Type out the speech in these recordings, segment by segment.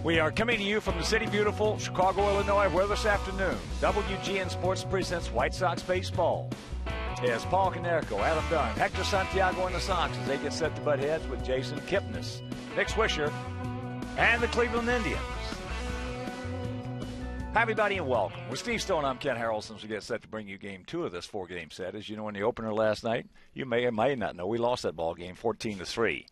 We are coming to you from the city beautiful Chicago, Illinois, where this afternoon WGN Sports presents White Sox baseball. As Paul Konerko, Adam Dunn, Hector Santiago, and the Sox as they get set to butt heads with Jason Kipnis, Nick Swisher, and the Cleveland Indians. Hi, everybody, and welcome. With Steve Stone, I'm Ken Harrelson as we get set to bring you Game 2 of this four-game set. As you know, in the opener last night, you may or may not know, we lost that ball game 14-3.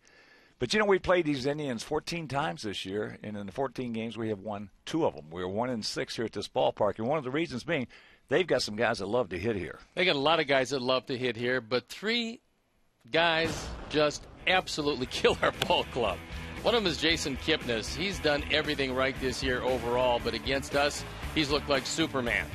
But, you know, we played these Indians 14 times this year, and in the 14 games, we have won 2 of them. We were 1-6 here at this ballpark, and one of the reasons being they've got some guys that love to hit here. They got a lot of guys that love to hit here, but 3 guys just absolutely kill our ball club. One of them is Jason Kipnis. He's done everything right this year overall, but against us, he's looked like Superman.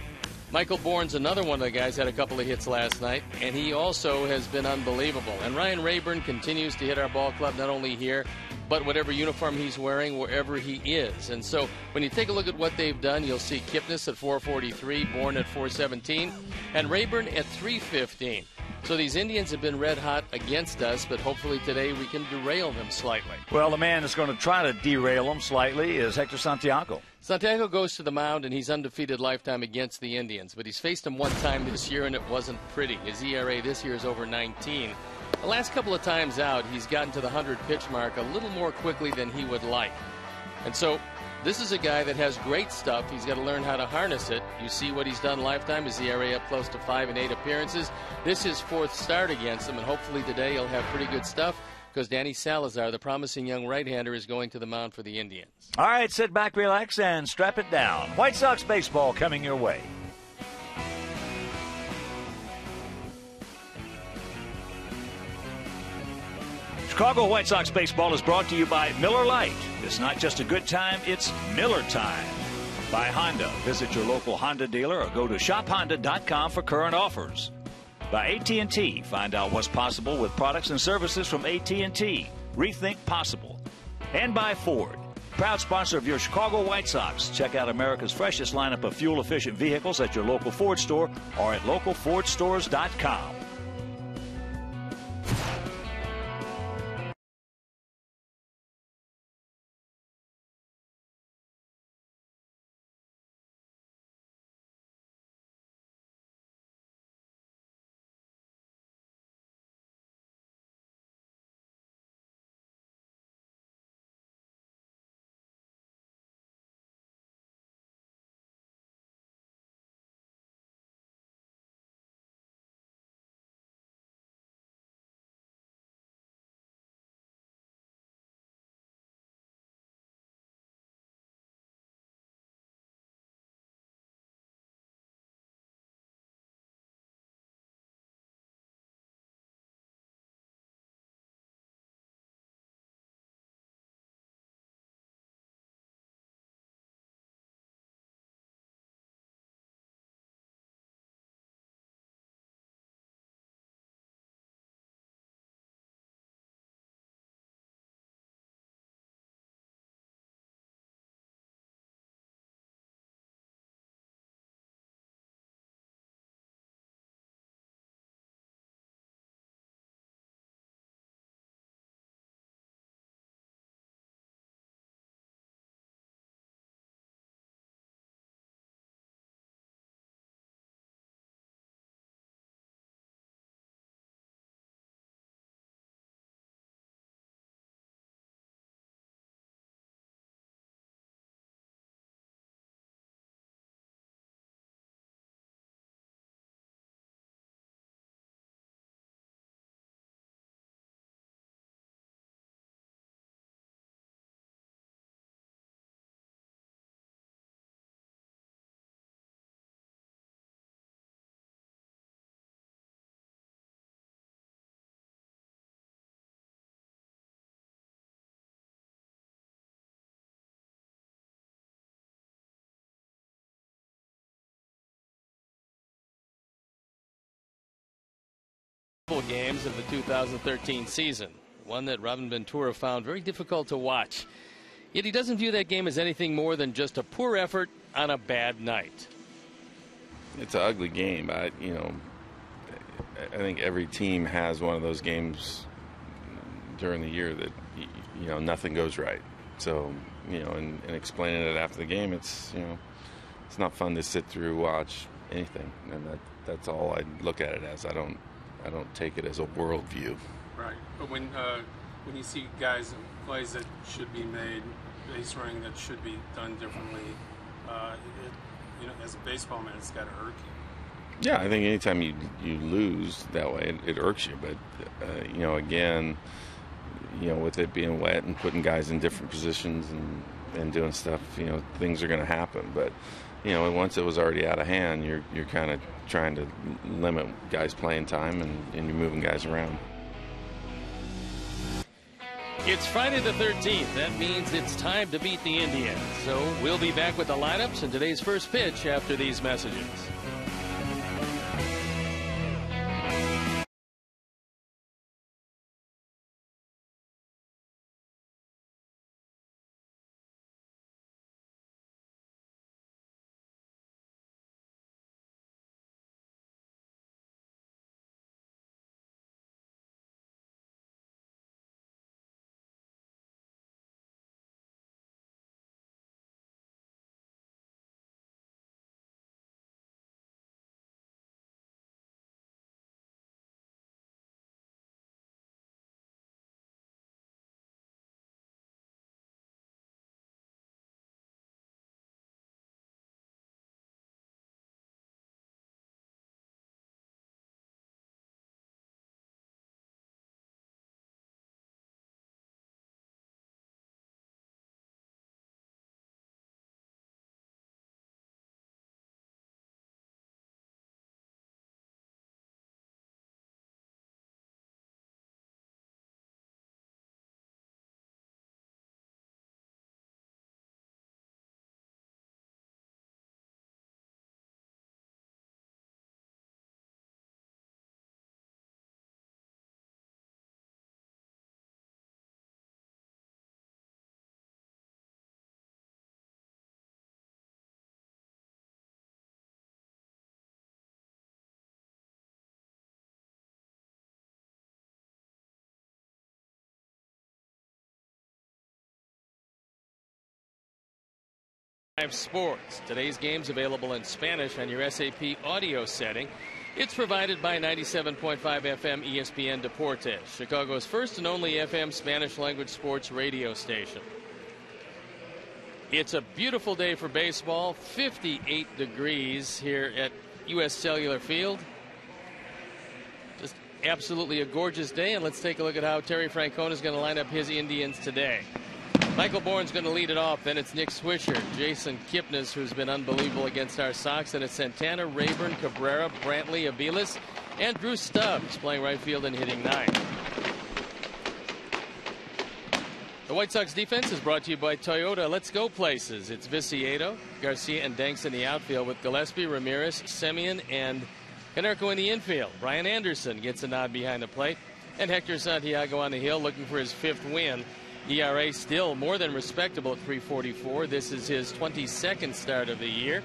Michael Bourne's another one of the guys, had a couple of hits last night, and he also has been unbelievable. And Ryan Rayburn continues to hit our ball club, not only here, but whatever uniform he's wearing, wherever he is. And so when you take a look at what they've done, you'll see Kipnis at 443, Bourne at 417, and Rayburn at 315. So these Indians have been red hot against us, but hopefully today we can derail them slightly. Well, the man that's going to try to derail them slightly is Hector Santiago. Santiago goes to the mound, and he's undefeated lifetime against the Indians. But he's faced them one time this year, and it wasn't pretty. His ERA this year is over 19. The last couple of times out, he's gotten to the 100-pitch mark a little more quickly than he would like. And so this is a guy that has great stuff. He's got to learn how to harness it. You see what he's done lifetime. His ERA up close to 5 in 8 appearances. This is his 4th start against him, and hopefully today he'll have pretty good stuff because Danny Salazar, the promising young right-hander, is going to the mound for the Indians. All right, sit back, relax, and strap it down. White Sox baseball coming your way. Chicago White Sox baseball is brought to you by Miller Lite. It's not just a good time, it's Miller time. By Honda. Visit your local Honda dealer or go to shophonda.com for current offers. By AT&T. Find out what's possible with products and services from AT&T. Rethink possible. And by Ford. Proud sponsor of your Chicago White Sox. Check out America's freshest lineup of fuel-efficient vehicles at your local Ford store or at localfordstores.com. Games of the 2013 season, one that Robin Ventura found very difficult to watch. Yet he doesn't view that game as anything more than just a poor effort on a bad night. It's an ugly game. I think every team has one of those games during the year that nothing goes right. So and explaining it after the game, it's not fun to sit through, watch anything, and that's all I look at it as. I don't take it as a worldview. Right, but when you see guys, plays that should be made, base running that should be done differently, as a baseball man, it's got to irk you. Yeah, I think anytime you lose that way, it irks you. But again, with it being wet and putting guys in different positions and doing stuff, things are going to happen. But once it was already out of hand, you're kind of trying to limit guys' playing time, and you're moving guys around. It's Friday the 13th. That means it's time to beat the Indians. So we'll be back with the lineups and today's first pitch after these messages. Sports. Today's game's available in Spanish on your SAP audio setting. It's provided by 97.5 FM ESPN Deportes, Chicago's first and only FM Spanish language sports radio station. It's a beautiful day for baseball. 58 degrees here at U.S. Cellular Field. Just absolutely a gorgeous day, and let's take a look at how Terry Francona is going to line up his Indians today. Michael Bourne's going to lead it off. Then it's Nick Swisher, Jason Kipnis, who's been unbelievable against our Sox. And it's Santana, Rayburn, Cabrera, Brantley, Aviles, and Drew Stubbs playing right field and hitting ninth. The White Sox defense is brought to you by Toyota. Let's go places. It's Viciedo, Garcia, and Danks in the outfield with Gillespie, Ramirez, Semien, and Canerco in the infield. Brian Anderson gets a nod behind the plate. And Hector Santiago on the hill looking for his 5th win. ERA still more than respectable at 3.44. This is his 22nd start of the year.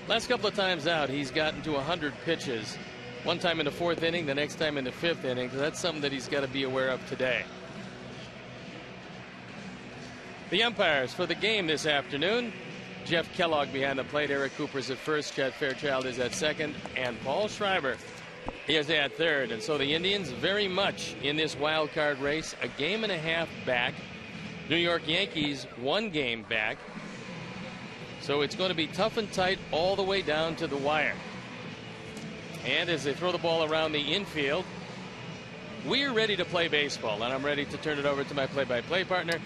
Last couple of times out, he's gotten to 100 pitches. One time in the 4th inning, the next time in the 5th inning. So that's something that he's got to be aware of today. The umpires for the game this afternoon: Jeff Kellogg behind the plate, Eric Cooper's at first, Chad Fairchild is at second, and Paul Schreiber is at third. And so the Indians very much in this wild card race, a game and a half back. New York Yankees 1 game back. So it's going to be tough and tight all the way down to the wire. And as they throw the ball around the infield, we're ready to play baseball, and I'm ready to turn it over to my play-by-play partner,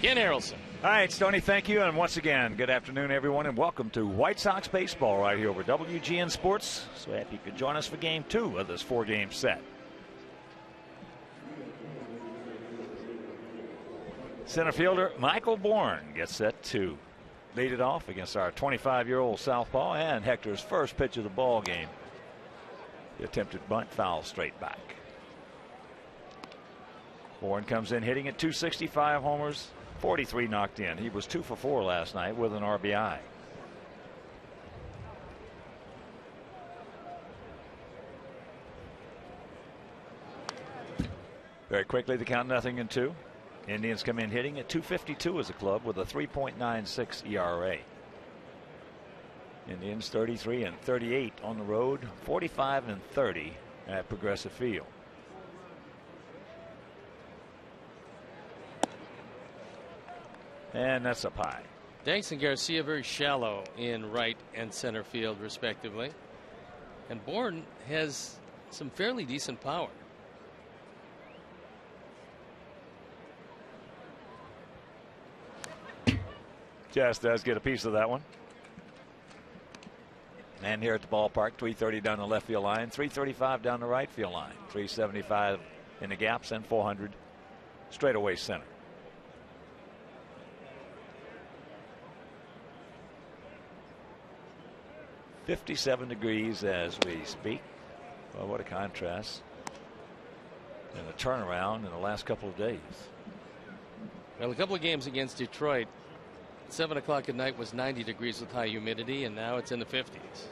Ken Harrelson. All right, Stoney, thank you. And once again, good afternoon, everyone, and welcome to White Sox baseball right here over WGN Sports. So happy you could join us for game 2 of this 4-game set. Center fielder Michael Bourne gets set to lead it off against our 25-year-old southpaw, and Hector's first pitch of the ball game. The attempted bunt foul straight back. Bourne comes in hitting at 265 homers, 43 knocked in. He was 2 for 4 last night with an RBI. Very quickly, the count 0-2. Indians come in hitting at .252 as a club with a 3.96 ERA. Indians 33-38 on the road, 45-30 at Progressive Field. And that's up high. Danks and Garcia very shallow in right and center field, respectively. And Bourne has some fairly decent power. Just does get a piece of that one. And here at the ballpark, 330 down the left field line, 335 down the right field line, 375 in the gaps, and 400 straightaway center. .57 degrees as we speak. Well, what a contrast and a turnaround in the last couple of days. Well, a couple of games against Detroit, 7 o'clock at night was 90 degrees with high humidity, and now it's in the 50s.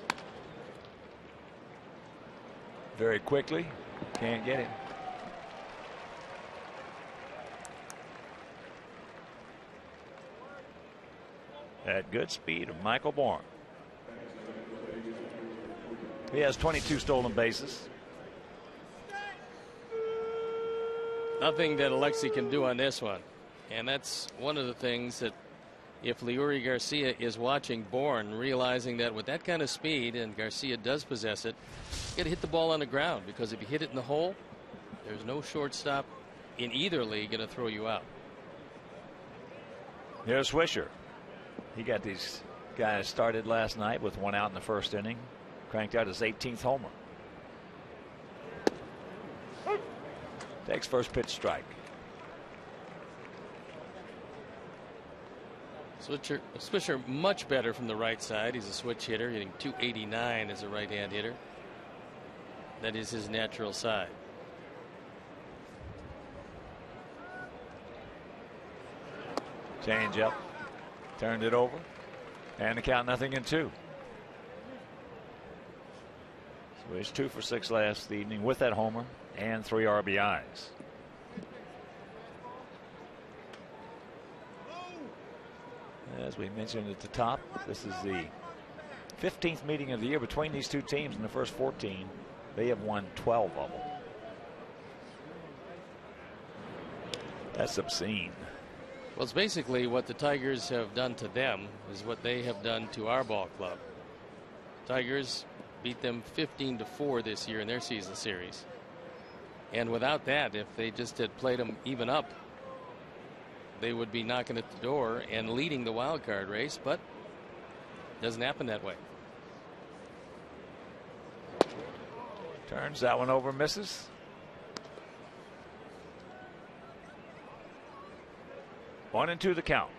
Very quickly, can't get him. At good speed of Michael Bourne. He has 22 stolen bases. Nothing that Alexi can do on this one. And that's one of the things that if Leury Garcia is watching Bourne, realizing that with that kind of speed, and Garcia does possess it, you got to hit the ball on the ground, because if you hit it in the hole, there's no shortstop in either league going to throw you out. Here's Swisher. He got these guys started last night with one out in the first inning. Cranked out his 18th homer. Takes first pitch strike. Swisher much better from the right side. He's a switch hitter, hitting .289 as a right-hand hitter. That is his natural side. Change up. Turned it over. And the count 0-2. So he's 2 for 6 last evening with that homer and 3 RBIs. As we mentioned at the top, this is the 15th meeting of the year between these two teams. In the first 14, they have won 12 of them. That's obscene. Well, it's basically what the Tigers have done to them is what they have done to our ball club. Tigers beat them 15-4 this year in their season series. And without that, if they just had played them even up, they would be knocking at the door and leading the wild card race, but it doesn't happen that way. Turns that one over, misses. One and 2 the count.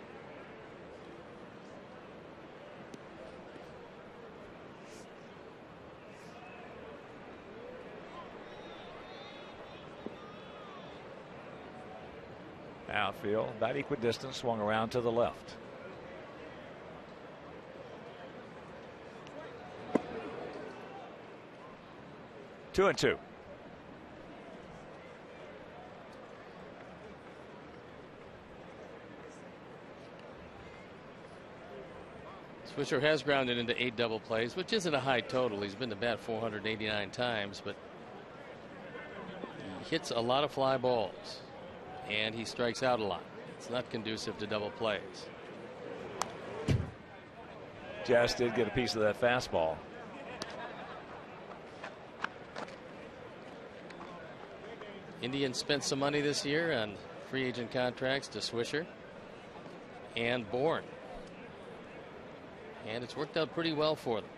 Outfield, about equidistant, swung around to the left. Two and 2. Swisher has grounded into 8 double plays, which isn't a high total. He's been to bat 489 times, but he hits a lot of fly balls. And he strikes out a lot. It's not conducive to double plays. Just did get a piece of that fastball. Indians spent some money this year on free agent contracts to Swisher and Bourne. And it's worked out pretty well for them.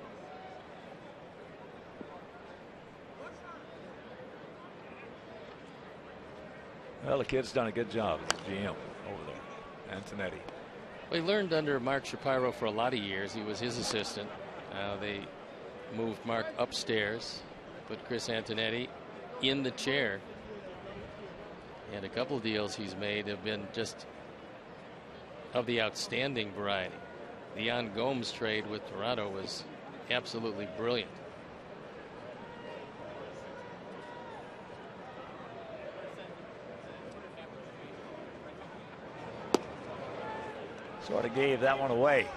Well, the kid's done a good job as the GM over there, Antonetti. Well, he learned under Mark Shapiro for a lot of years. He was his assistant. They moved Mark upstairs, put Chris Antonetti in the chair. And a couple of deals he's made have been just of the outstanding variety. The Yan Gomes trade with Toronto was absolutely brilliant. Sort of gave that one away,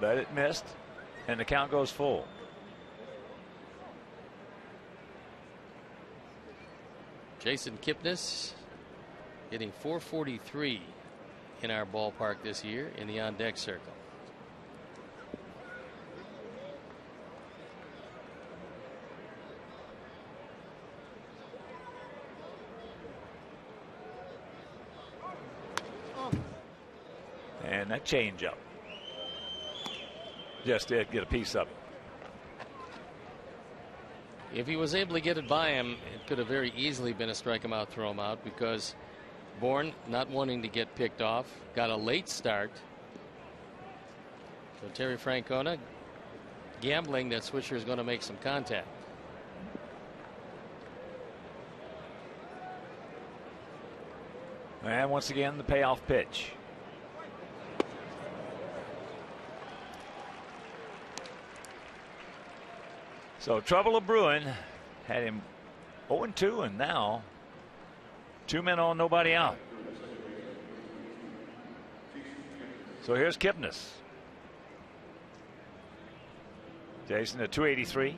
but it missed, and the count goes full. Jason Kipnis hitting .443 in our ballpark this year in the on-deck circle. And that changeup just did get a piece of it. If he was able to get it by him, it could have very easily been a strike him out, throw him out, because Bourne, not wanting to get picked off, got a late start. So Terry Francona gambling that Swisher is going to make some contact. And once again, the payoff pitch. So trouble of brewing. Had him 0-2, and now 2 men on, nobody out. So here's Kipnis. Jason at .283,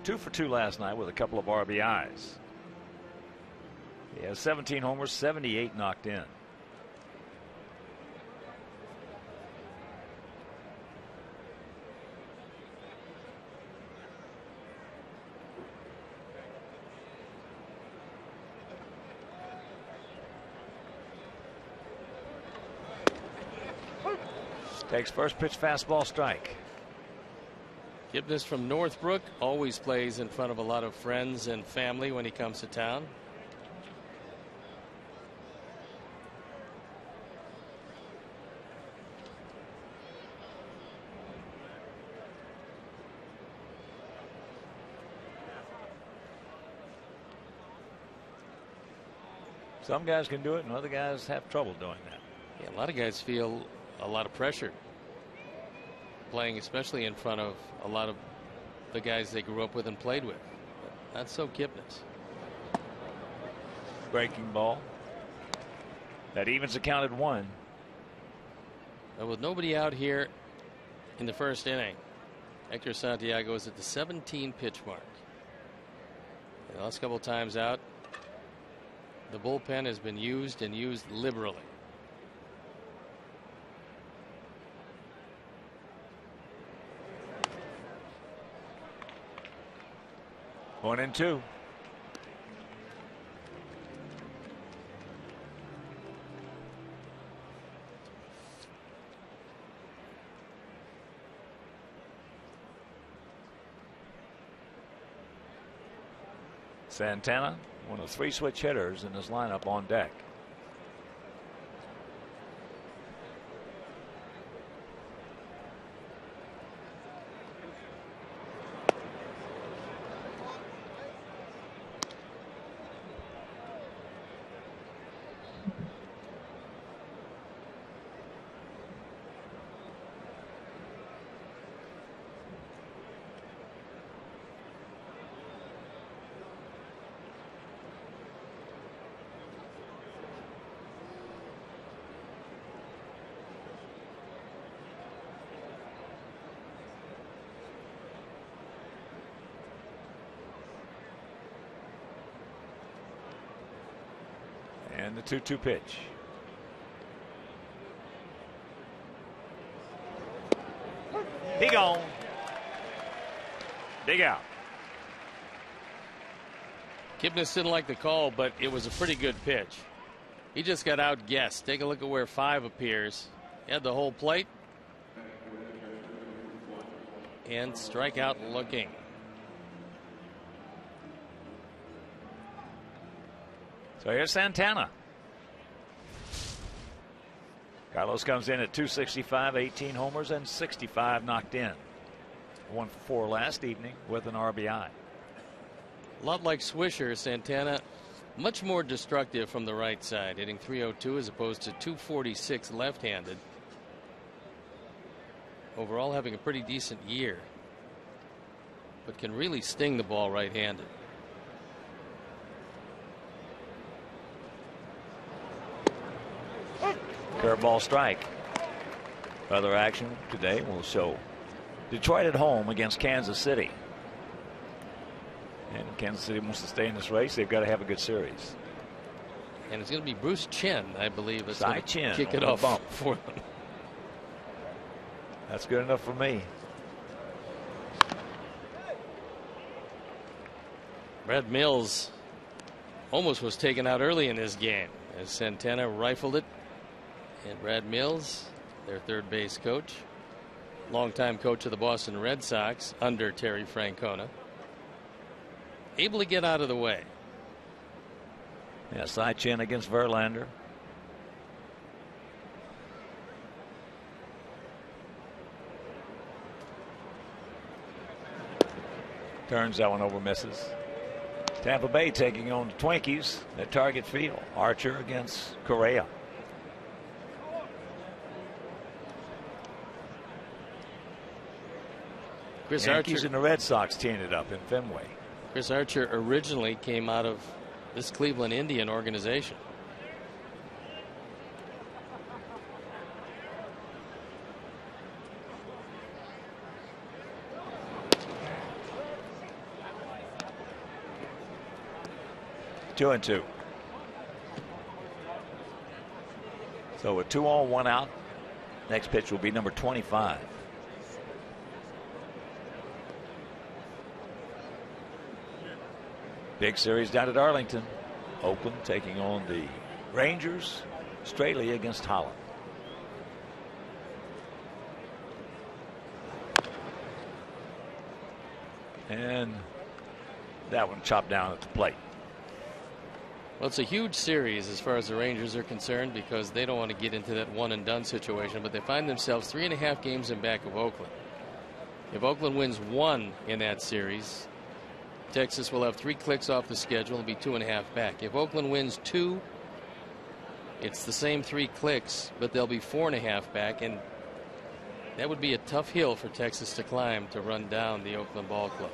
2 for 2 last night with a couple of RBIs. He has 17 homers, 78 knocked in. Takes first pitch fastball strike. Kipnis from Northbrook always plays in front of a lot of friends and family when he comes to town. Some guys can do it and other guys have trouble doing that. Yeah, a lot of guys feel a lot of pressure playing, especially in front of a lot of the guys they grew up with and played with. But not so Kipnis. Breaking ball. That evens the count at 1. And with nobody out here in the first inning, Hector Santiago is at the 17 pitch mark. The last couple of times out, the bullpen has been used and used liberally. One and two. Santana, one of 3 switch hitters in this lineup on deck. And the 2-2 pitch. He gone. Dig out. Kipnis didn't like the call, but it was a pretty good pitch. He just got outguessed. Take a look at where 5 appears. He had the whole plate. And strikeout looking. So here's Santana. Carlos comes in at .265, 18 homers and 65 knocked in. 1 for 4 last evening with an RBI. A lot like Swisher, Santana much more destructive from the right side, hitting .302 as opposed to .246 left-handed. Overall having a pretty decent year, but can really sting the ball right-handed. Curveball strike. Other action today will show Detroit at home against Kansas City. And Kansas City wants to stay in this race. They've got to have a good series. And it's going to be Bruce Chen, I believe, that's going to Chen kick it off for them. That's good enough for me. Brad Mills almost was taken out early in this game as Santana rifled it. And Brad Mills, their third base coach, longtime coach of the Boston Red Sox under Terry Francona, able to get out of the way. Yeah, Cy Chen against Verlander. Turns that one over, misses. Tampa Bay taking on the Twinkies at Target Field. Archer against Correa. Chris Yankees Archer and the Red Sox teeing it up in Fenway. Chris Archer originally came out of this Cleveland Indian organization. Two and two. So with 2 on, 1 out. Next pitch will be number 25. Big series down at Arlington. Oakland taking on the Rangers. Straley against Holland. And that one chopped down at the plate. Well, it's a huge series as far as the Rangers are concerned because they don't want to get into that one and done situation, but they find themselves 3.5 games in back of Oakland. If Oakland wins 1 in that series, Texas will have 3 clicks off the schedule and be 2.5 back. If Oakland wins 2, it's the same 3 clicks, but they'll be 4.5 back, and that would be a tough hill for Texas to climb to run down the Oakland Ball Club.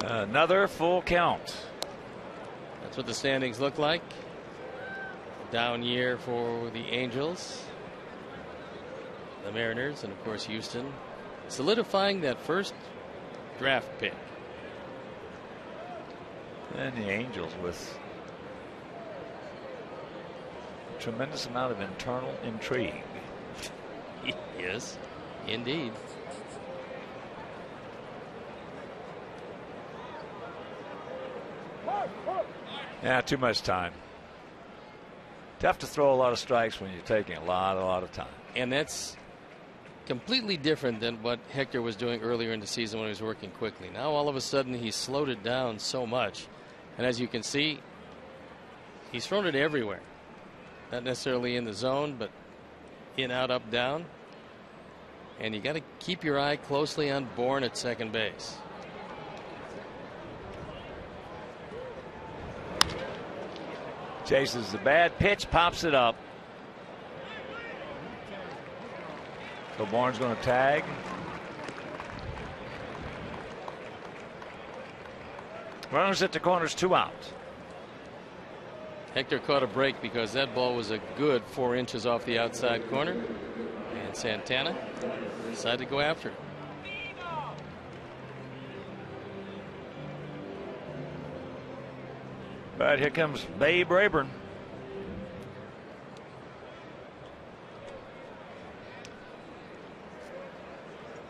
Another full count. That's what the standings look like. Down year for the Angels, the Mariners, and of course Houston, solidifying that first draft pick. And the Angels with a tremendous amount of internal intrigue. Yes, indeed. Yeah, too much time. Tough to throw a lot of strikes when you're taking a lot of time. And that's completely different than what Hector was doing earlier in the season when he was working quickly. Now all of a sudden he's slowed it down so much. And as you can see, he's thrown it everywhere. Not necessarily in the zone, but in, out, up, down. And you got to keep your eye closely on Bourne at second base. Chases the bad pitch, pops it up. So Bourne's going to tag. Runners at the corners, 2 out. Hector caught a break because that ball was a good 4 inches off the outside corner. And Santana decided to go after it. But here comes Babe Rayburn.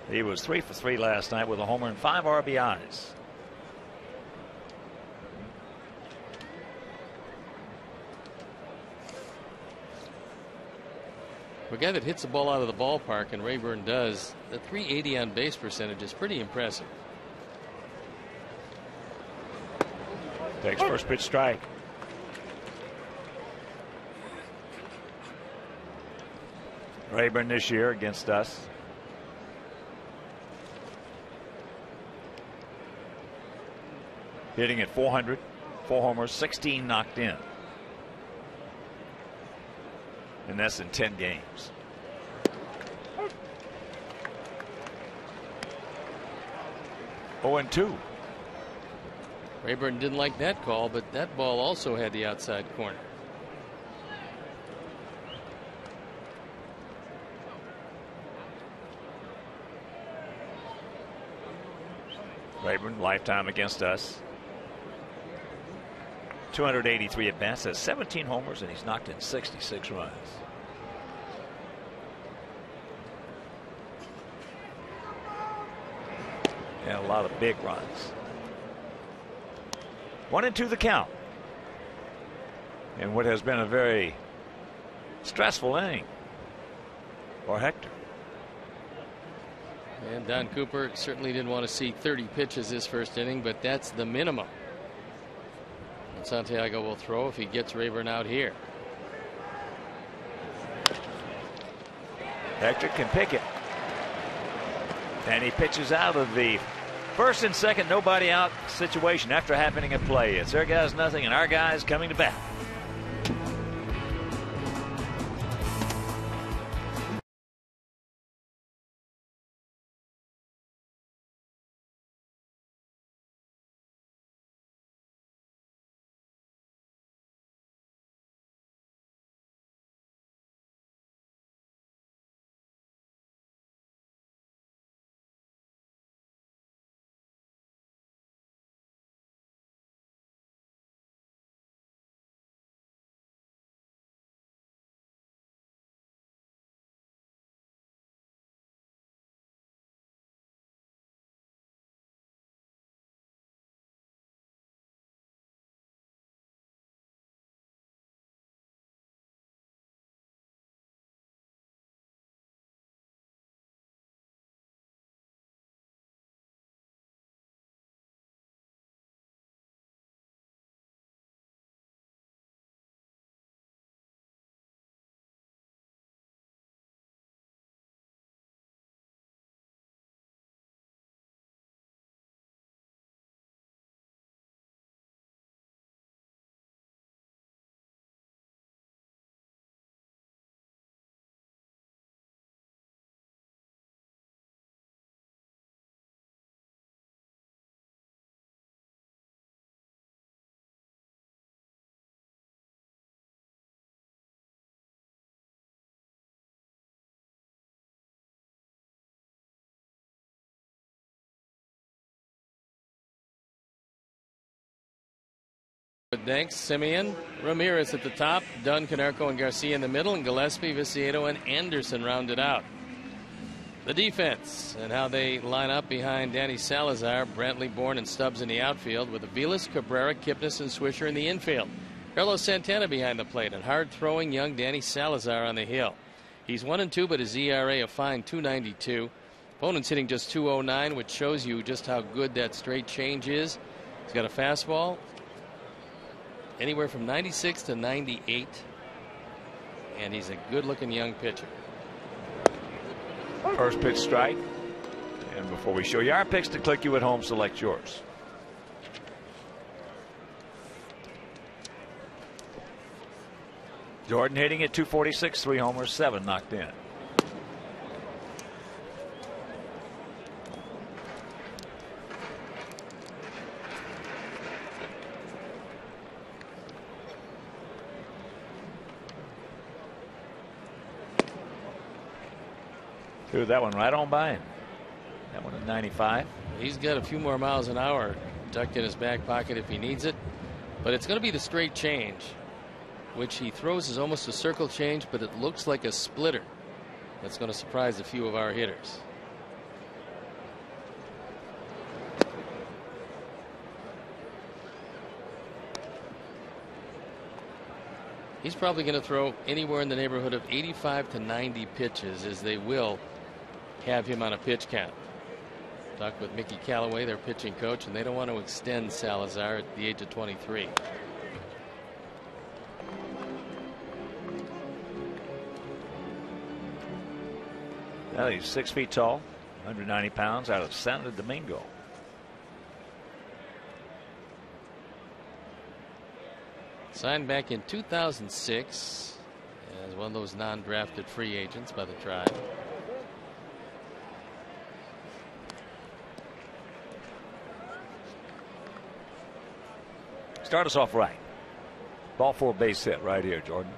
He was 3 for 3 last night with a homer and 5 RBIs. For a guy that hits the ball out of the ballpark, and Rayburn does, the .380 on base percentage is pretty impressive. Takes first pitch strike. Rayburn this year against us. Hitting at 400, 4 homers, 16 knocked in. And that's in 10 games. 0-2. Rayburn didn't like that call, but that ball also had the outside corner. Rayburn, lifetime against us. 283 at bats, has 17 homers, and he's knocked in 66 runs. And a lot of big runs. 1-2 the count. And what has been a very stressful inning for Hector. And Don Cooper certainly didn't want to see 30 pitches this first inning, but that's the minimum. And Santiago will throw if he gets Rayburn out here. Hector can pick it. And he pitches out of the first and second, nobody out situation after happening at play. It's their guys nothing and our guys coming to bat. Thanks. Simeon, Ramirez at the top, Dunn, Canerco, and Garcia in the middle, and Gillespie, Viciedo, and Anderson rounded out. The defense and how they line up behind Danny Salazar, Brantley, Bourne, and Stubbs in the outfield, with Aviles, Cabrera, Kipnis, and Swisher in the infield. Carlos Santana behind the plate, and hard-throwing young Danny Salazar on the hill. He's 1-2, but his ERA a fine 2.92. Opponent's hitting just 2.09, which shows you just how good that straight change is. He's got a fastball anywhere from 96 to 98, and he's a good-looking young pitcher. First pitch strike. And before we show you our picks to click you at home, select yours. Jordan hitting at 246, 3 homers, 7 knocked in. Threw that one right on by him. That one at 95. He's got a few more miles an hour tucked in his back pocket if he needs it. But it's going to be the straight change, which he throws as almost a circle change, but it looks like a splitter. That's going to surprise a few of our hitters. He's probably going to throw anywhere in the neighborhood of 85 to 90 pitches, as they will have him on a pitch count. Talked with Mickey Callaway, their pitching coach, and they don't want to extend Salazar at the age of 23. Well, he's 6 feet tall, 190 pounds, out of Santo Domingo. Signed back in 2006 as one of those non-drafted free agents by the Tribe. start us off right. Ball 4, base hit right here, Jordan.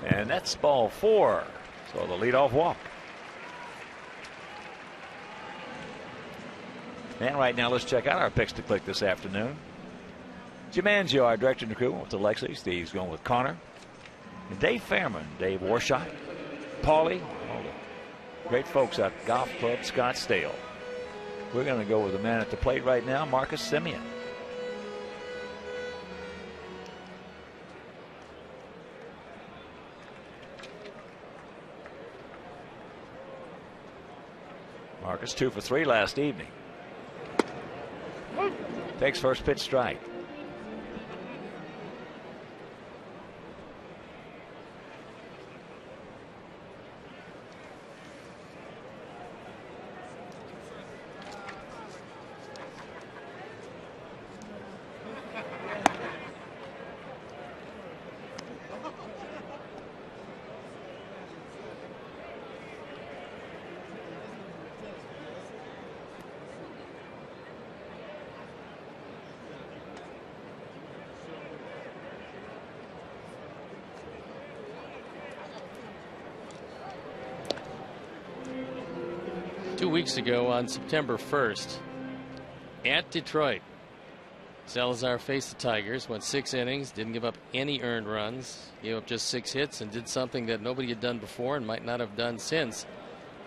And that's ball 4. So the leadoff walk. And right now, let's check out our picks to click this afternoon. Jim Angio, our director and crew, went with Alexi. Steve's going with Connor. And Dave Fairman, Dave Warshot, Paulie, all the great folks at Golf Club Scottsdale. We're going to go with the man at the plate right now, Marcus Semien. Marcus 2 for 3 last evening. Takes first pitch strike. Weeks ago on September 1st at Detroit, Salazar faced the Tigers, went 6 innings, didn't give up any earned runs, gave up just 6 hits, and did something that nobody had done before and might not have done since.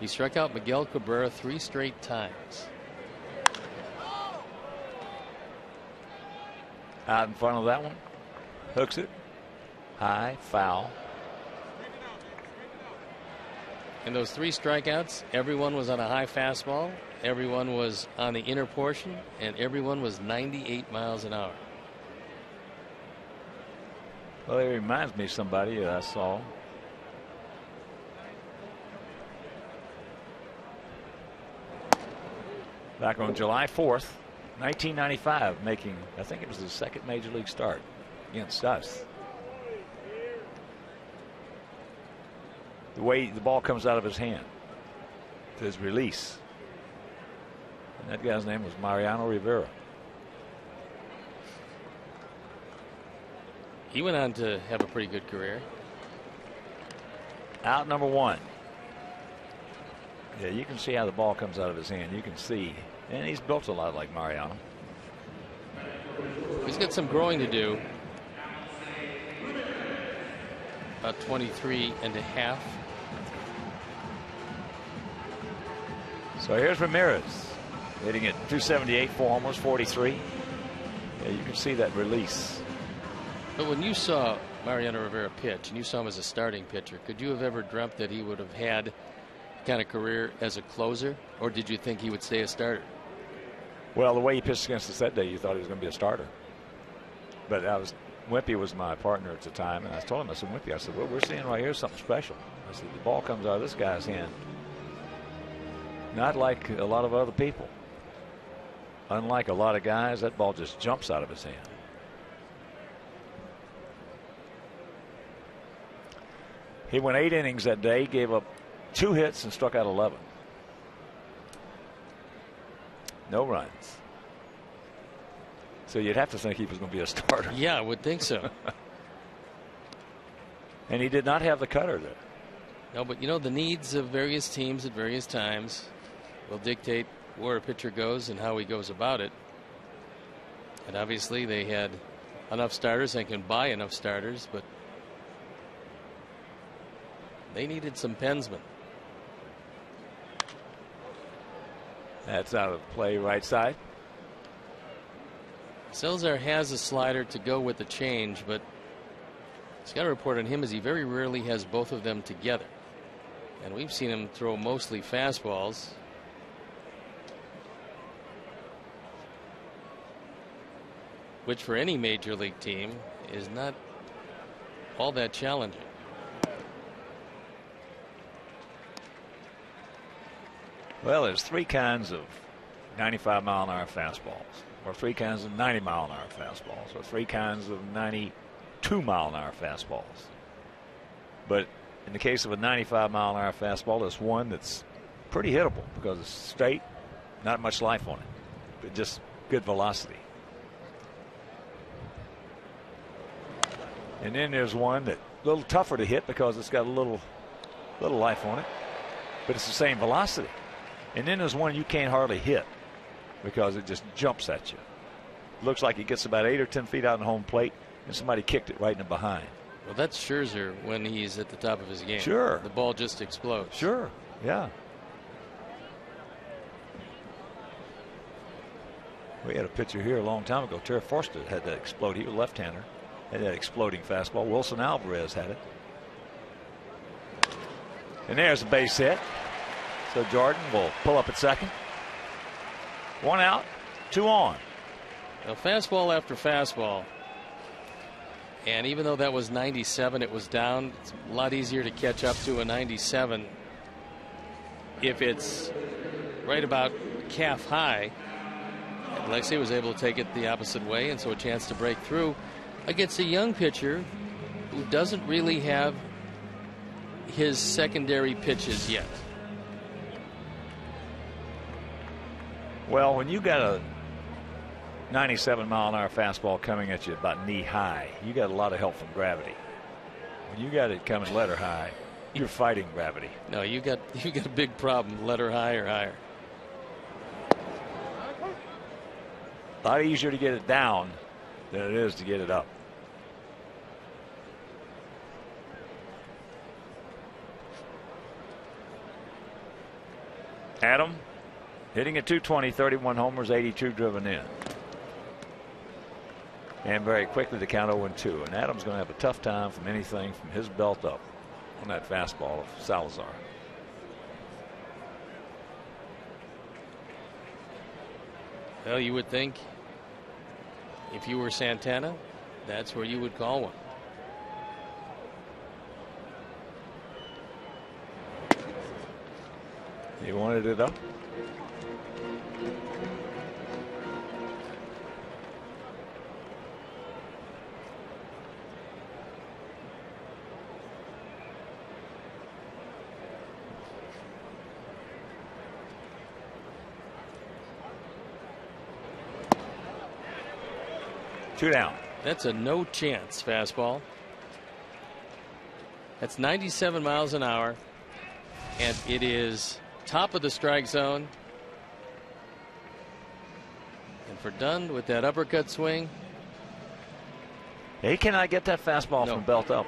He struck out Miguel Cabrera 3 straight times. Out in front of that one, hooks it high, foul. In those 3 strikeouts, everyone was on a high fastball, everyone was on the inner portion, and everyone was 98 miles an hour. Well, it reminds me of somebody I saw. Back on July 4th, 1995, making, I think it was his second major league start against us. The way the ball comes out of his hand, his release. And that guy's name was Mariano Rivera. He went on to have a pretty good career. Out number 1. Yeah, you can see how the ball comes out of his hand. You can see. And he's built a lot like Mariano. He's got some growing to do. About 23 and a half. So here's Ramirez hitting at 278, 4 homers, 43. Yeah, you can see that release. But when you saw Mariano Rivera pitch and you saw him as a starting pitcher, could you have ever dreamt that he would have had kind of career as a closer, or did you think he would stay a starter? Well, the way he pitched against us that day, you thought he was going to be a starter. But Wimpy was my partner at the time, and I told him, I said, Wimpy, I said, what we're seeing right here is something special. I said, the ball comes out of this guy's hand. Not like a lot of other people. Unlike a lot of guys, that ball just jumps out of his hand. He went 8 innings that day, gave up 2 hits and struck out 11. No runs. So you'd have to think he was going to be a starter. Yeah, I would think so. And he did not have the cutter there. No, but you know, the needs of various teams at various times will dictate where a pitcher goes and how he goes about it. And obviously they had enough starters and can buy enough starters, but they needed some pensmen. That's out of play, right side. Salazar has a slider to go with the change, but it's got to report on him as he very rarely has both of them together. And we've seen him throw mostly fastballs. Which for any major league team is not all that challenging. Well, there's 3 kinds of 95-mile-an-hour fastballs, or 3 kinds of 90-mile-an-hour fastballs, or 3 kinds of 92-mile-an-hour fastballs. But in the case of a 95-mile-an-hour fastball, there's one that's pretty hittable because it's straight, Not much life on it, but just good velocity. And then there's one that's a little tougher to hit because it's got a little life on it, but it's the same velocity. And then there's one you can't hardly hit because it just jumps at you. Looks like it gets about 8 or 10 feet out on the home plate, and somebody kicked it right in the behind. Well, that's Scherzer when he's at the top of his game. Sure. The ball just explodes. Sure. Yeah. We had a pitcher here a long time ago. Terry Forster had that explode. He was a left-hander. Had that exploding fastball. Wilson Alvarez had it. And there's a base hit. So Jordan will pull up at second. 1 out, 2 on. Now, fastball after fastball. And even though that was 97, it was down. It's a lot easier to catch up to a 97 if it's right about calf high. And Alexei was able to take it the opposite way, and so a chance to break through against a young pitcher who doesn't really have his secondary pitches yet. Well, when you got a 97-mile-an-hour fastball coming at you about knee high, you got a lot of help from gravity. When you got it coming letter high, you're fighting gravity. No, you got a big problem, letter high or higher. A lot easier to get it down than it is to get it up. Adam hitting at .220, 31 homers, 82 driven in. And very quickly the count 0-2. And Adams going to have a tough time from anything from his belt up on that fastball of Salazar. Well, you would think if you were Santana, that's where you would call one. He wanted it up. Two down. That's a no chance fastball. That's 97 miles an hour, and it is top of the strike zone. And for Dunn with that uppercut swing, he cannot get that fastball from belt up.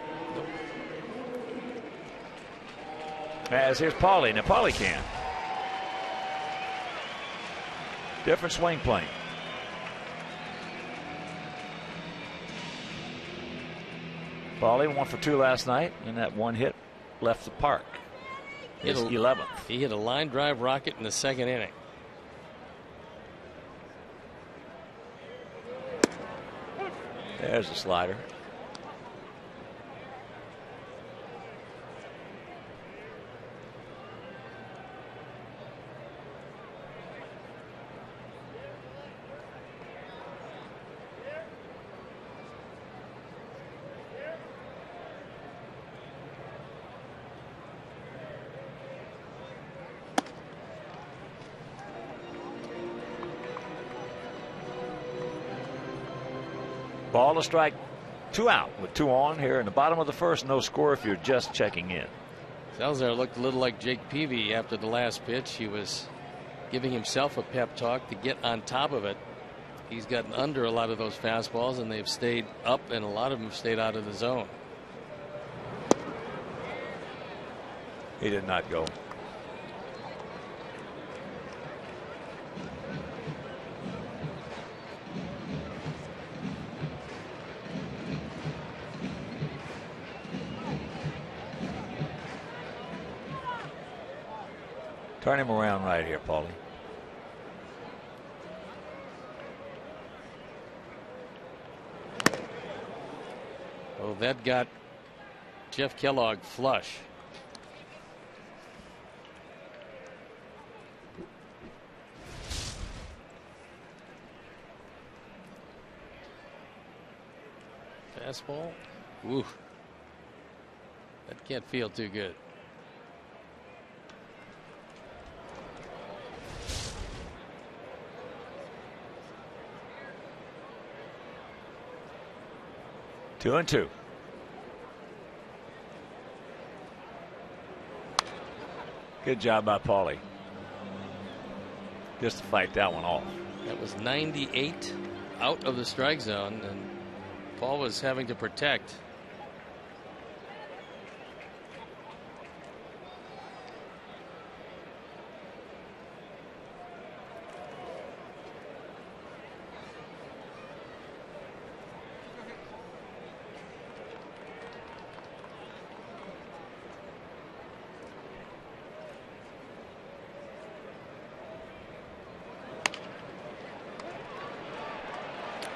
As here's Paulie. Now Paulie can. Different swing plane. Paulie 1 for 2 last night, and that one hit left the park. His 11th. He hit a line drive rocket in the second inning. There's a slider. Ball to strike, 2 out with 2 on here in the bottom of the first. No score if you're just checking in. Salazar looked a little like Jake Peavy after the last pitch. He was giving himself a pep talk to get on top of it. He's gotten under a lot of those fastballs, and they've stayed up, and a lot of them have stayed out of the zone. He did not go. Turn him around right here, Paulie. Oh, that got Jeff Kellogg flush. Fastball. Ooh. That can't feel too good. 2-2. Good job by Paulie. Just to fight that one off. That was 98 out of the strike zone, and Paul was having to protect.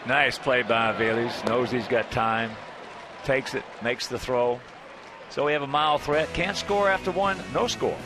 Nice play by Aviles. Knows he's got time. Takes it. Makes the throw. So we have a mild threat. Can't score after one. No score.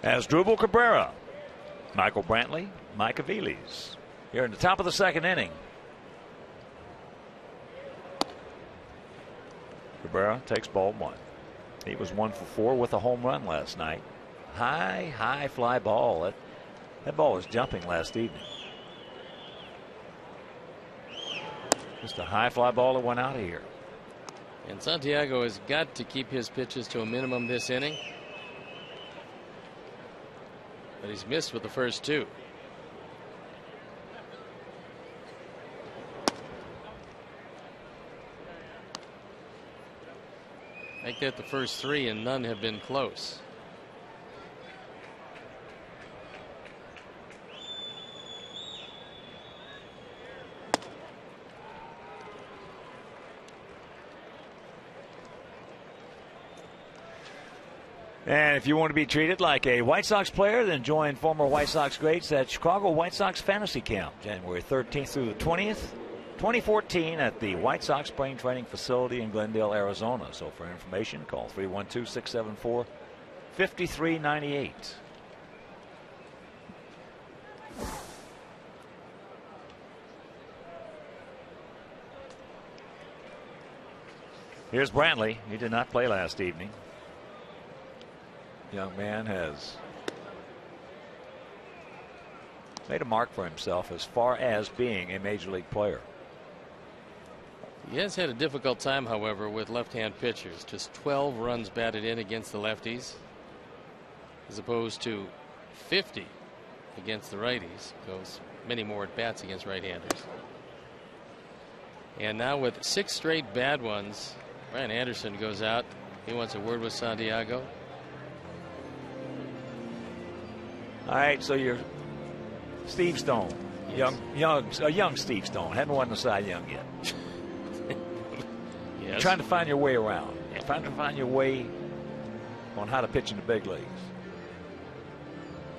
As Drupal Cabrera, Michael Brantley, Mike Aviles. Here in the top of the second inning. Cabrera takes ball one. He was 1 for 4 with a home run last night. High fly ball. That ball was jumping last evening. Just a high fly ball that went out of here. And Santiago has got to keep his pitches to a minimum this inning. But he's missed with the first two. Make that the first three, and none have been close. And if you want to be treated like a White Sox player, then join former White Sox greats at Chicago White Sox Fantasy Camp, January 13th through the 20th, 2014, at the White Sox Spring Training Facility in Glendale, Arizona. So for information, call 312-674-5398. Here's Brantley. He did not play last evening. Young man has made a mark for himself as far as being a major league player. He has had a difficult time, however, with left-hand pitchers. Just 12 runs batted in against the lefties, as opposed to 50 against the righties. Goes many more at bats against right-handers. And now with 6 straight bad ones, Brian Anderson goes out. He wants a word with Santiago. All right, so you're Steve Stone. Yes. Young Steve Stone. Hadn't won the Cy Young yet. Yes. Trying to find your way around. Trying to find your way on how to pitch in the big leagues.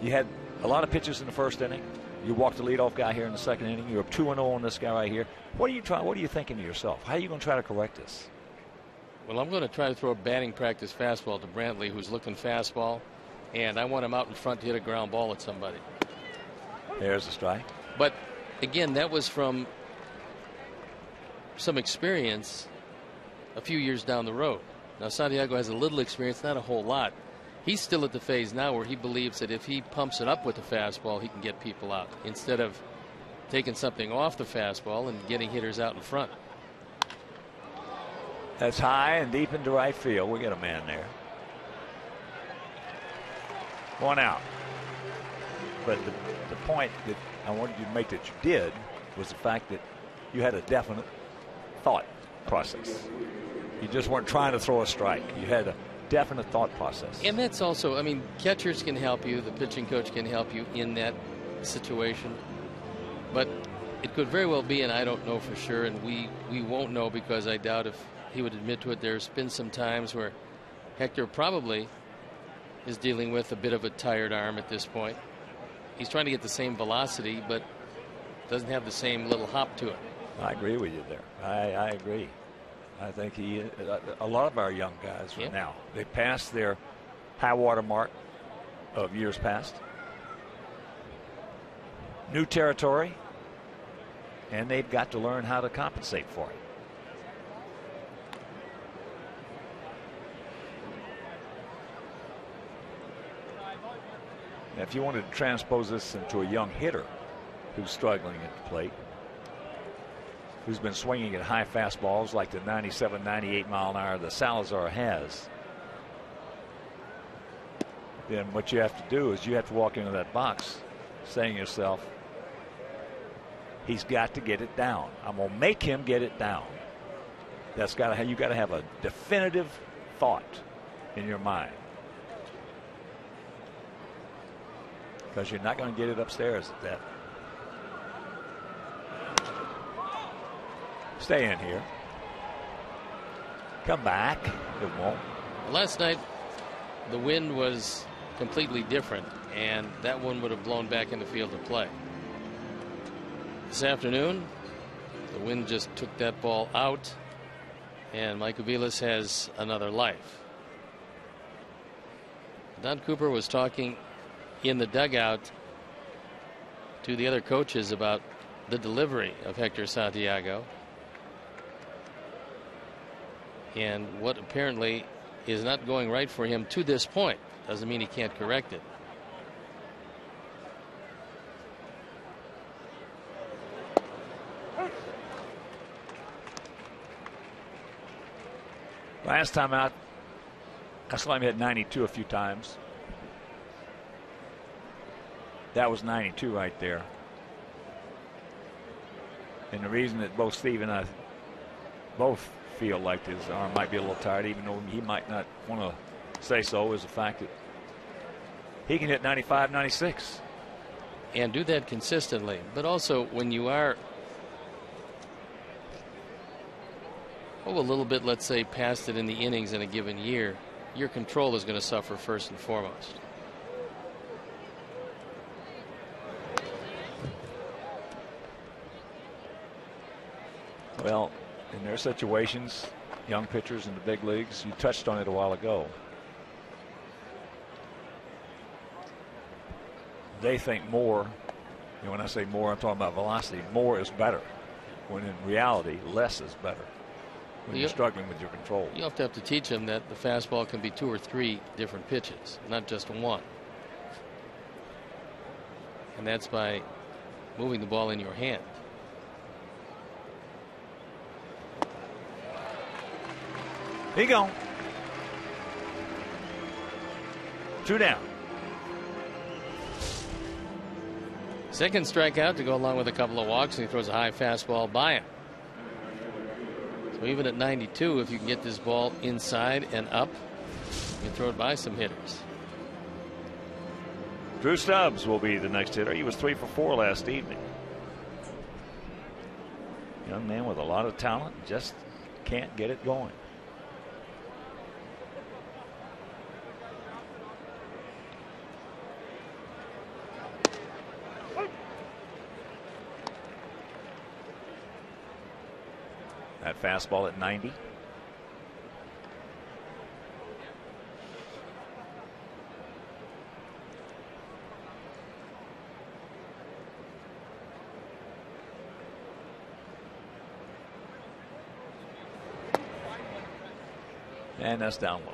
You had a lot of pitches in the first inning. You walked the leadoff guy here in the second inning. You're up 2-0 on this guy right here. What are you thinking to yourself? How are you going to try to correct this? Well, I'm going to try to throw a batting practice fastball to Brantley, who's looking fastball, and I want him out in front to hit a ground ball at somebody. There's the strike. But again, that was from some experience a few years down the road. Now, Santiago has a little experience, not a whole lot. He's still at the phase now where he believes that if he pumps it up with the fastball, he can get people out instead of taking something off the fastball and getting hitters out in front. That's high and deep into right field. We got a man there. 1 out. But the point that I wanted you to make that you did was the fact that you had a definite thought process. You just weren't trying to throw a strike. You had a definite thought process. And that's also, I mean, catchers can help you. The pitching coach can help you in that situation. But it could very well be, and I don't know for sure, and we won't know because I doubt if he would admit to it. There's been some times where Hector probably is dealing with a bit of a tired arm at this point. He's trying to get the same velocity, but doesn't have the same little hop to it. I agree with you there. I agree. I think a lot of our young guys right now, they passed their high water mark of years past. New territory, and they've got to learn how to compensate for it. Now, if you wanted to transpose this into a young hitter who's struggling at the plate, who's been swinging at high fastballs like the 97, 98 mile an hour that Salazar has, then what you have to do is you have to walk into that box saying to yourself, he's got to get it down. I'm going to make him get it down. That's got to, you got to have a definitive thought in your mind, because you're not going to get it upstairs at that. Stay in here. Come back. It won't. Last night, the wind was completely different, and that one would have blown back in the field of play. This afternoon, the wind just took that ball out, and Mike Aviles has another life. Don Cooper was talking in the dugout to the other coaches about the delivery of Hector Santiago and what apparently is not going right for him to this point. Doesn't mean he can't correct it. Last time out, I saw him hit 92 a few times. That was 92 right there. And the reason that both Steve and I both feel like his arm might be a little tired, even though he might not want to say so, is the fact that he can hit 95, 96. And do that consistently. But also when you are a little bit, let's say, past it in the innings in a given year, your control is going to suffer first and foremost. Well, in their situations, young pitchers in the big leagues, you touched on it a while ago. They think more, and when I say more, I'm talking about velocity. More is better, when in reality, less is better when you're struggling with your control. You have to teach them that the fastball can be 2 or 3 different pitches, not just one. And that's by moving the ball in your hand. Here you go. 2 down. Second strikeout to go along with a couple of walks, and he throws a high fastball by him. So even at 92, if you can get this ball inside and up, you can throw it by some hitters. Drew Stubbs will be the next hitter. He was 3 for 4 last evening. Young man with a lot of talent, just can't get it going. That fastball at 90. And that's down low.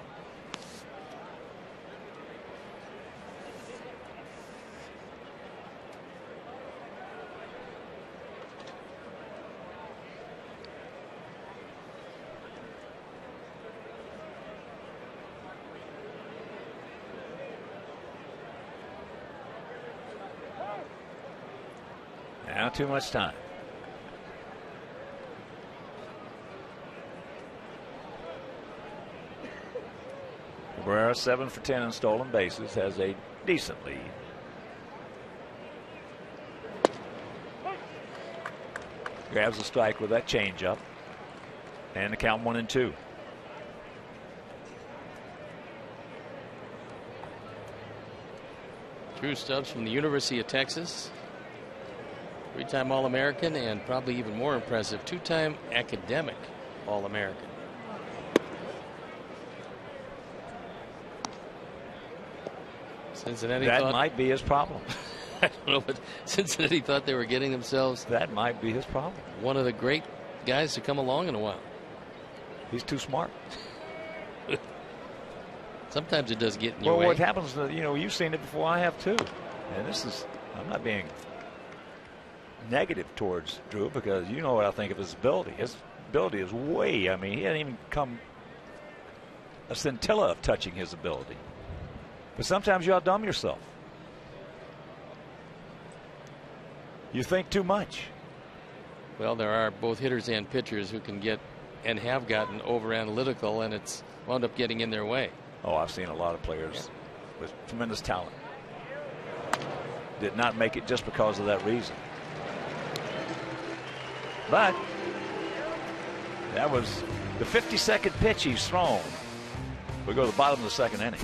Now too much time. Cabrera 7 for 10 in stolen bases, has a decent lead. Grabs a strike with that changeup, and the count 1-2. Drew Stubbs from the University of Texas, 3-time All-American, and probably even more impressive, 2-time academic All-American. Cincinnati that might be his problem. I don't know, but Cincinnati thought they were getting themselves. That might be his problem. One of the great guys to come along in a while. He's too smart. Sometimes it does get in your way. Well, what happens, you know, you've seen it before, I have too. And this is, I'm not being negative towards Drew, because you know what I think of his ability. His ability is way, I mean, he hasn't even come a scintilla of touching his ability. But sometimes you outdumb yourself. You think too much. Well, there are both hitters and pitchers who can get and have gotten over analytical, and it's wound up getting in their way. Oh, I've seen a lot of players with tremendous talent did not make it just because of that reason. But that was the 52nd pitch he's thrown. We go to the bottom of the second inning.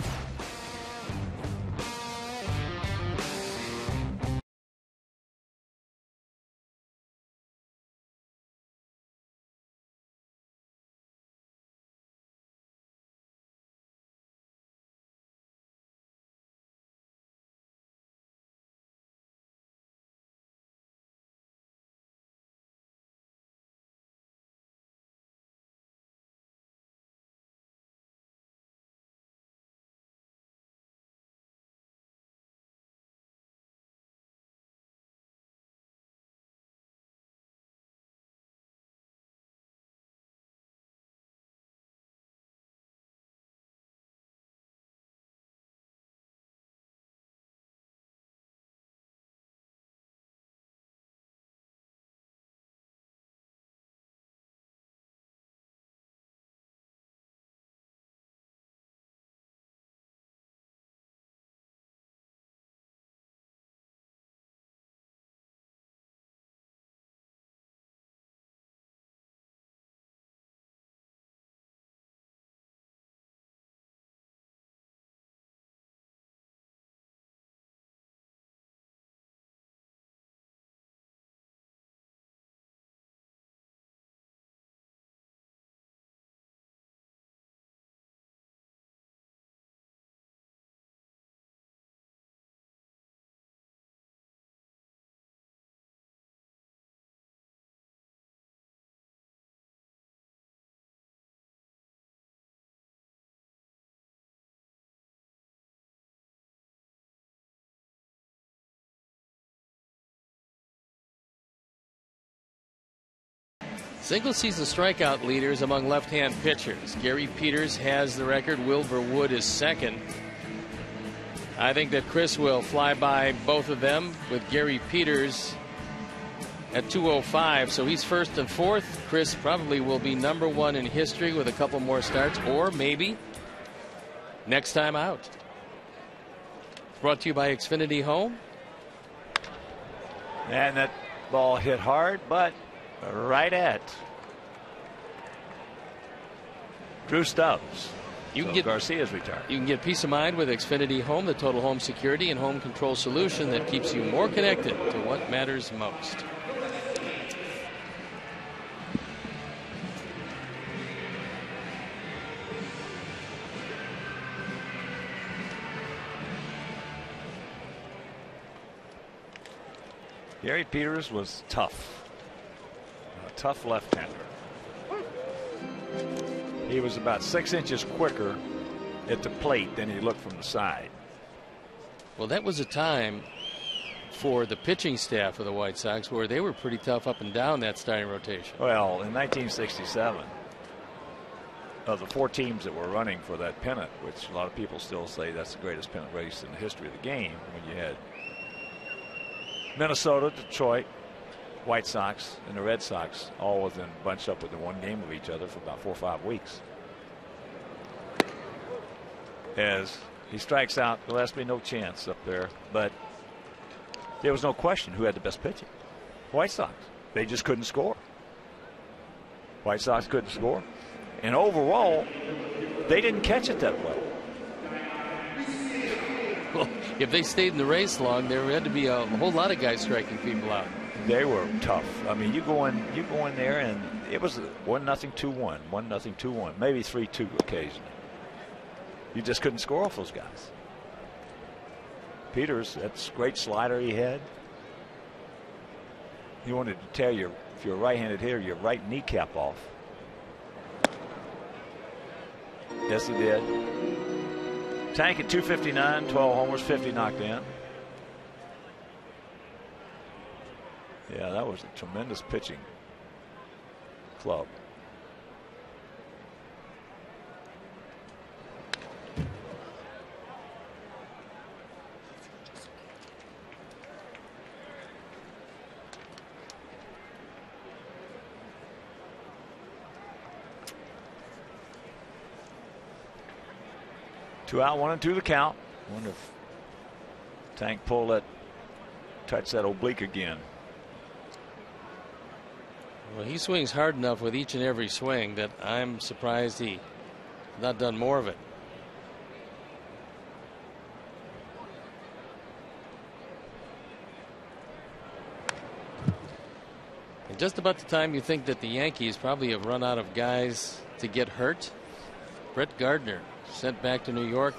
Single season strikeout leaders among left-hand pitchers. Gary Peters has the record. Wilbur Wood is second. I think that Chris will fly by both of them, with Gary Peters at 205. So he's first and fourth. Chris probably will be number one in history with a couple more starts, or maybe next time out. Brought to you by Xfinity Home. And that ball hit hard, but right at Drew Stubbs. You can get Garcia's retired. You can get peace of mind with Xfinity Home, the total home security and home control solution that keeps you more connected to what matters most. Gary Peters was tough. A tough left-hander. He was about 6 inches quicker at the plate than he looked from the side. Well, that was a time for the pitching staff of the White Sox where they were pretty tough up and down that starting rotation. Well, in 1967, of the 4 teams that were running for that pennant, which a lot of people still say that's the greatest pennant race in the history of the game, when you had Minnesota, Detroit, White Sox, and the Red Sox all within bunched up within 1 game of each other for about 4 or 5 weeks. As he strikes out, there has to be no chance up there, but there was no question who had the best pitching. White Sox. They just couldn't score. White Sox couldn't score. And overall, they didn't catch it that well. Well, if they stayed in the race long, there had to be a whole lot of guys striking people out. They were tough. I mean, you go in there, and it was 1-0, 2-1, 1-0, 2-1, maybe 3-2 occasionally. You just couldn't score off those guys. Peters, that's a great slider he had. He wanted to tear your, if you're a right-handed hitter, your right kneecap off. Yes, he did. Tank at 259, 12 homers, 50 knocked in. Yeah, that was a tremendous pitching club. Two out, 1-2 the count. Wonder if Tank pull that, touch that oblique again. Well, he swings hard enough with each and every swing that I'm surprised he not done more of it. And just about the time you think that the Yankees probably have run out of guys to get hurt, Brett Gardner sent back to New York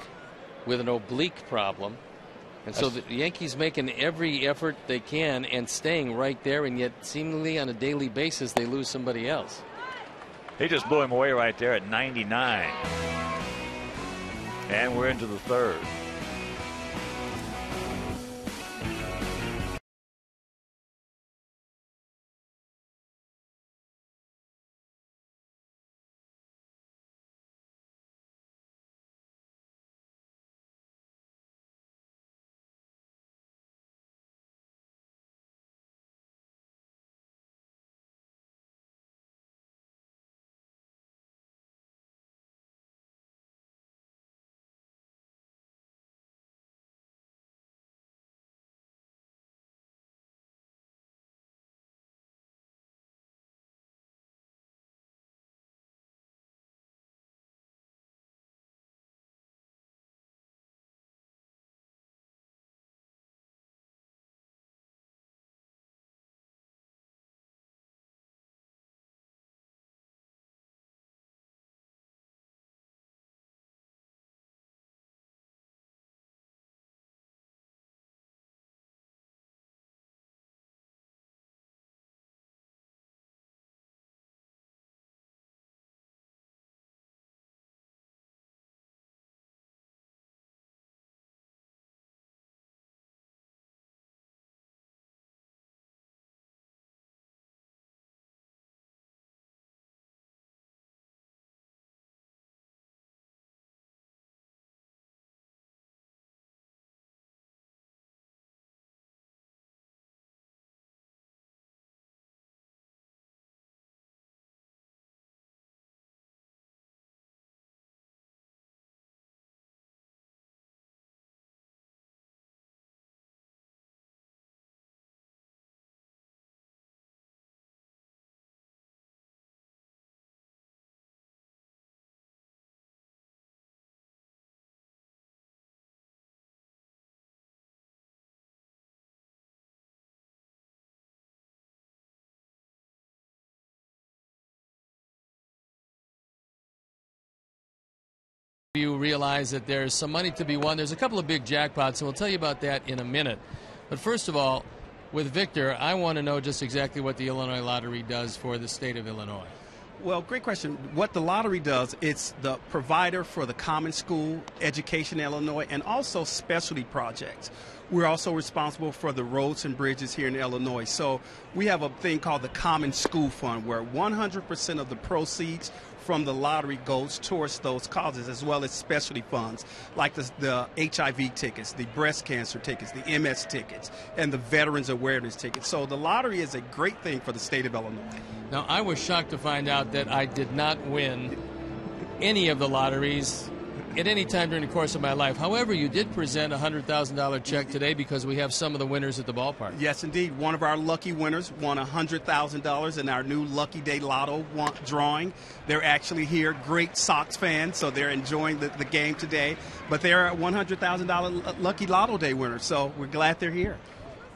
with an oblique problem. And so the Yankees making every effort they can and staying right there, and yet seemingly on a daily basis they lose somebody else. He just blew him away right there at 99. And we're into the third. You realize that there's some money to be won. There's a couple of big jackpots, and we'll tell you about that in a minute. But first of all, with Victor, I want to know just exactly what the Illinois Lottery does for the state of Illinois. Well, great question. What the lottery does, it's the provider for the common school education in Illinois and also specialty projects. We're also responsible for the roads and bridges here in Illinois. So we have a thing called the Common School Fund, where 100% of the proceeds from the lottery goes towards those causes, as well as specialty funds like the HIV tickets, the breast cancer tickets, the MS tickets, and the Veterans Awareness tickets. So the lottery is a great thing for the state of Illinois. Now, I was shocked to find out that I did not win any of the lotteries at any time during the course of my life. However, you did present a $100,000 check today because we have some of the winners at the ballpark. Yes, indeed. One of our lucky winners won $100,000 in our new Lucky Day Lotto drawing. They're actually here, great Sox fans, so they're enjoying the game today. But they're a $100,000 Lucky Lotto Day winner, so we're glad they're here.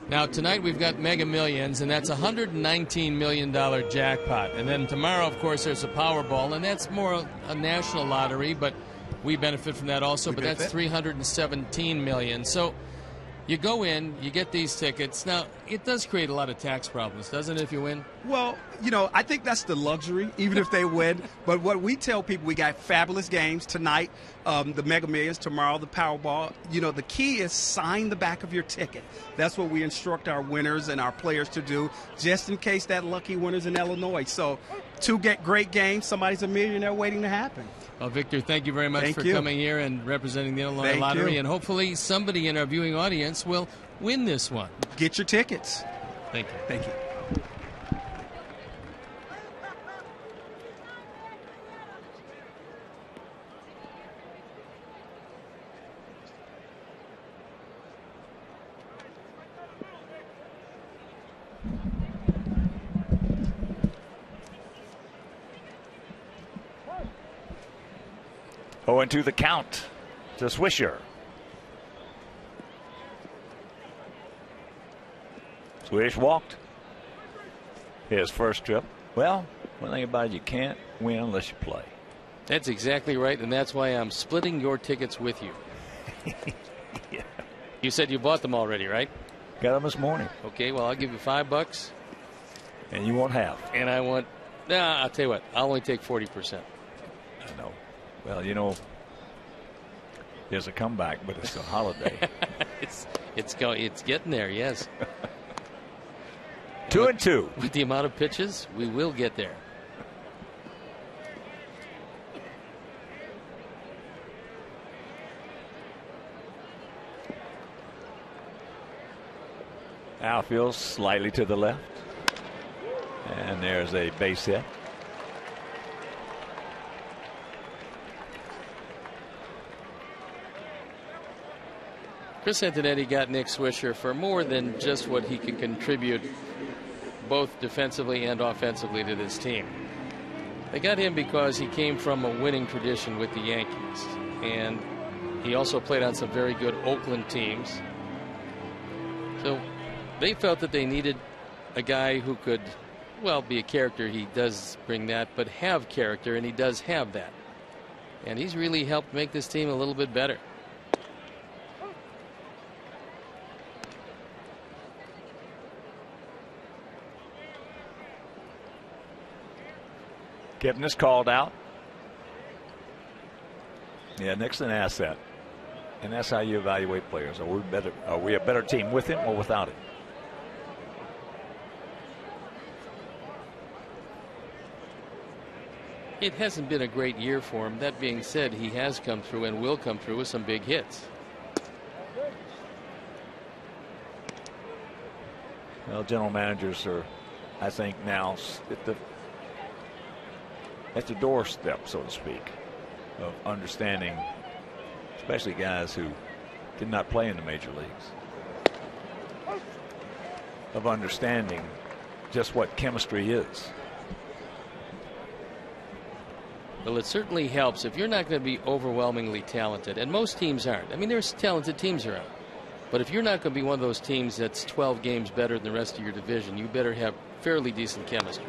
Now, tonight we've got Mega Millions, and that's a $119 million jackpot. And then tomorrow, of course, there's a Powerball, and that's more a national lottery, but we benefit from that also, but that's $317 million. So you go in, you get these tickets. Now, it does create a lot of tax problems, doesn't it, if you win? Well, you know, I think that's the luxury, even if they win. But what we tell people, we got fabulous games tonight, the Mega Millions, tomorrow the Powerball. You know, the key is sign the back of your ticket. That's what we instruct our winners and our players to do, just in case that lucky winner's in Illinois. So two great games, somebody's a millionaire waiting to happen. Well, Victor, thank you very much for coming here and representing the Illinois Lottery. And hopefully somebody in our viewing audience will win this one. Get your tickets. Thank you. Thank you. Oh, and to the count to Swisher. Swish walked his first trip. Well, one thing about it, you can't win unless you play. That's exactly right, and that's why I'm splitting your tickets with you. Yeah. You said you bought them already, right? Got them this morning. Okay, well, I'll give you $5. And you won't have. And I want, I'll tell you what, I'll only take 40%. I know. Well, you know, there's a comeback, but it's a holiday. it's getting there, yes. 2-2. With the amount of pitches, we will get there. Outfield slightly to the left. And there's a base hit. Chris Antonetti got Nick Swisher for more than just what he can contribute both defensively and offensively to this team. They got him because he came from a winning tradition with the Yankees, and he also played on some very good Oakland teams. So they felt that they needed a guy who could, well, be a character. He does bring that, but have character, and he does have that. And he's really helped make this team a little bit better. Kipnis called out. Yeah, Nick's an asset. And that's how you evaluate players. Are we a better team with him or without him? It hasn't been a great year for him. That being said, he has come through and will come through with some big hits. Well, general managers are, I think, now at the doorstep, so to speak, of understanding, especially guys who did not play in the major leagues, of understanding just what chemistry is. Well, it certainly helps if you're not going to be overwhelmingly talented, and most teams aren't. I mean, there's talented teams around, but if you're not going to be one of those teams that's 12 games better than the rest of your division, you better have fairly decent chemistry.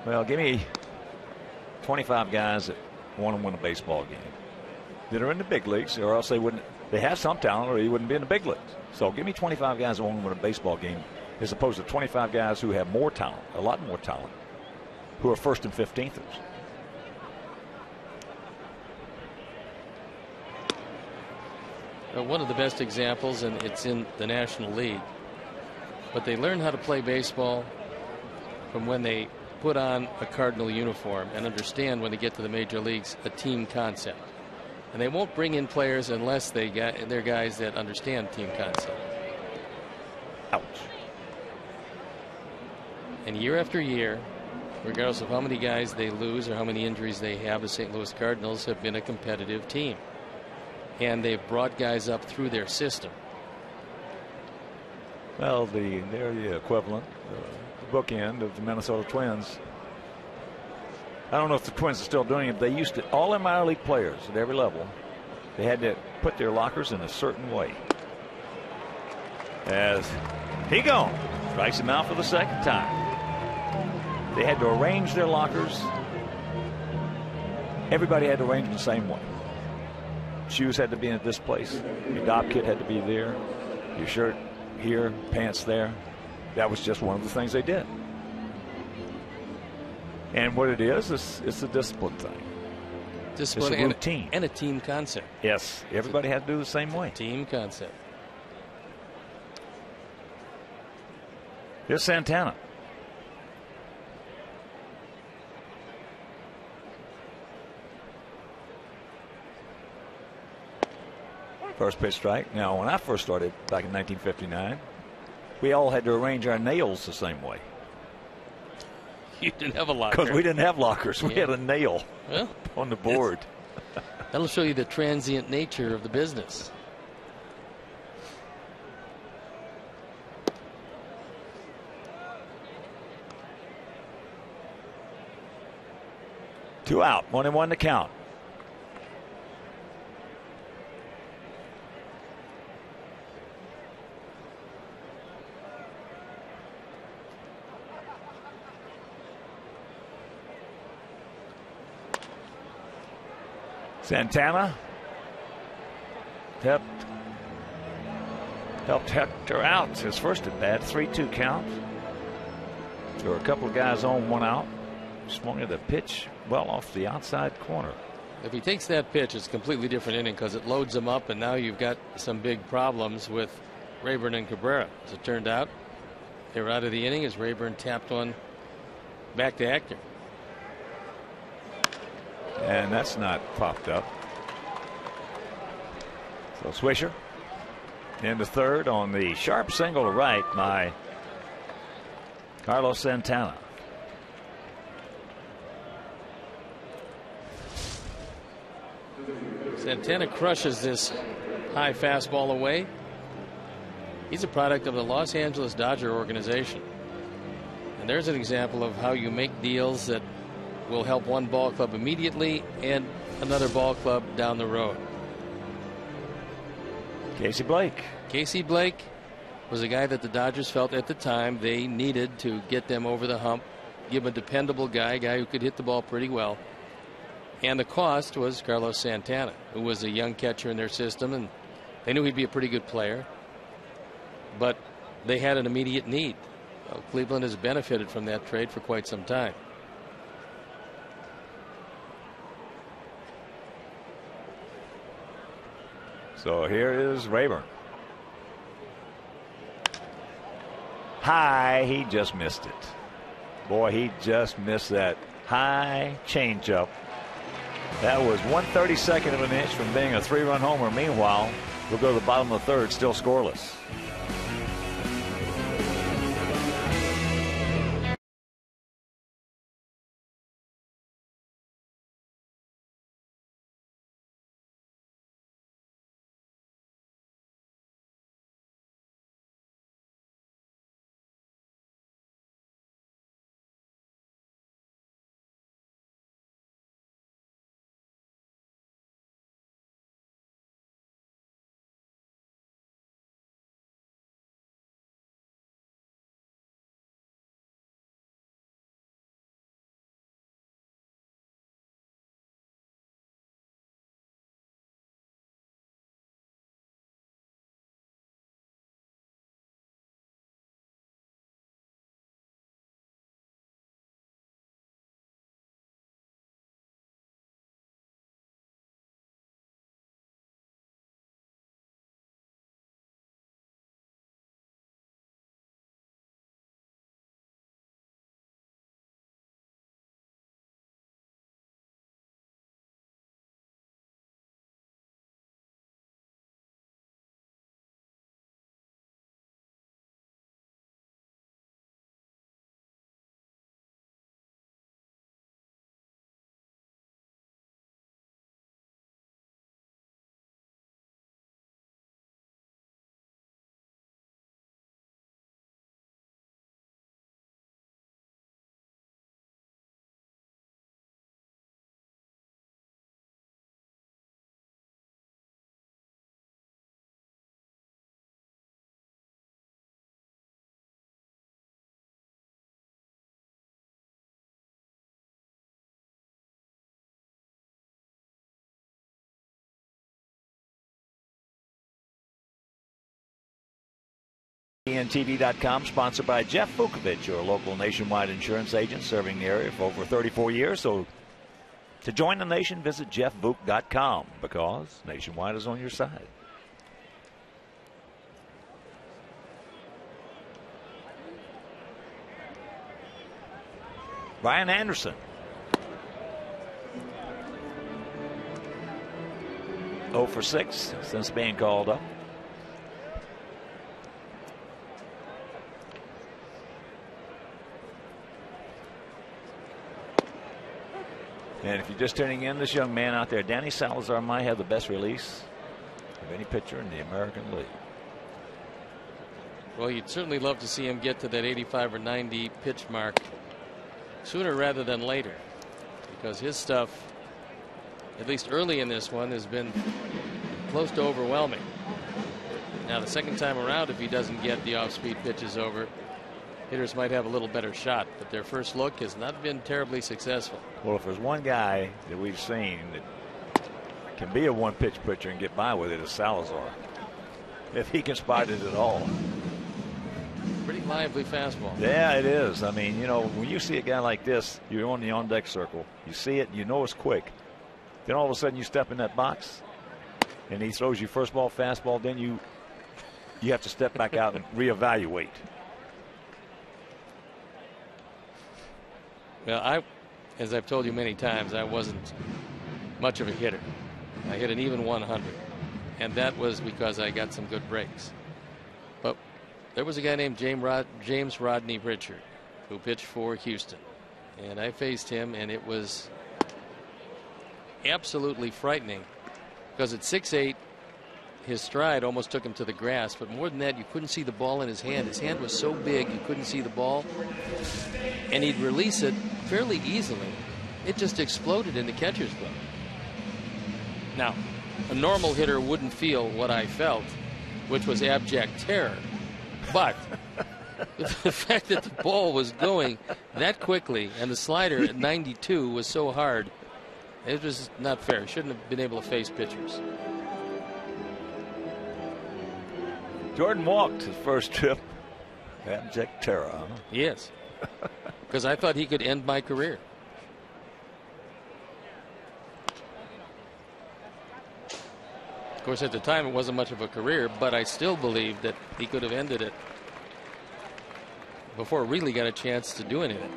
Well, give me 25 guys that want to win a baseball game that are in the big leagues, or else they wouldn't. They have some talent, or they wouldn't be in the big leagues. So give me 25 guys that want to win a baseball game, as opposed to 25 guys who have more talent, a lot more talent, who are first and 15thers. One of the best examples, and it's in the National League, but they learn how to play baseball from when they put on a Cardinal uniform and understand when they get to the major leagues a team concept. And they won't bring in players unless they're guys that understand team concept. Ouch. And year after year, regardless of how many guys they lose or how many injuries they have, the St. Louis Cardinals have been a competitive team. And they've brought guys up through their system. Well, they're the equivalent, the bookend of the Minnesota Twins. I don't know if the Twins are still doing it. They used to, all their minor league players at every level, they had to put their lockers in a certain way. As he gone, strikes him out for the second time. They had to arrange their lockers. Everybody had to arrange them the same way. Shoes had to be in this place. Your dop kit had to be there. Your shirt here, pants there. That was just one of the things they did. And what it is it's a discipline thing. Discipline it's a routine. And a team concept. Yes, everybody had to do the same way. Team concept. Here's Santana. First pitch strike. Now, when I first started back in 1959, we all had to arrange our nails the same way. You didn't have a locker. Because we didn't have lockers. We had a nail on the board. That'll show you the transient nature of the business. Two out, 1-1 to count. Santana helped Hector out his first at bat. 3-2 count. There were a couple of guys on, one out. Swung at the pitch well off the outside corner. If he takes that pitch, it's a completely different inning because it loads him up, and now you've got some big problems with Rayburn and Cabrera. As it turned out, they were out of the inning as Rayburn tapped one back to Hector. And that's not popped up. So Swisher into third on the sharp single to right by Carlos Santana. Santana crushes this high fastball away. He's a product of the Los Angeles Dodger organization. And there's an example of how you make deals that will help one ball club immediately and another ball club down the road. Casey Blake. Casey Blake was a guy that the Dodgers felt at the time they needed to get them over the hump, give a dependable guy who could hit the ball pretty well. And the cost was Carlos Santana, who was a young catcher in their system, and they knew he'd be a pretty good player. But they had an immediate need. Cleveland has benefited from that trade for quite some time. So here is Rayburn. High, he just missed it. Boy, he just missed that high changeup. That was 1/32 of an inch from being a 3-run homer. Meanwhile, we'll go to the bottom of the third, still scoreless. ENTV.com, sponsored by Jeff Vukovich, your local nationwide insurance agent serving the area for over 34 years. So to join the nation, visit jeffvuk.com because Nationwide is on your side. Brian Anderson. 0 for 6 since being called up. And if you're just tuning in, this young man out there, Danny Salazar, might have the best release of any pitcher in the American League. Well, you'd certainly love to see him get to that 85 or 90 pitch mark sooner rather than later, because his stuff, at least early in this one, has been close to overwhelming. Now, the second time around, if he doesn't get the off-speed pitches over, hitters might have a little better shot, but their first look has not been terribly successful. Well, if there's one guy that we've seen that can be a one-pitch pitcher and get by with it, it's Salazar, if he can spot it at all. Pretty lively fastball. Yeah, it is. I mean, you know, when you see a guy like this, you're on the on-deck circle. You see it, you know it's quick. Then all of a sudden you step in that box, and he throws you first ball fastball. Then you have to step back out and reevaluate. Well, as I've told you many times, I wasn't much of a hitter. I hit an even 100, and that was because I got some good breaks. But there was a guy named James Rodney Pritchard who pitched for Houston, and I faced him, and it was absolutely frightening because at 6'8", his stride almost took him to the grass, but more than that, you couldn't see the ball in his hand. His hand was so big you couldn't see the ball, and he'd release it fairly easily. It just exploded in the catcher's glove. Now, a normal hitter wouldn't feel what I felt, which was abject terror, but the fact that the ball was going that quickly and the slider at 92 was so hard, it was not fair. Shouldn't have been able to face pitchers. Jordan walked his first trip. Abject terror, huh? Yes. Because I thought he could end my career. Of course, at the time, it wasn't much of a career, but I still believed that he could have ended it before really got a chance to do anything.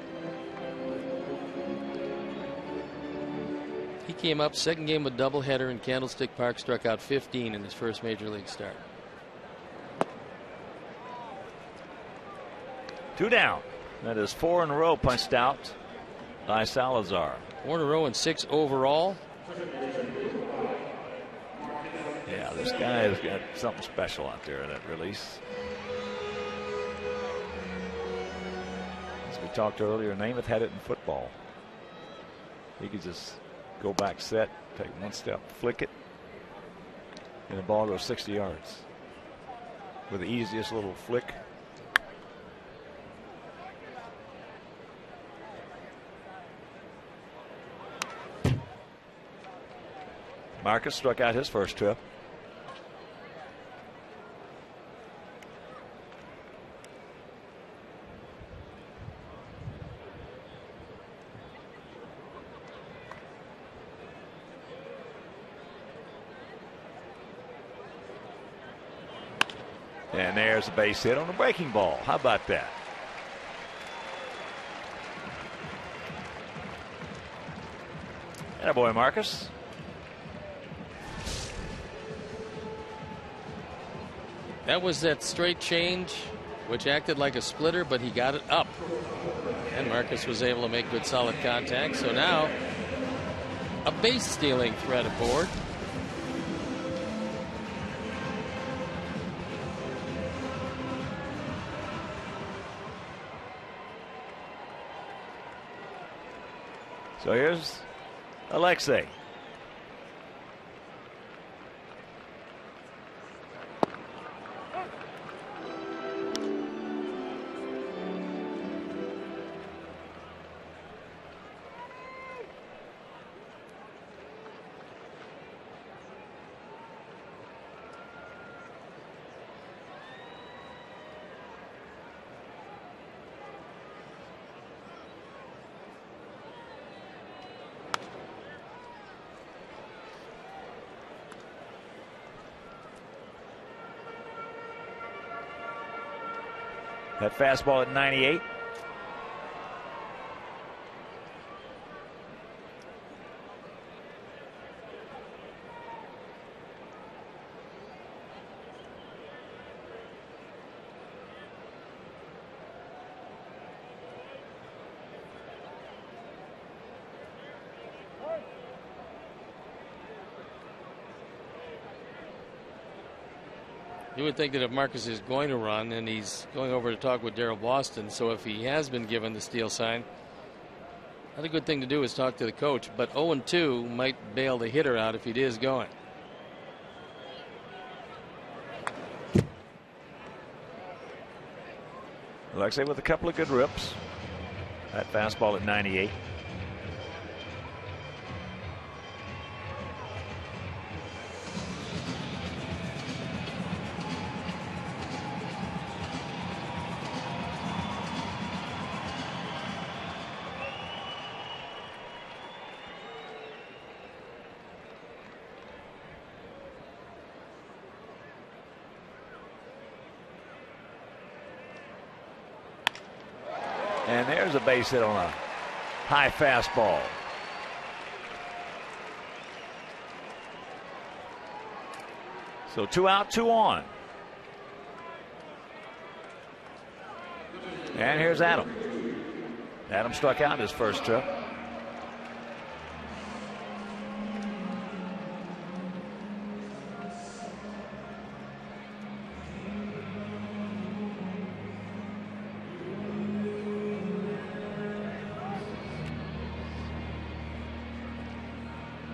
He came up, second game of doubleheader in Candlestick Park, struck out 15 in his first major league start. 2 down. That is 4 in a row punched out by Salazar. 4 in a row and 6 overall. Yeah, this guy has got something special out there in that release. As we talked earlier, Namath had it in football. He could just go back set, take one step, flick it, and the ball goes 60 yards with the easiest little flick. Marcus struck out his first trip. And there's a base hit on a breaking ball. How about that? Attaboy, Marcus. That was that straight change, which acted like a splitter, but he got it up. And Marcus was able to make good, solid contact. So now, a base stealing threat aboard. So here's Alexei. That fastball at 98. You would think that if Marcus is going to run and he's going over to talk with Darryl Boston, so if he has been given the steal sign, another good thing to do is talk to the coach. But 0-2 might bail the hitter out if he is going. Alexei with a couple of good rips. That fastball at 98. And there's a base hit on a high fastball. So 2 out, 2 on. And here's Adam. Adam struck out his first trip.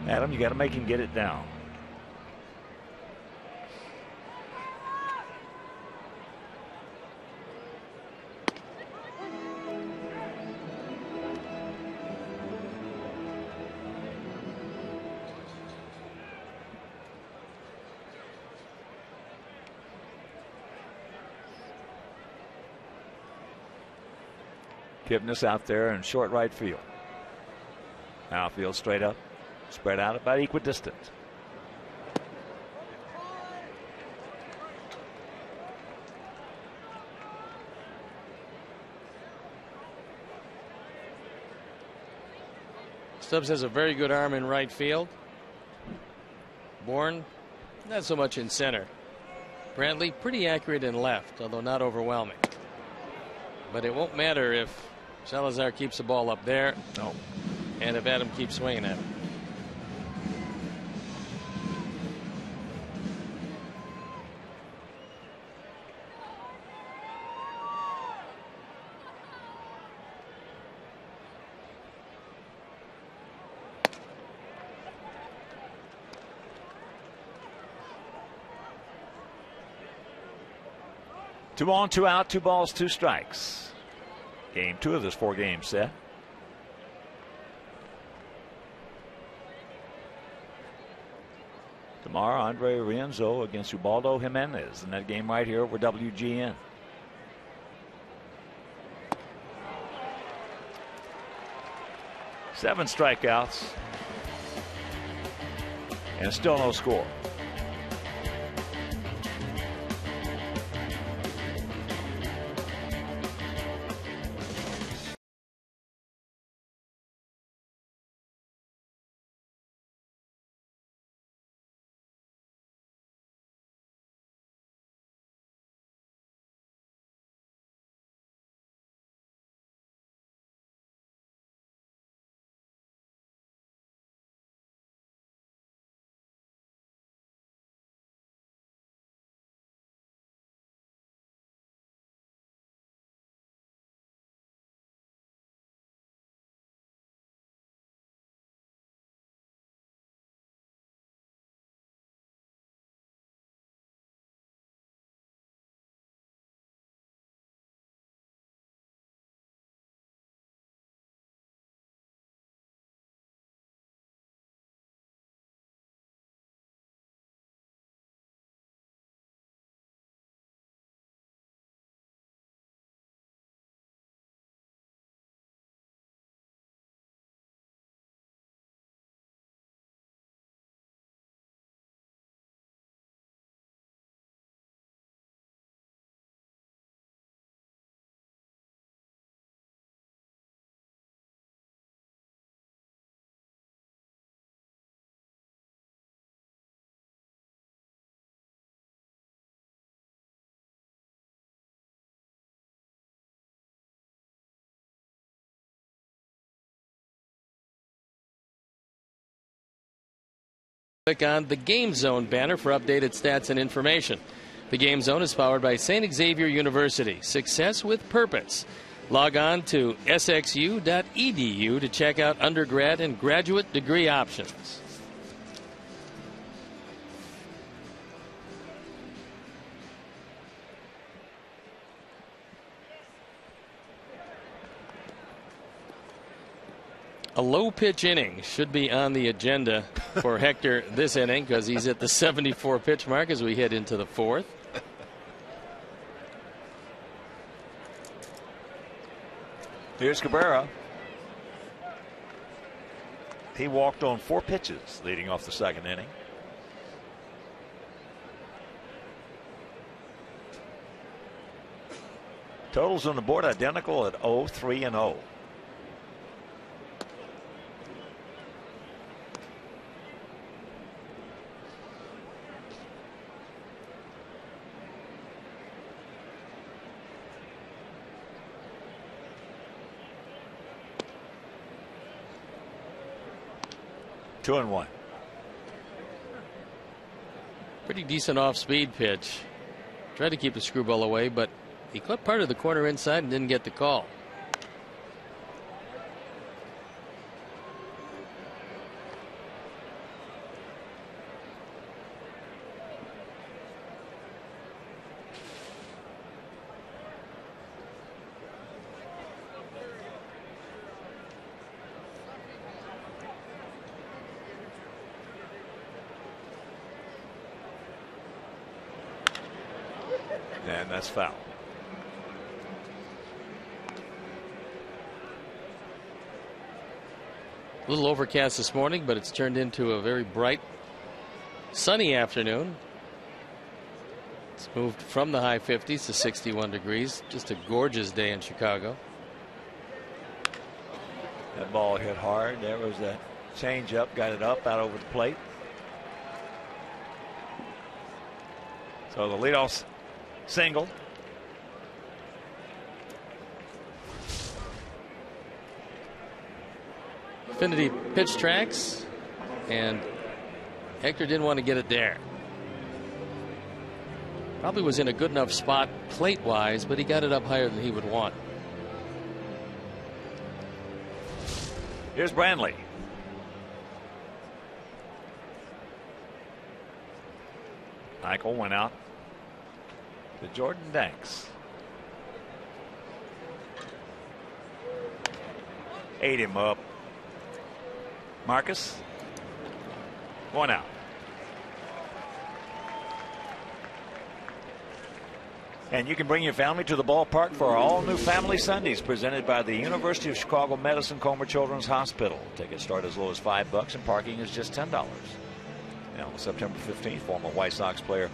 Adam, you got to make him get it down. Kipnis out there in short right field. Outfield straight up. Spread out about equidistant. Stubbs has a very good arm in right field. Bourne, not so much in center. Brantley, pretty accurate in left, although not overwhelming. But it won't matter if Salazar keeps the ball up there. No. And if Adam keeps swinging at it. Two on, 2 out, 2 balls, 2 strikes. Game 2 of this 4-game set. Tomorrow, Andre Rienzo against Ubaldo Jimenez in that game right here over WGN. Seven strikeouts and still no score. Click on the Game Zone banner for updated stats and information. The Game Zone is powered by St. Xavier University. Success with purpose. Log on to sxu.edu to check out undergrad and graduate degree options. A low pitch inning should be on the agenda for Hector this inning because he's at the 74 pitch mark as we head into the fourth. Here's Cabrera. He walked on 4 pitches leading off the second inning. Totals on the board identical at 0, 3, and 0. Two and one. Pretty decent off-speed pitch. Tried to keep the screwball away, but he clipped part of the corner inside and didn't get the call. And that's foul. A little overcast this morning, but it's turned into a very bright, sunny afternoon. It's moved from the high 50s to 61 degrees. Just a gorgeous day in Chicago. That ball hit hard. There was that change up, got it up out over the plate. So the leadoff single. Infinity pitch tracks, and Hector didn't want to get it there. Probably was in a good enough spot plate wise, but he got it up higher than he would want. Here's Brantley. Eichel went out to Jordan Danks. 8 him up. Marcus. 1 out. And you can bring your family to the ballpark for our all-new Family Sundays presented by the University of Chicago Medicine Comer Children's Hospital. Tickets start as low as $5 and parking is just $10. Now, on September 15th, former White Sox player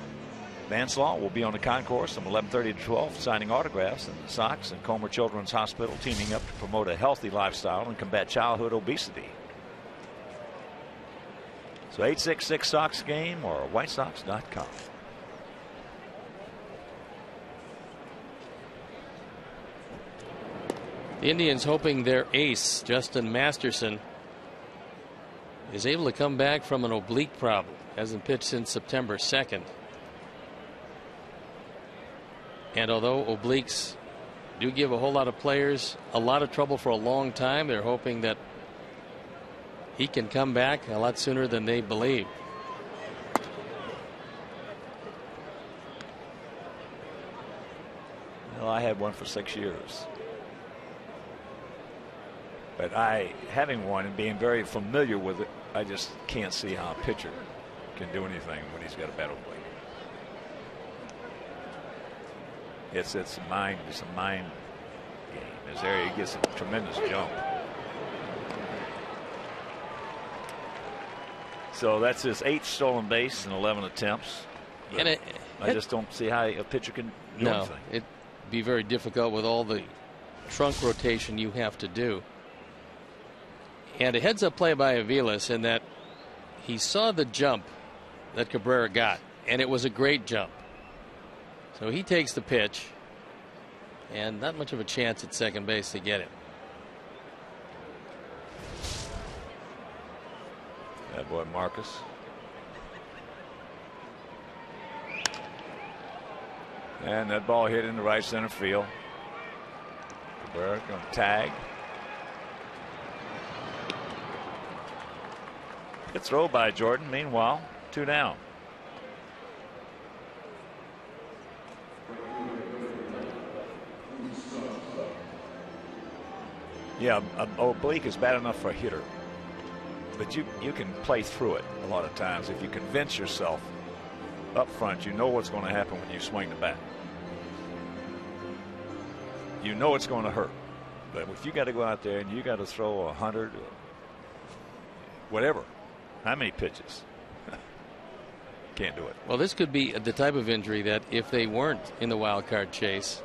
Manslaw will be on the concourse from 11:30 to 12 signing autographs, and the Sox and Comer Children's Hospital teaming up to promote a healthy lifestyle and combat childhood obesity. So 866 Sox game or whitesox.com. The Indians hoping their ace, Justin Masterson, is able to come back from an oblique problem. Hasn't pitched since September 2nd. And although obliques do give a whole lot of players a lot of trouble for a long time, they're hoping that he can come back a lot sooner than they believe. Well, I had one for 6 years. But having one and being very familiar with it, I just can't see how a pitcher can do anything when he's got a bat oblique. It's a mind game. This area gets a tremendous jump. So that's his 8th stolen base in 11 attempts. And I just don't see how a pitcher can do anything. It'd be very difficult with all the trunk rotation you have to do. And a heads-up play by Aviles in that he saw the jump that Cabrera got, and it was a great jump. So he takes the pitch, and not much of a chance at second base to get it. That boy Marcus. And that ball hit into right center field. Cabrera going to tag. Good throw by Jordan. Meanwhile, 2 down. Yeah, oblique is bad enough for a hitter, but you can play through it a lot of times if you convince yourself up front. You know what's going to happen when you swing the bat. You know it's going to hurt, but if you got to go out there and you got to throw 100, whatever, how many pitches, can't do it. Well, this could be the type of injury that if they weren't in the wild card chase,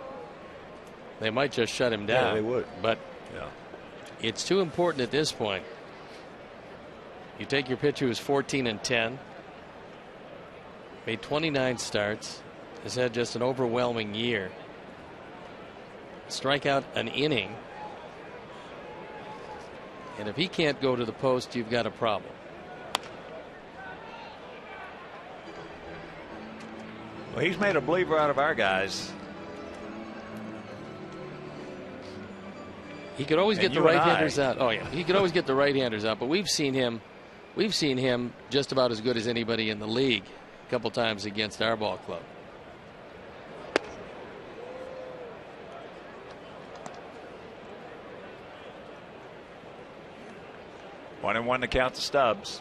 they might just shut him down. Yeah, they would. But yeah, it's too important at this point. You take your pitcher who's 14-10, made 29 starts, has had just an overwhelming year. Strike out an inning, and if he can't go to the post, you've got a problem. well, he's made a believer out of our guys. He could always get the right-handers out. Oh yeah, he could always get the right-handers out. But we've seen him just about as good as anybody in the league a couple times against our ball club. One and one to count the Stubbs.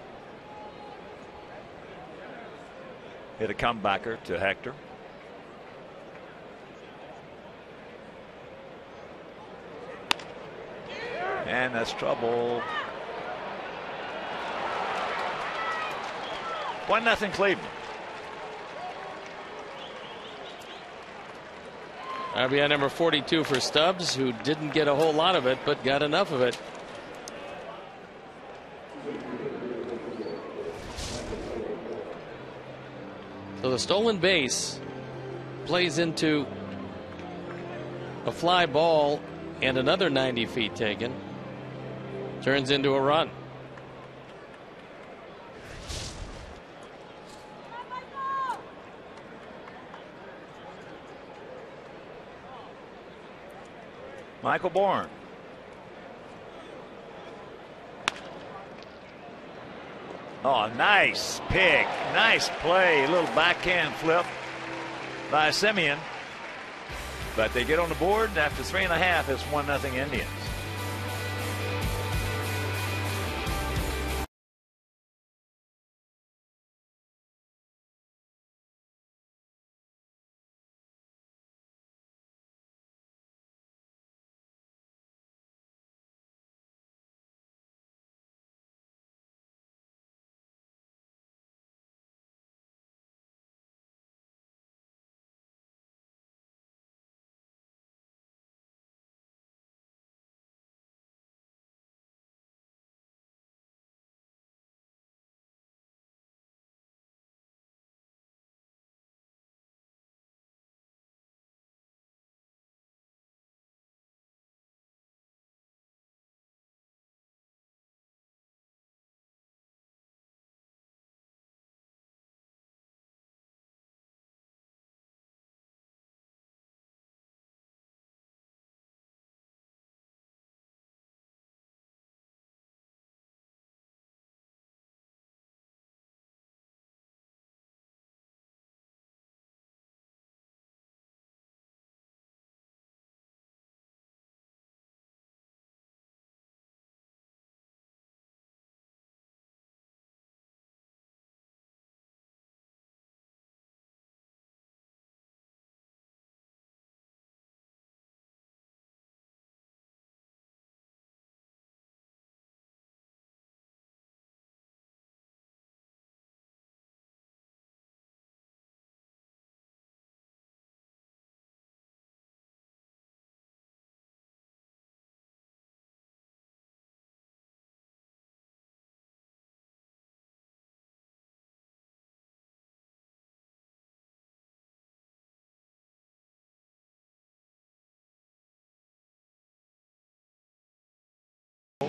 Hit a comebacker to Hector. And that's trouble. 1-0 Cleveland. RBI number 42 for Stubbs, who didn't get a whole lot of it, but got enough of it. So the stolen base plays into a fly ball and another 90 feet taken. Turns into a run. Michael Bourne. Oh, nice pick. Nice play. A little backhand flip by Simeon. But they get on the board, and after 3.5, it's 1-0 Indians.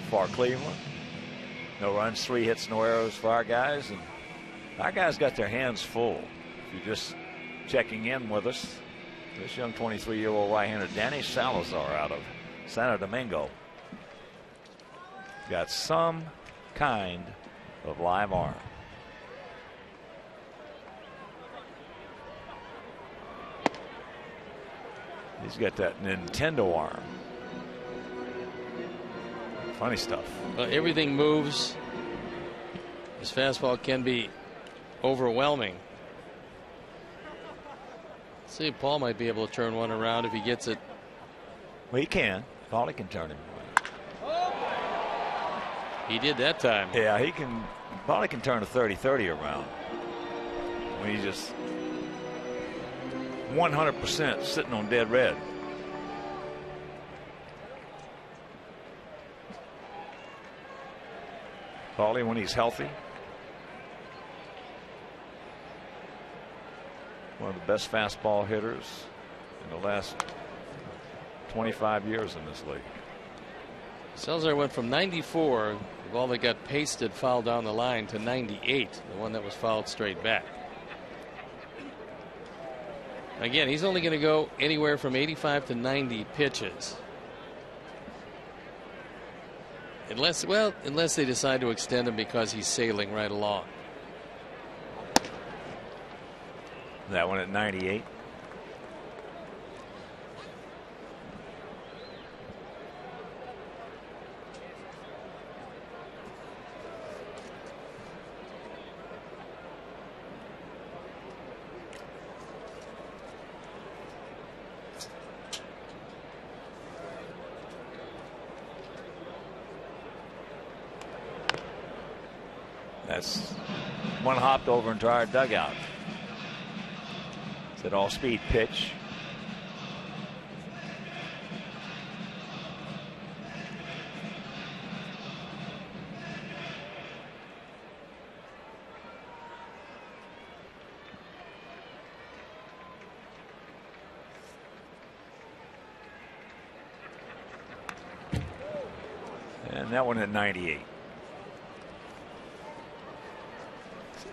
For Cleveland. No runs, 3 hits, no errors for our guys. And our guys got their hands full. If you're just checking in with us, This young 23-year-old right-hander Danny Salazar out of Santo Domingo got some kind of live arm. He's got that Nintendo arm. Funny stuff. Well, everything moves. His fastball can be overwhelming. Let's see if Paul might be able to turn one around if he gets it. Well, he can. Paulie can turn him around. He did that time. Yeah, he can. Paulie can turn a 30-30 around when he's just 100% sitting on dead red. Paulie, when he's healthy, one of the best fastball hitters in the last 25 years in this league. Salazar went from 94, the ball that got pasted foul down the line, to 98, the one that was fouled straight back. Again, he's only going to go anywhere from 85 to 90 pitches. Unless they decide to extend him because he's sailing right along. That one at 98. That's one hopped over into our dugout. It's an all-speed pitch. And that one at 98.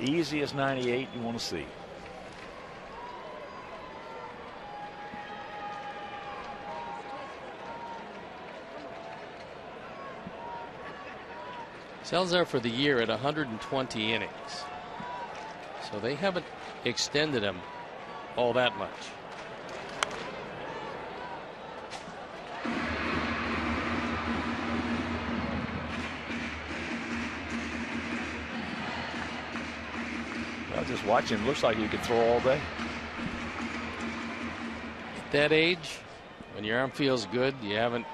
Easy as 98 you want to see. Salazar for the year at 120 innings. So they haven't extended him all that much. Just watch him. Looks like he could throw all day. At that age, when your arm feels good, you haven't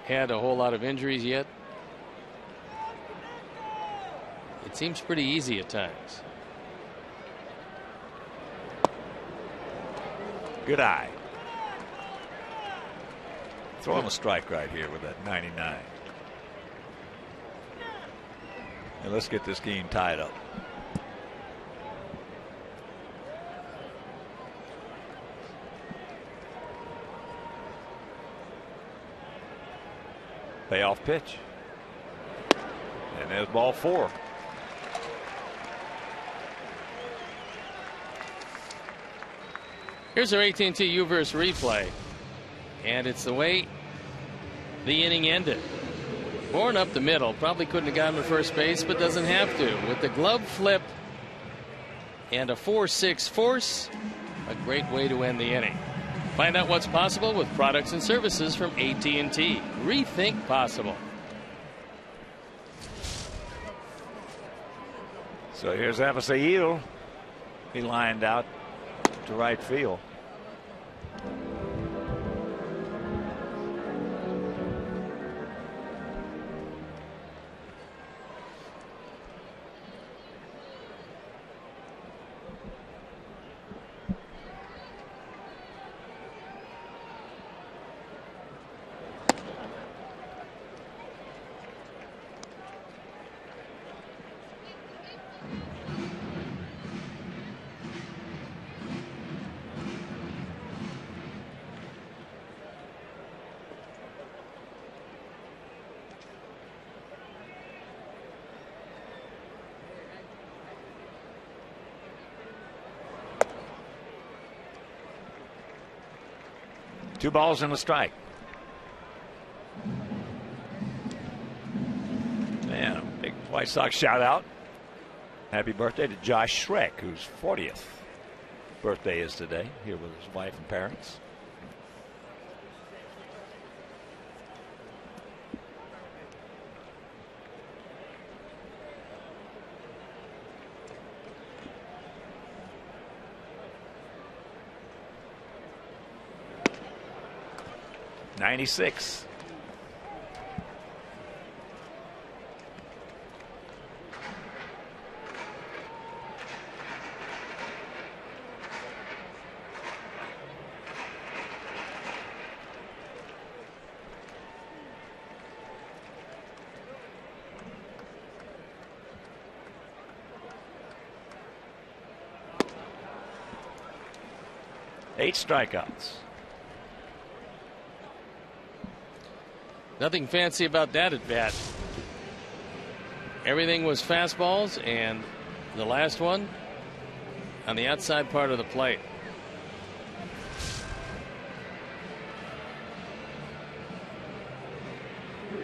had a whole lot of injuries yet. It seems pretty easy at times. Good eye. Throw him a strike right here with that 99. And let's get this game tied up. Payoff pitch. And there's ball 4. Here's our AT&T Uverse replay. And it's the way the inning ended. Born up the middle. Probably couldn't have gotten to first base, but doesn't have to. With the glove flip and a 4-6 force, a great way to end the inning. Find out what's possible with products and services from AT&T. Rethink possible. So here's Avisaíl. He lined out to right field. 2 balls and a strike. And a big White Sox shout out. Happy birthday to Josh Schreck, whose 40th birthday is today, here with his wife and parents. '96. Eight strikeouts. Nothing fancy about that at bat. Everything was fastballs, and the last one on the outside part of the plate.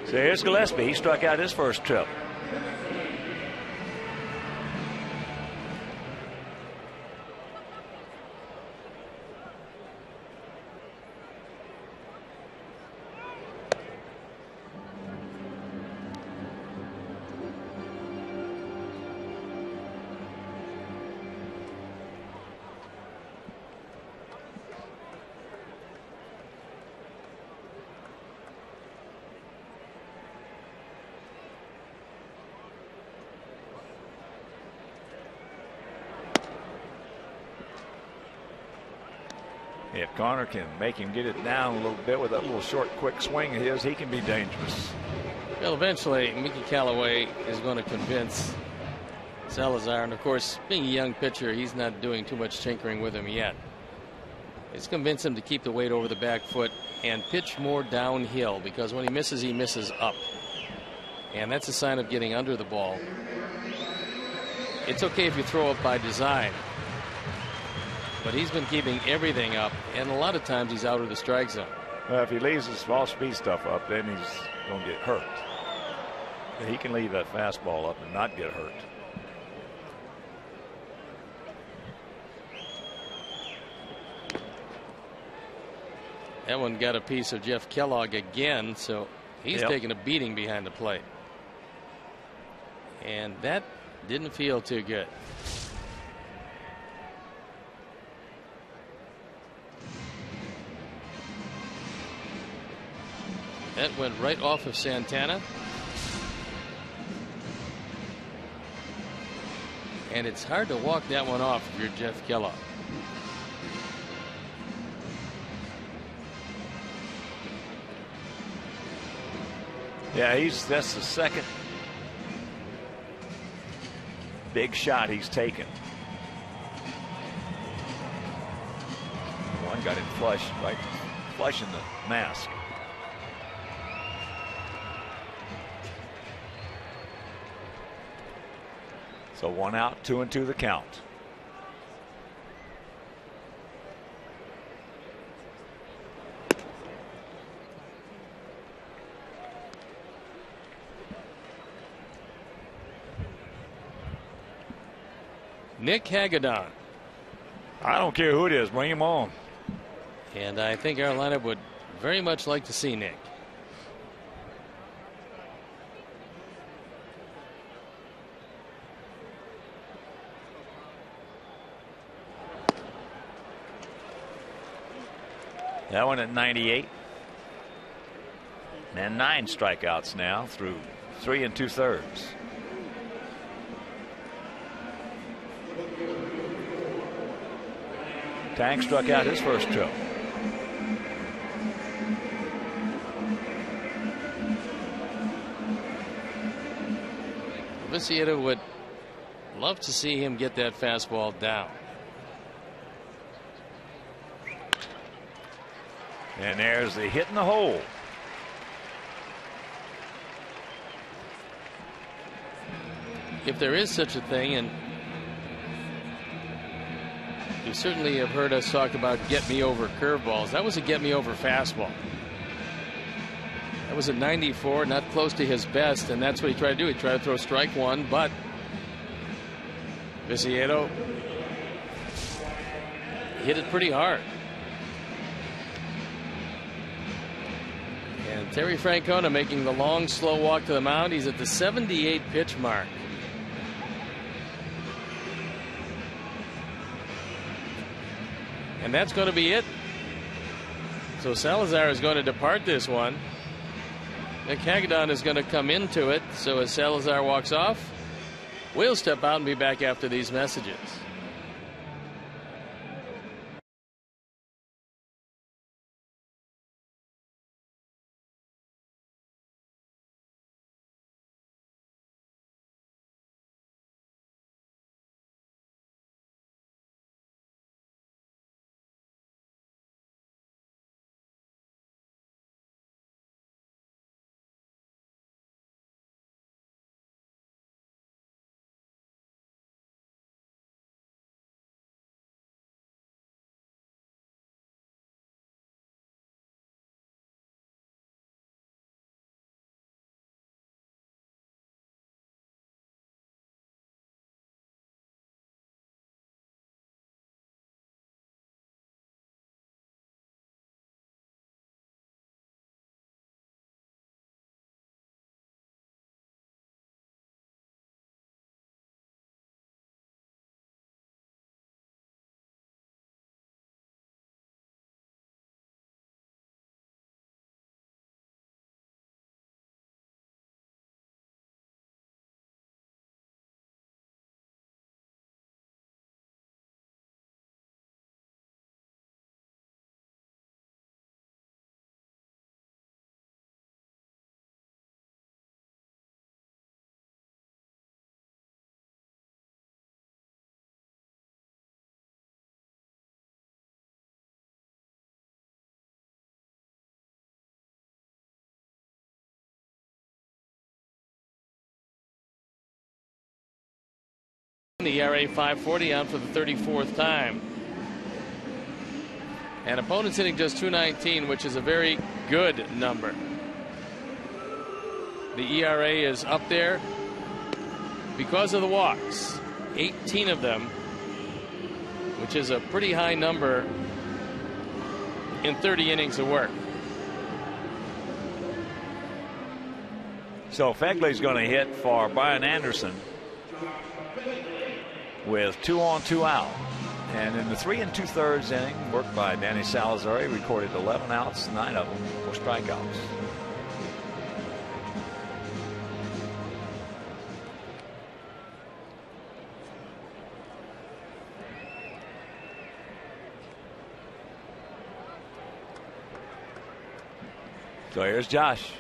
So here's Gillespie. He struck out his first trip. If Connor can make him get it down a little bit with that little short, quick swing of his, he can be dangerous. Well, eventually, Mickey Callaway is going to convince Salazar, and of course, being a young pitcher, he's not doing too much tinkering with him yet. It's convinced him to keep the weight over the back foot and pitch more downhill, because when he misses up. And that's a sign of getting under the ball. It's okay if you throw up by design, but he's been keeping everything up, and a lot of times he's out of the strike zone. Well, if he leaves his off-speed stuff up, then he's going to get hurt. He can leave that fastball up and not get hurt. That one got a piece of Jeff Kellogg again, so he's taking a beating behind the plate. And that didn't feel too good. That went right off of Santana. And it's hard to walk that one off if you're Jeff Kellogg. Yeah, that's the second big shot he's taken. One got him flush, right flush in the mask. So 1 out, 2-2 the count. Nick Hagedorn. I don't care who it is, bring him on. And I think our lineup would very much like to see Nick. That one at 98. And 9 strikeouts now through 3 2/3. Tank struck out his first trip. Vicietta would love to see him get that fastball down. And there's the hit in the hole. If there is such a thing, and You certainly have heard us talk about get me over curveballs. That was a get me over fastball. That was at 94, not close to his best, and that's what he tried to do. He tried to throw strike one, but Viciedo hit it pretty hard. And Terry Francona making the long, slow walk to the mound. He's at the 78 pitch mark. And that's going to be it. So Salazar is going to depart this one. Nick Hagedorn is going to come into it. So as Salazar walks off, we'll step out and be back after these messages. The ERA 5.40 on for the 34th time. And opponents hitting just 219, which is a very good number. The ERA is up there because of the walks, 18 of them, which is a pretty high number in 30 innings of work. So Fegley's going to hit for Brian Anderson with 2 on 2 out. And in the 3 2/3 inning, worked by Danny Salazar, he recorded 11 outs, 9 of them for strikeouts. So here's Josh.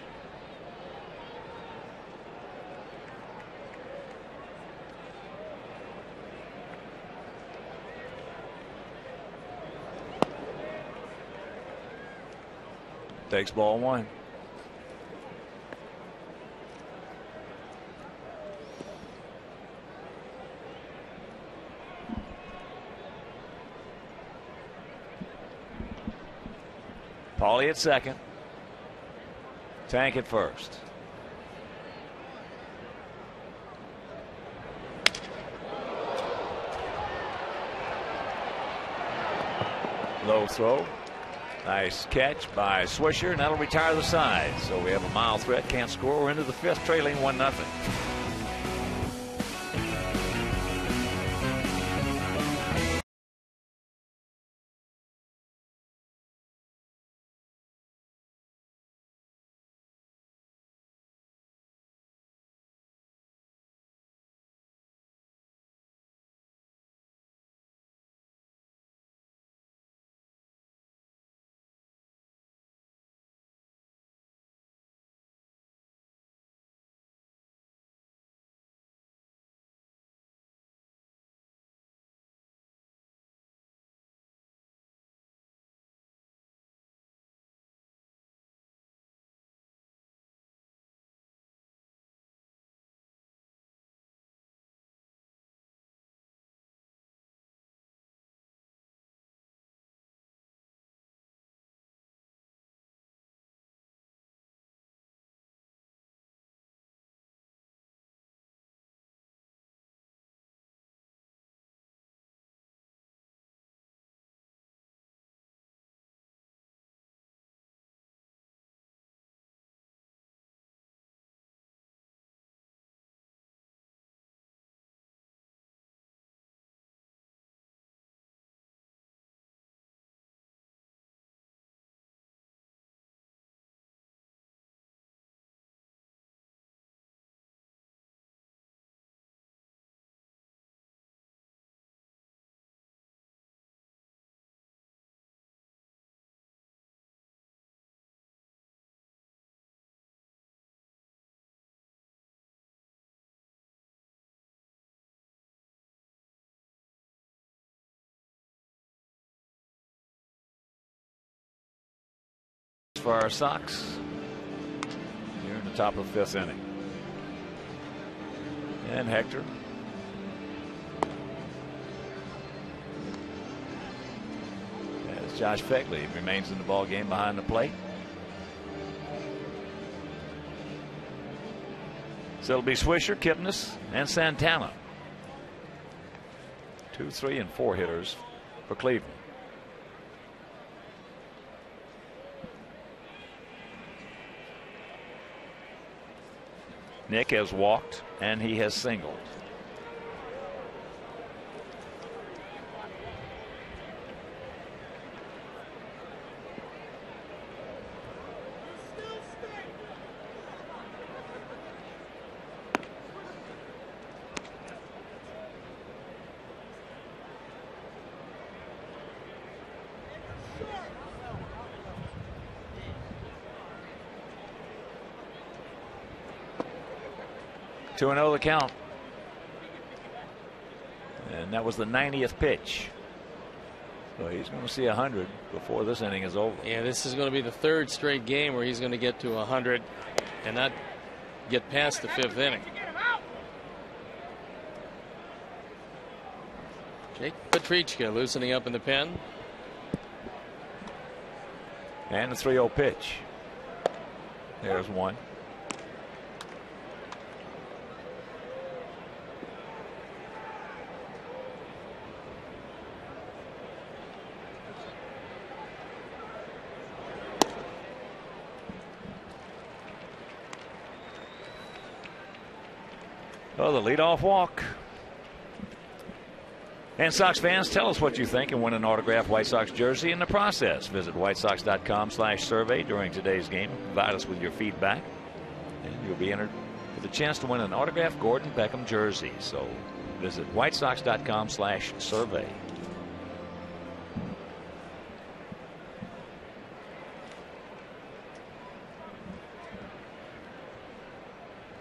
Takes ball 1. Paulie at second. Tank at first. Low throw. Nice catch by Swisher, and that'll retire the side. So we have a mild threat, can't score. We're into the 5th, trailing 1-0. for our Sox here in the top of the 5th inning. And Hector. As Josh Feckley remains in the ball game behind the plate. So it'll be Swisher, Kipnis, and Santana. 2, 3, and 4 hitters for Cleveland. Nick has walked and he has singled. Two and 0 the count. And that was the 90th pitch. So he's going to see 100 before this inning is over. Yeah, this is going to be the 3rd straight game where he's going to get to 100 and not get past the 5th inning. Jake Petrichka loosening up in the pen. And the 3-0 pitch. There's one. Oh, the leadoff walk. And Sox fans, tell us what you think and win an autographed White Sox jersey in the process. Visit whitesox.com/survey during today's game. Provide us with your feedback, and you'll be entered with a chance to win an autographed Gordon Beckham jersey. So visit whitesox.com/survey.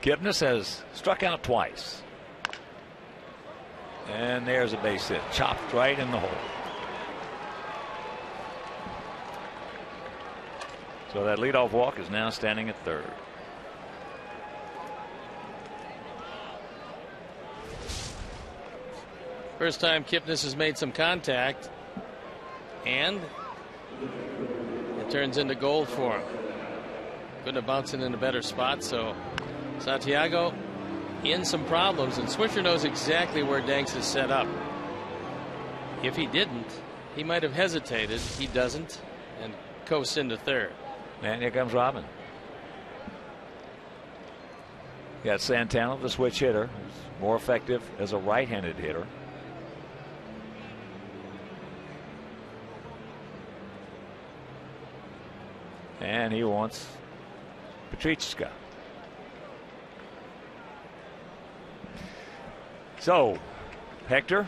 Kipnis has struck out twice. And there's a base hit. Chopped right in the hole. So that leadoff walk is now standing at 3rd. First time Kipnis has made some contact. And it turns into gold for him. Couldn't have bounced it in a better spot, so Santiago in some problems, and Swisher knows exactly where Danks is set up. If he didn't, he might have hesitated. He doesn't, and coasts into 3rd. And here comes Robin. You got Santana, the switch hitter, more effective as a right-handed hitter. And he wants Petrichka. So, Hector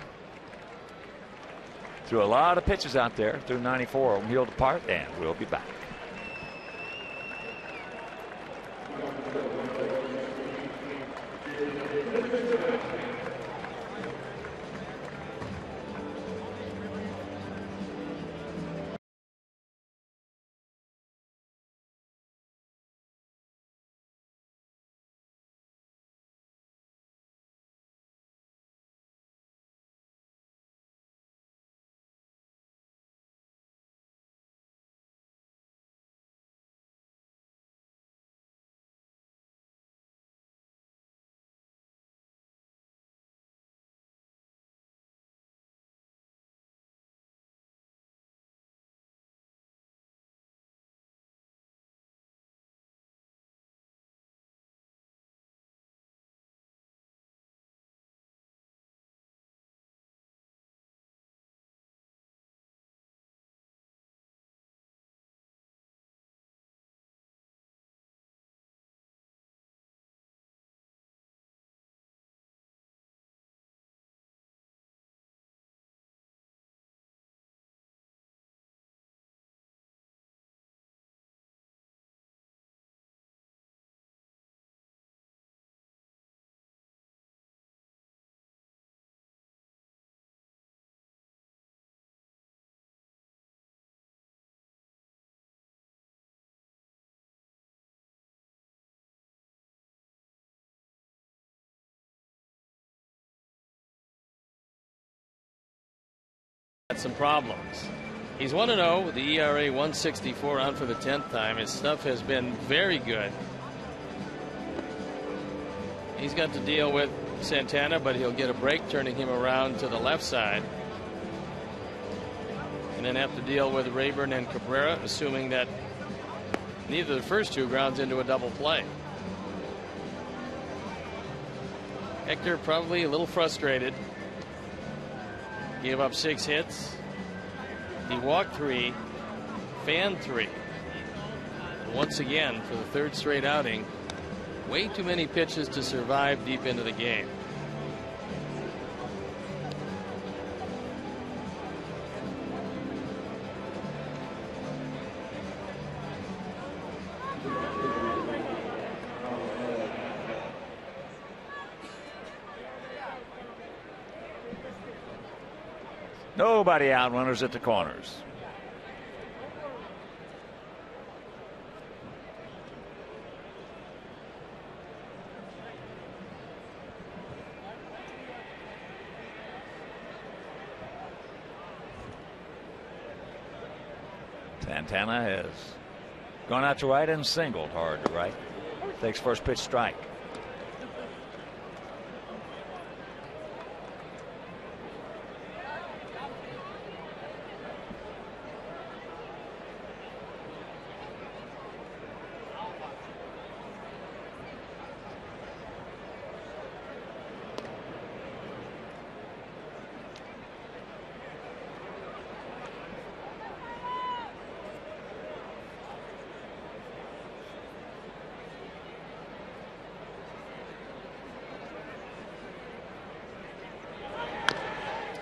threw a lot of pitches out there, threw 94 of them, healed apart, and we'll be back. some problems. He's 1-0 with the ERA 164 on for the 10th time. His stuff has been very good. He's got to deal with Santana, but he'll get a break, turning him around to the left side. And then have to deal with Rayburn and Cabrera, assuming that neither of the first two grounds into a double play. Hector probably a little frustrated. Gave up 6 hits. He walked 3, fanned 3. Once again, for the 3rd straight outing, way too many pitches to survive deep into the game. Nobody out, runners at the corners. Santana has gone out to right and singled hard to right. Takes first pitch strike.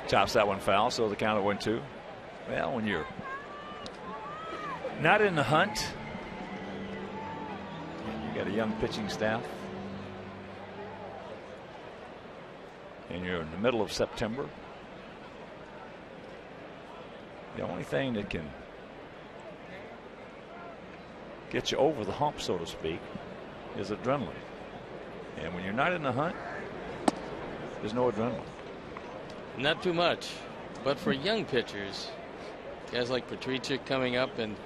Chops that one foul, so the count at 1-2. Well, when you're not in the hunt, you got a young pitching staff, and you're in the middle of September, the only thing that can get you over the hump, so to speak, is adrenaline. And when you're not in the hunt, there's no adrenaline. Not too much, but for young pitchers, guys like Petrichik coming up, and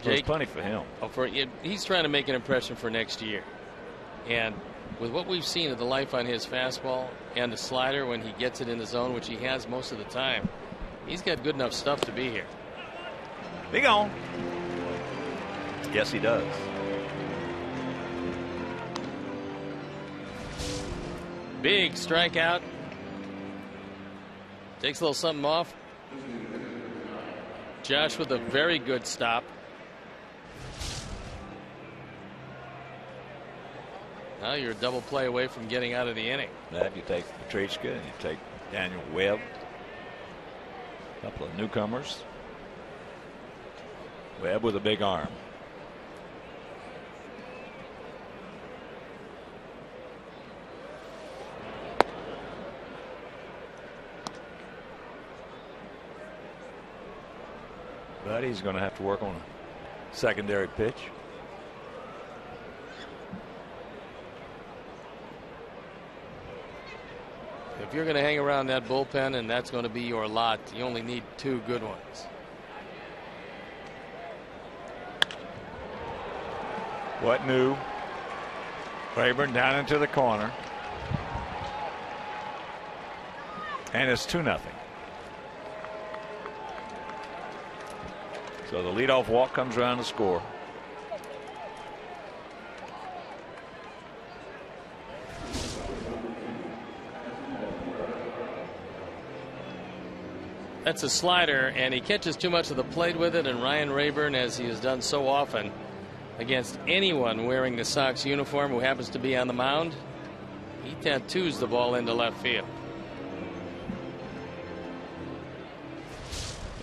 There's Jake, plenty for him. He's trying to make an impression for next year. And with what we've seen of the life on his fastball and the slider when he gets it in the zone, which he has most of the time, he's got good enough stuff to be here. Big on. Yes, he does. Big strikeout. Takes a little something off. Josh with a very good stop. Now you're a double play away from getting out of the inning. That you take Petrichka and you take Daniel Webb. A couple of newcomers. Webb with a big arm. But he's going to have to work on a secondary pitch. If you're going to hang around that bullpen and that's going to be your lot, you only need 2 good ones. What new? Rayburn down into the corner. And it's 2-0. So the leadoff walk comes around to score. That's a slider, and he catches too much of the plate with it, and Ryan Rayburn, as he has done so often against anyone wearing the Sox uniform who happens to be on the mound, he tattoos the ball into left field.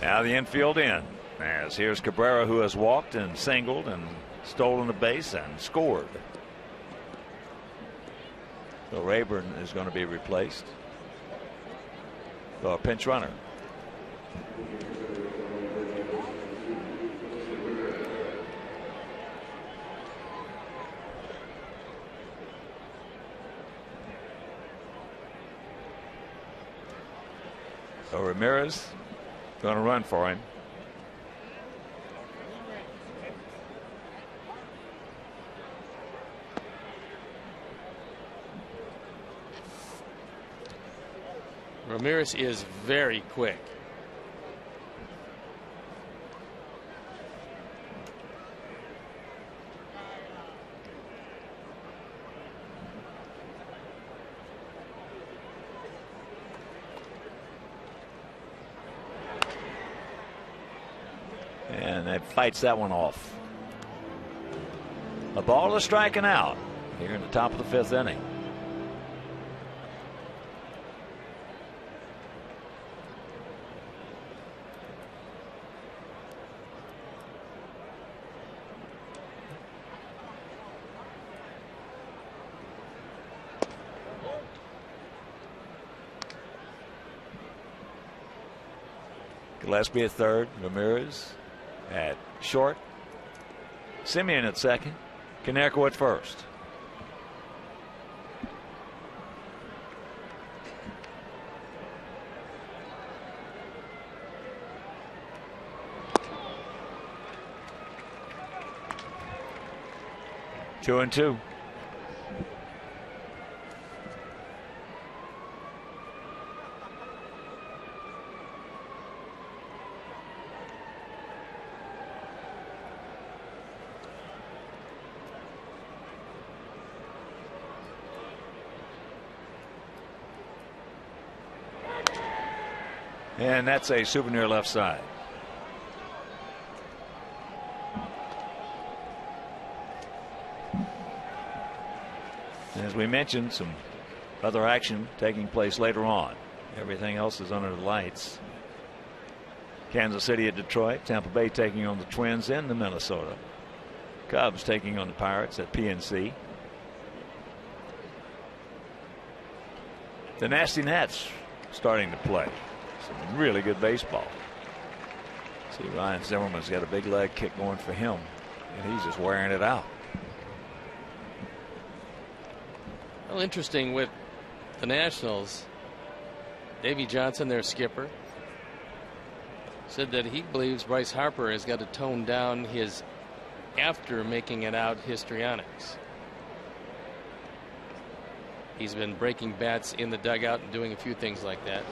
Now the infield in. As here's Cabrera, who has walked and singled and stolen a base and scored. So Rayburn is going to be replaced. So a pinch runner. So Ramirez going to run for him. Ramirez is very quick. And that fights that one off. A ball is striking out here in the top of the 5th inning. Gillespie at third, Ramirez at short, Simeon at second, Konerko at first. Two and two. And that's a souvenir left side. As we mentioned, some other action taking place later on. Everything else is under the lights. Kansas City at Detroit, Tampa Bay taking on the Twins in the Minnesota. Cubs taking on the Pirates at PNC. The Nasty Nats starting to play. Some really good baseball. See, Ryan Zimmerman's got a big leg kick going for him, and he's just wearing it out. Well, interesting with the Nationals. Davey Johnson, their skipper, said that he believes Bryce Harper has got to tone down his after making it out histrionics. He's been breaking bats in the dugout and doing a few things like that.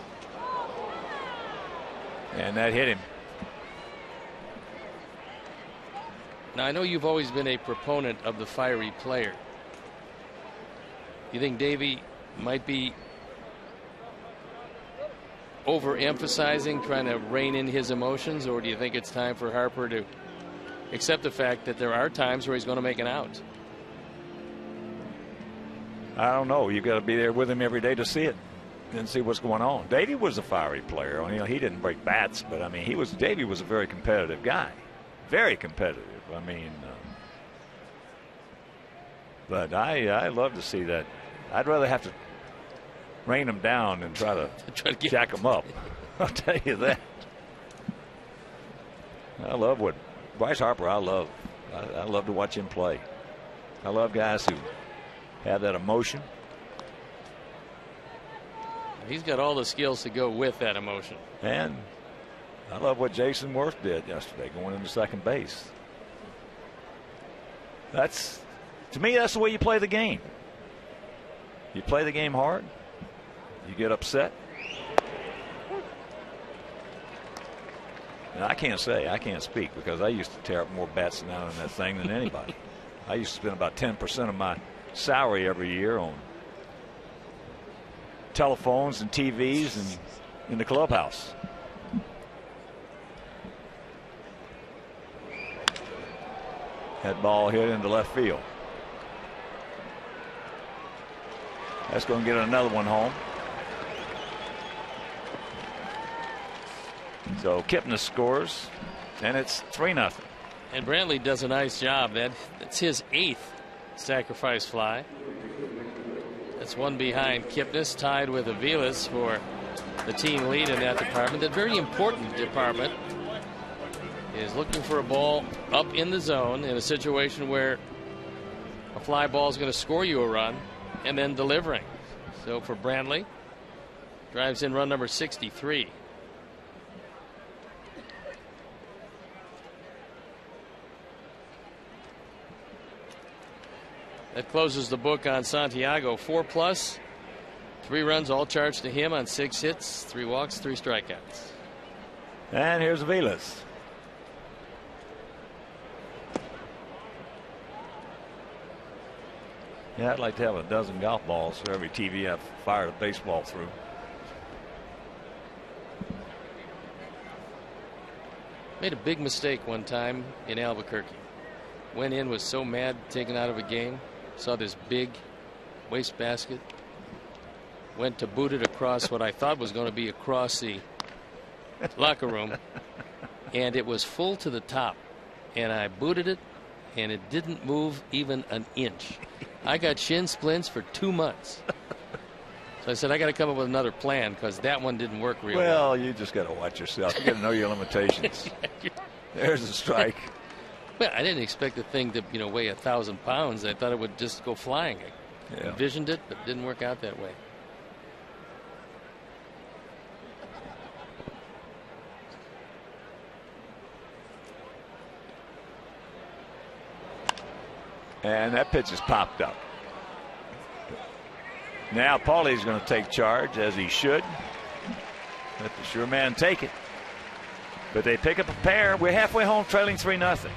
And that hit him. Now, I know you've always been a proponent of the fiery player. You think Davey might be overemphasizing, trying to rein in his emotions, or do you think it's time for Harper to accept the fact that there are times where he's going to make an out? I don't know. You've got to be there with him every day to see it and see what's going on. Davey was a fiery player. You know, he didn't break bats, but I mean, Davey was a very competitive guy, very competitive. I mean, but I love to see that. I'd rather have to rein him down than try to jack him up. I'll tell you that. I love what Bryce Harper. I love to watch him play. I love guys who have that emotion. He's got all the skills to go with that emotion. And I love what Jason Worth did yesterday, going into second base. To me, that's the way you play the game. You play the game hard. You get upset. And I can't speak because I used to tear up more bats down in that thing than anybody. I used to spend about 10% of my salary every year on telephones and TVs and in the clubhouse. That ball hit into left field. That's going to get another one home. So Kipnis scores, and it's 3-0. And Brantley does a nice job. That's his 8th sacrifice fly. That's one behind Kipnis, tied with Aviles for the team lead in that department. That very important department is looking for a ball up in the zone in a situation where a fly ball is going to score you a run, and then delivering. So for Brantley, drives in run number 63. That closes the book on Santiago. 4+, 3 runs, all charged to him on 6 hits, 3 walks, 3 strikeouts. And here's Vilas. Yeah, I'd like to have a dozen golf balls for every TV I've fired a baseball through. Made a big mistake one time in Albuquerque. Went in, was so mad, taken out of a game. Saw this big wastebasket. Went to boot it across what I thought was going to be across the locker room. And it was full to the top. And I booted it, and it didn't move even an inch. I got shin splints for 2 months. So I said, I got to come up with another plan because that one didn't work real well. Well, you just got to watch yourself. You got to know your limitations. There's a strike. Well, I didn't expect the thing to weigh 1,000 pounds. I thought it would just go flying. I envisioned it, but it didn't work out that way. And that pitch is popped up. Now Paulie's going to take charge, as he should. Let the sure man take it. But they pick up a pair. We're halfway home, trailing 3-0.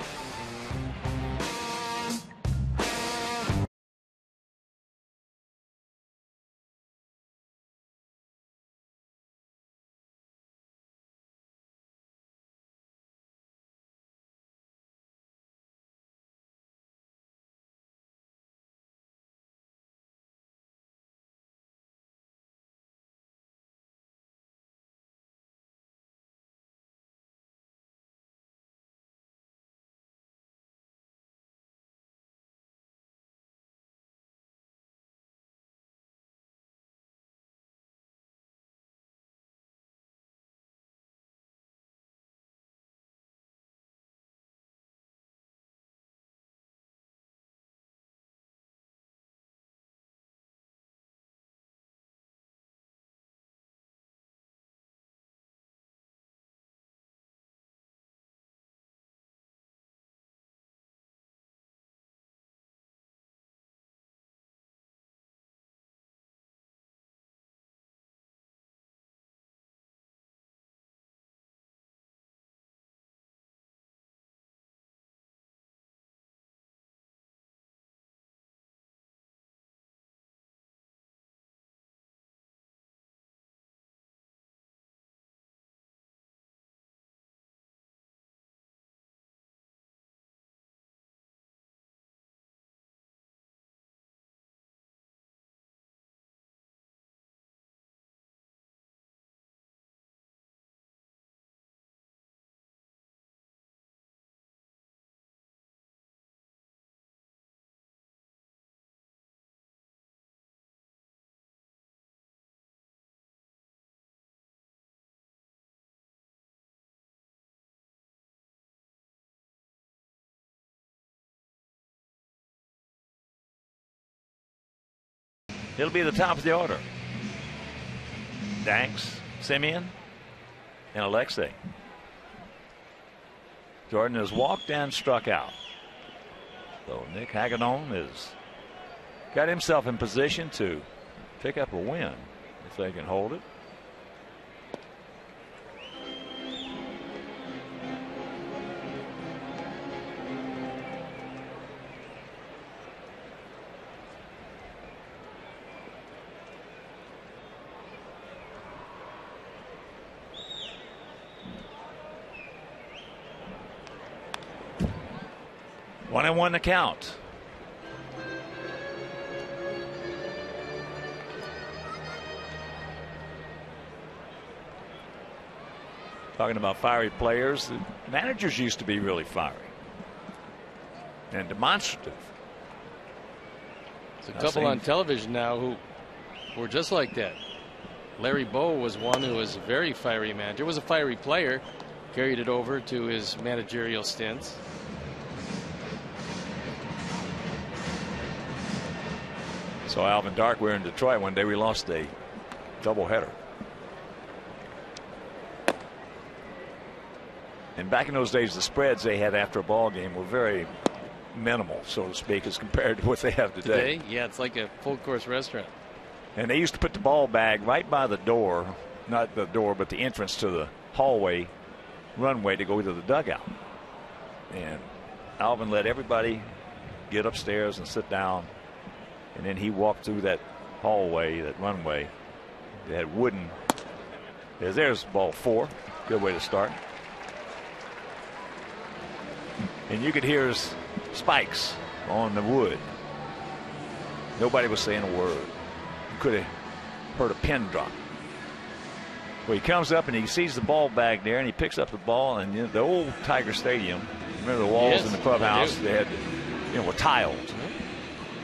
It'll be the top of the order. Danks, Simeon, and Alexei. Jordan has walked and struck out. So Nick Hagedorn has got himself in position to pick up a win if they can hold it. One and one to count. Talking about fiery players, the managers used to be really fiery and demonstrative. There's a couple on television now who were just like that. Larry Bowe was one who was a very fiery manager. Was a fiery player, carried it over to his managerial stints. So Alvin Dark, we were in Detroit one day. We lost a doubleheader. And back in those days, the spreads they had after a ball game were very minimal, so to speak, as compared to what they have today. Yeah, it's like a full-course restaurant. And they used to put the ball bag right by the door, not the door, but the entrance to the hallway, runway to go to the dugout. And Alvin let everybody get upstairs and sit down, and then he walked through that hallway, that runway. They had wooden. There's ball 4. Good way to start. And you could hear his spikes on the wood. Nobody was saying a word. You could have heard a pin drop. Well, he comes up and he sees the ball bag there, and he picks up the ball. And the old Tiger Stadium, remember the walls in the clubhouse? They had, were tiled.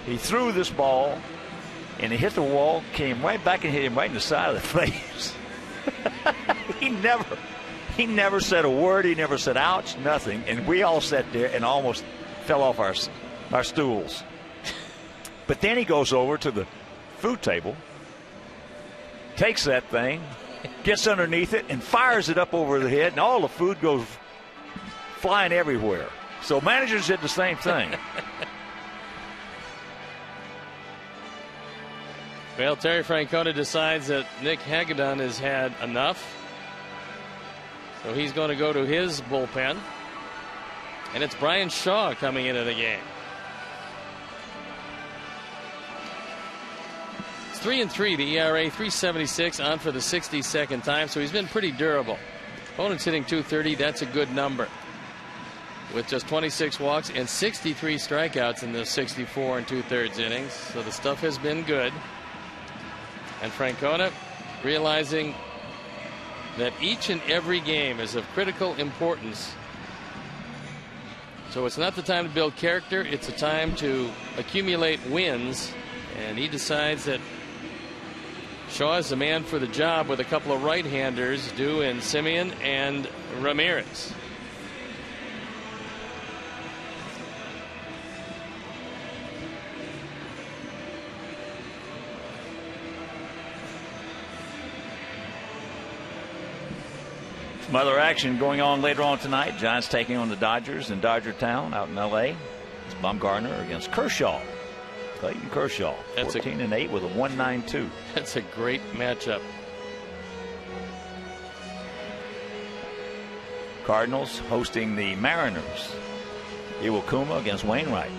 He threw this ball, and it hit the wall, came right back and hit him right in the side of the face. He never said a word. He never said ouch, nothing. And we all sat there and almost fell off our stools. But then he goes over to the food table, takes that thing, gets underneath it, and fires it up over the head, and all the food goes flying everywhere. So managers did the same thing. Well, Terry Francona decides that Nick Hagedorn has had enough. So he's going to go to his bullpen. And it's Brian Shaw coming into the game. It's 3-3, the ERA, 3.76, on for the 62nd time. So he's been pretty durable. Opponent's hitting .230. That's a good number. With just 26 walks and 63 strikeouts in the 64 2/3 innings. So the stuff has been good. And Francona realizing that each and every game is of critical importance. So it's not the time to build character, it's a time to accumulate wins. And he decides that Shaw is the man for the job with a couple of right-handers, Due and Simeon and Ramirez. Some other action going on later on tonight. Giants taking on the Dodgers in Dodger Town out in L.A. It's Bumgarner against Kershaw. Clayton Kershaw, 14-8 with a 1.92. That's a great matchup. Cardinals hosting the Mariners. Iwakuma against Wainwright.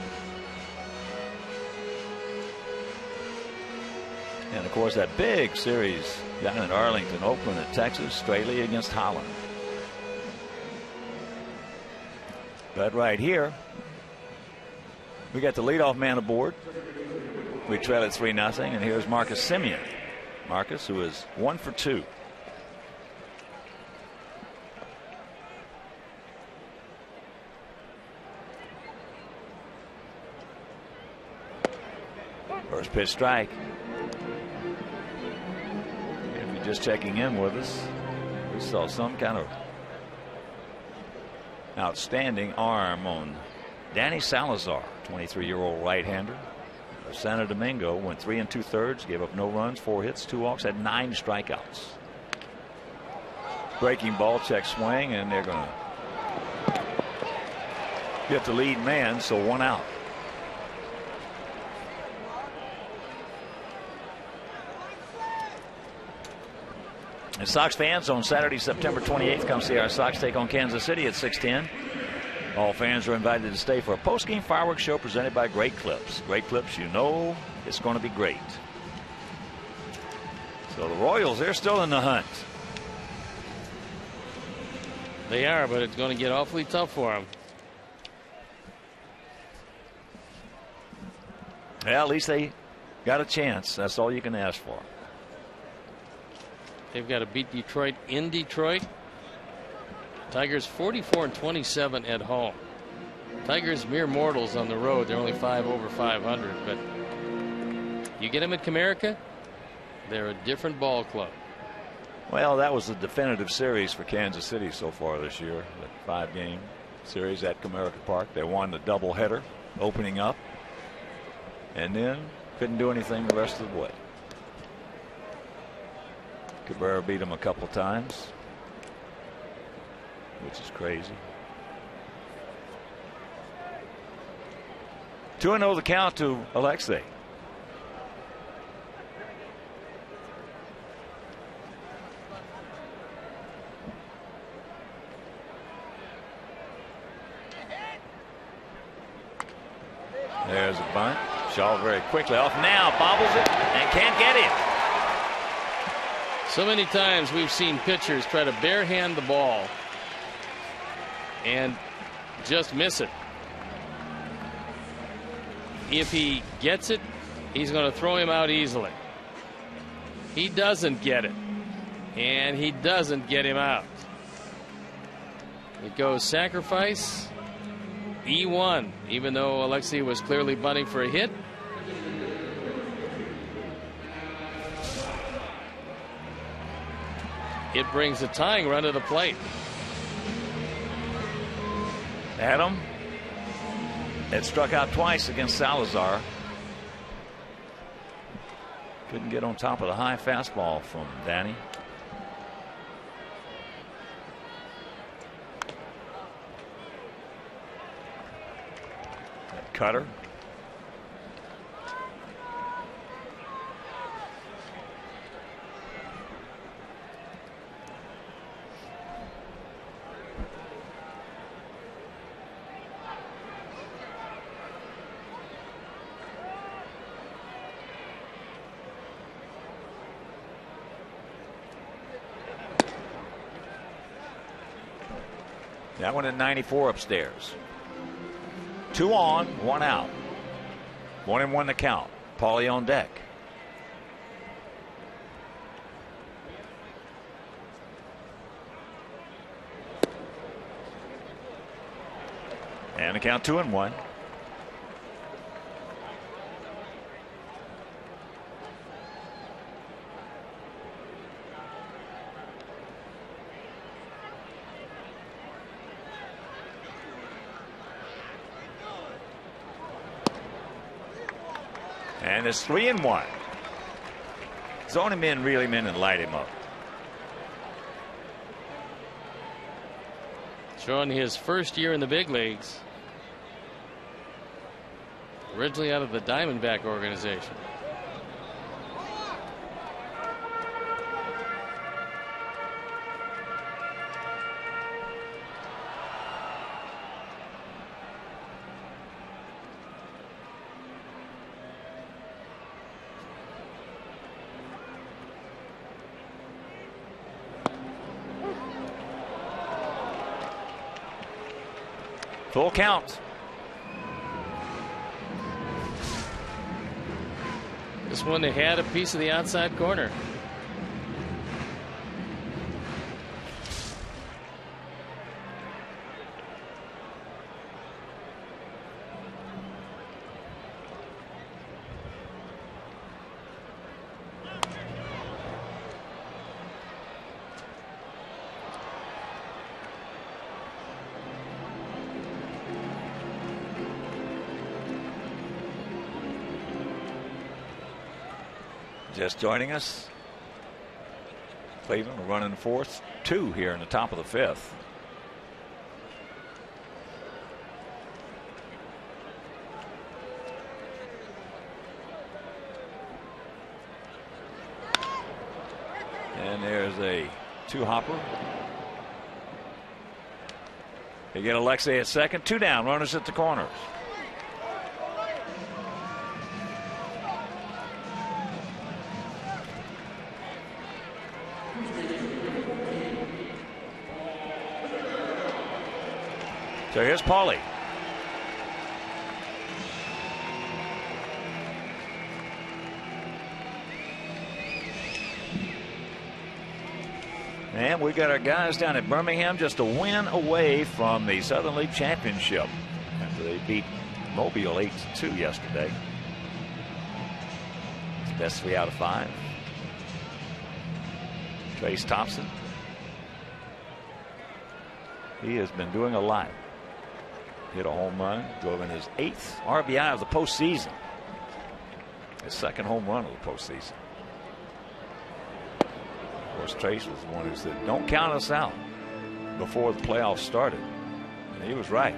And of course that big series down in Arlington, Oakland at Texas, Straley against Holland. But right here, we got the leadoff man aboard. We trail at 3-0, and here's Marcus Semien. Marcus, who is 1 for 2. First pitch strike. If you're just checking in with us, we saw some kind of outstanding arm on Danny Salazar, 23-year-old right-hander. Santo Domingo went 3 2/3, gave up no runs, 4 hits, 2 walks, had 9 strikeouts. Breaking ball, check swing, and they're going to get the lead man, so 1 out. And Sox fans, on Saturday, September 28th, come see our Sox take on Kansas City at 6:10. All fans are invited to stay for a post-game fireworks show presented by Great Clips. Great Clips, you know it's going to be great. So the Royals, they're still in the hunt. They are, but it's going to get awfully tough for them. Well, at least they got a chance. That's all you can ask for. They've got to beat Detroit in Detroit. Tigers 44-27 at home. Tigers mere mortals on the road. They're only 5 over 500. But you get them at Comerica, they're a different ball club. Well, that was the definitive series for Kansas City so far this year. The 5-game series at Comerica Park. They won the doubleheader opening up, and then couldn't do anything the rest of the way. Cabrera beat them a couple times, which is crazy. 2-0 the count to Alexei. There's a bunt. Shaw very quickly off now, bobbles it and can't get it. So many times we've seen pitchers try to barehand the ball and just miss it. If he gets it, he's going to throw him out easily. He doesn't get it, and he doesn't get him out. It goes sacrifice, E1, even though Alexei was clearly bunting for a hit. It brings a tying run to the plate. Adam had struck out twice against Salazar. Couldn't get on top of the high fastball from Danny. That cutter. That one at 94 upstairs. 2 on, 1 out. 1-1 the count. Paulie on deck. And the count 2-1. And it's 3-1. Zone him in, reel him in, and light him up. Showing his first year in the big leagues. Originally out of the Diamondback organization. Full count. This one they had a piece of the outside corner. Just joining us, Cleveland running the 4th, 2 here in the top of the 5th. And there's a 2-hopper. They get Alexei at second, 2 down, runners at the corners. So here's Paulie. And we got our guys down at Birmingham just a win away from the Southern League Championship after they beat Mobile 8-2 yesterday. It's best 3 out of 5. Trace Thompson. He has been doing a lot. Hit a home run, drove in his 8th RBI of the postseason. His 2nd home run of the postseason. Of course, Trace was the one who said, "Don't count us out," before the playoffs started. And he was right.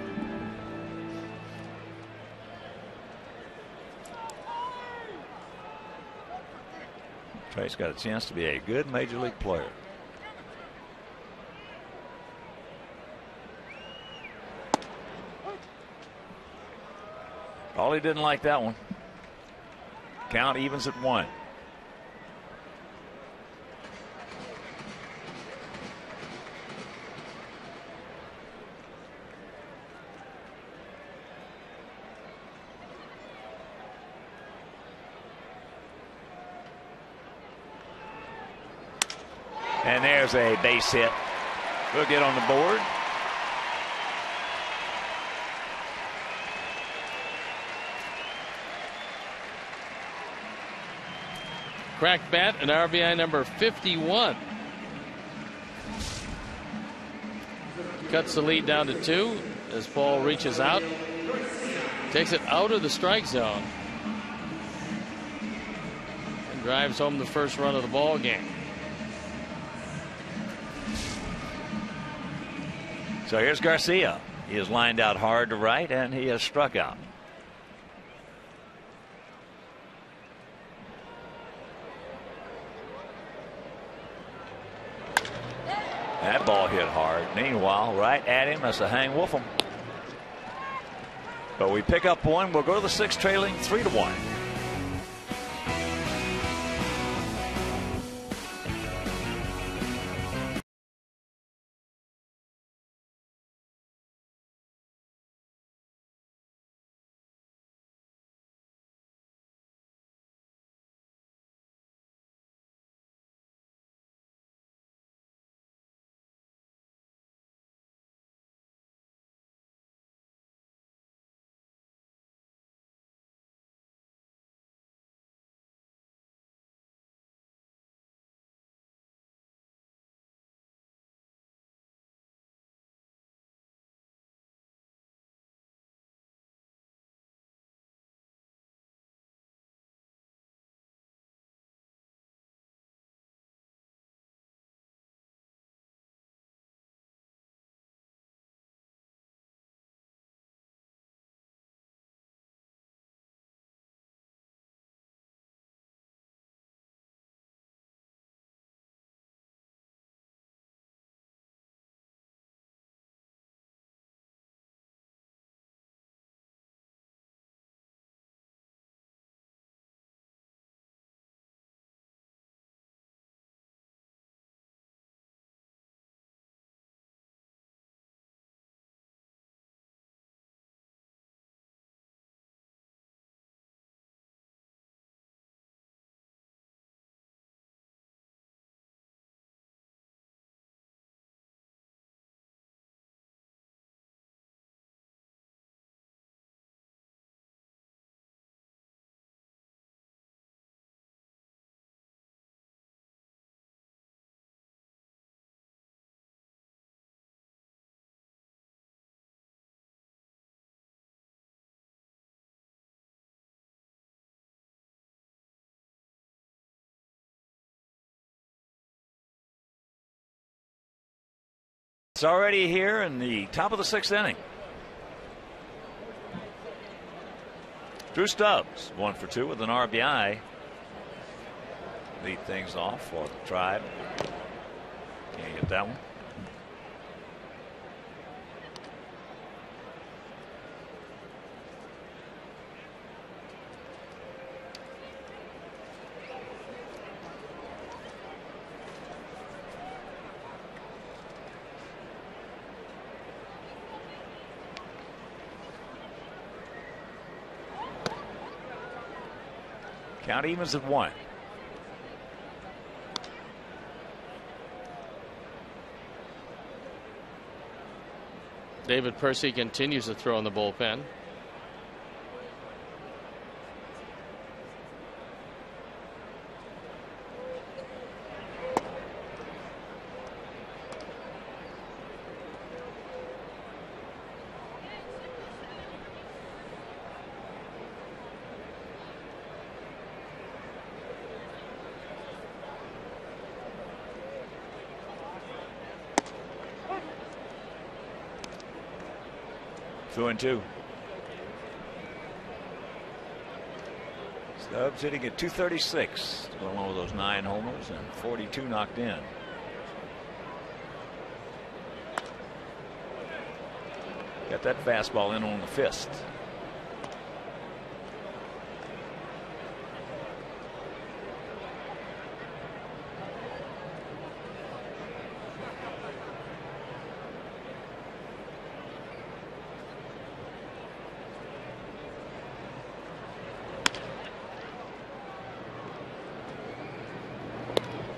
Trey's got a chance to be a good major league player. Paulie didn't like that one. Count evens at 1. And there's a base hit. We'll get on the board. Cracked bat and RBI number 51. Cuts the lead down to 2 as Paul reaches out. Takes it out of the strike zone. And drives home the first run of the ball game. So here's Garcia. He is lined out hard to right, and he has struck out. That ball hit hard. Meanwhile, right at him, that's a hang Wolfham. But we pick up 1. We'll go to the 6th, trailing 3-1. It's already here in the top of the 6th inning. Drew Stubbs, 1 for 2 with an RBI. Lead things off for the Tribe. Can't get that one. Count evens at 1. David Percy continues to throw in the bullpen. Two and two. Stubbs hitting at 236, along with those 9 homers and 42 knocked in. Got that fastball in on the fist.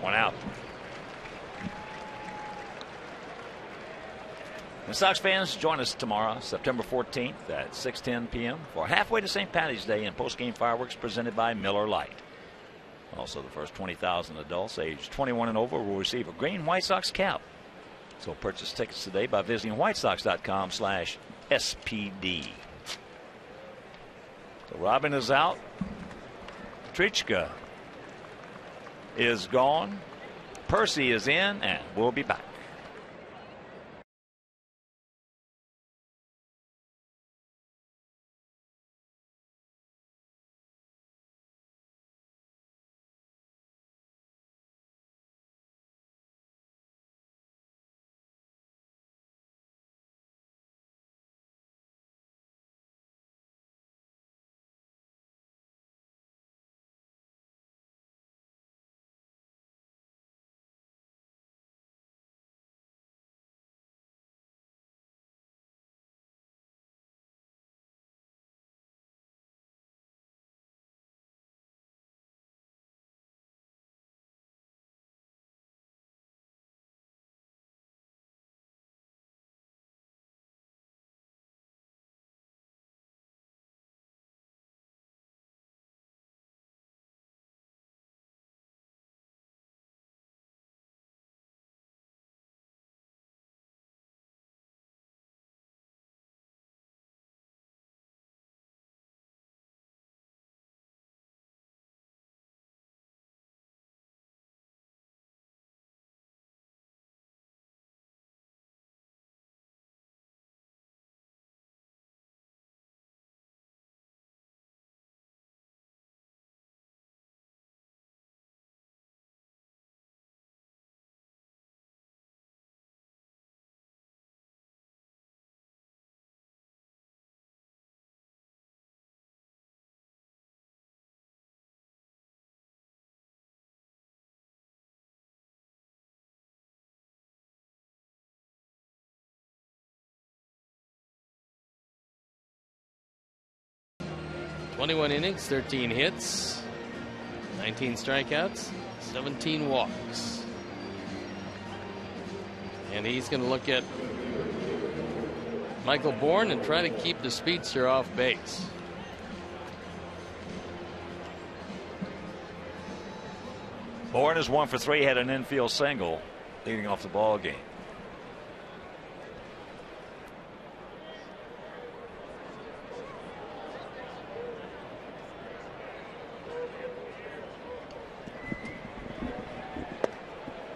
One out. And Sox fans, join us tomorrow, September 14th at 6:10 p.m. for Halfway to St. Patty's Day and post-game fireworks presented by Miller Lite. Also, the first 20,000 adults aged 21 and over will receive a green White Sox cap. So purchase tickets today by visiting whitesox.com/SPD. So Robin is out. Trichka is gone. Percy is in, and we'll be back. "21 innings, 13 hits, 19 strikeouts, 17 walks." And he's going to look at Michael Bourne and try to keep the speedster off base. Bourne is 1 for 3, had an infield single leading off the ball game.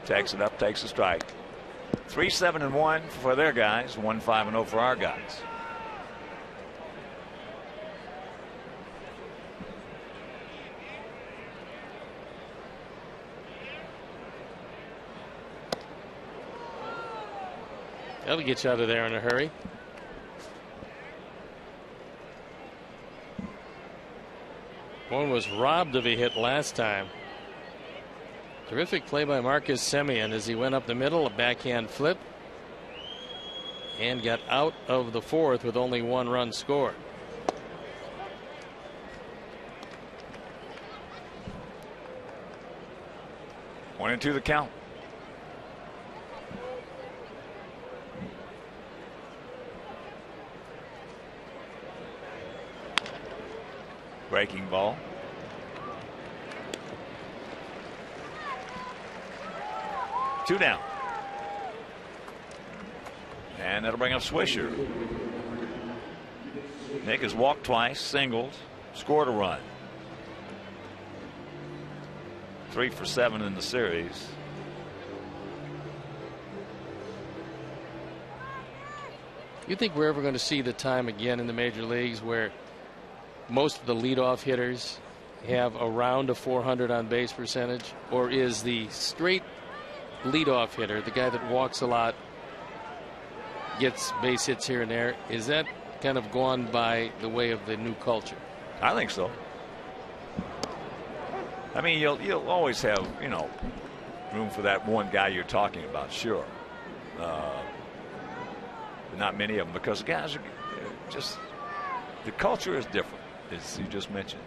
Takes it up, takes a strike. 3-7-1 for their guys, 1-5-0 for our guys. That'll get you out of there in a hurry. Bourne was robbed of a hit last time. Terrific play by Marcus Semien as he went up the middle, a backhand flip, and got out of the 4th with only 1 run scored. One and two the count. Breaking ball. Two down. And that'll bring up Swisher. Nick has walked twice, singled, scored a run. 3 for 7 in the series. You think we're ever going to see the time again in the major leagues where most of the leadoff hitters have around a 400 on base percentage, or is the straight leadoff hitter, the guy that walks a lot, gets base hits here and there, is that kind of gone by the way of the new culture? I think so. I mean, you'll always have, you know, room for that one guy you're talking about, sure. But not many of them, because guys are just, the culture is different, as you just mentioned.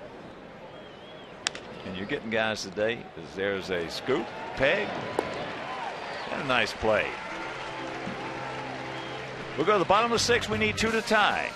And you're getting guys today, there's a scoop, peg, and a nice play. We'll go to the bottom of the 6th. We need 2 to tie.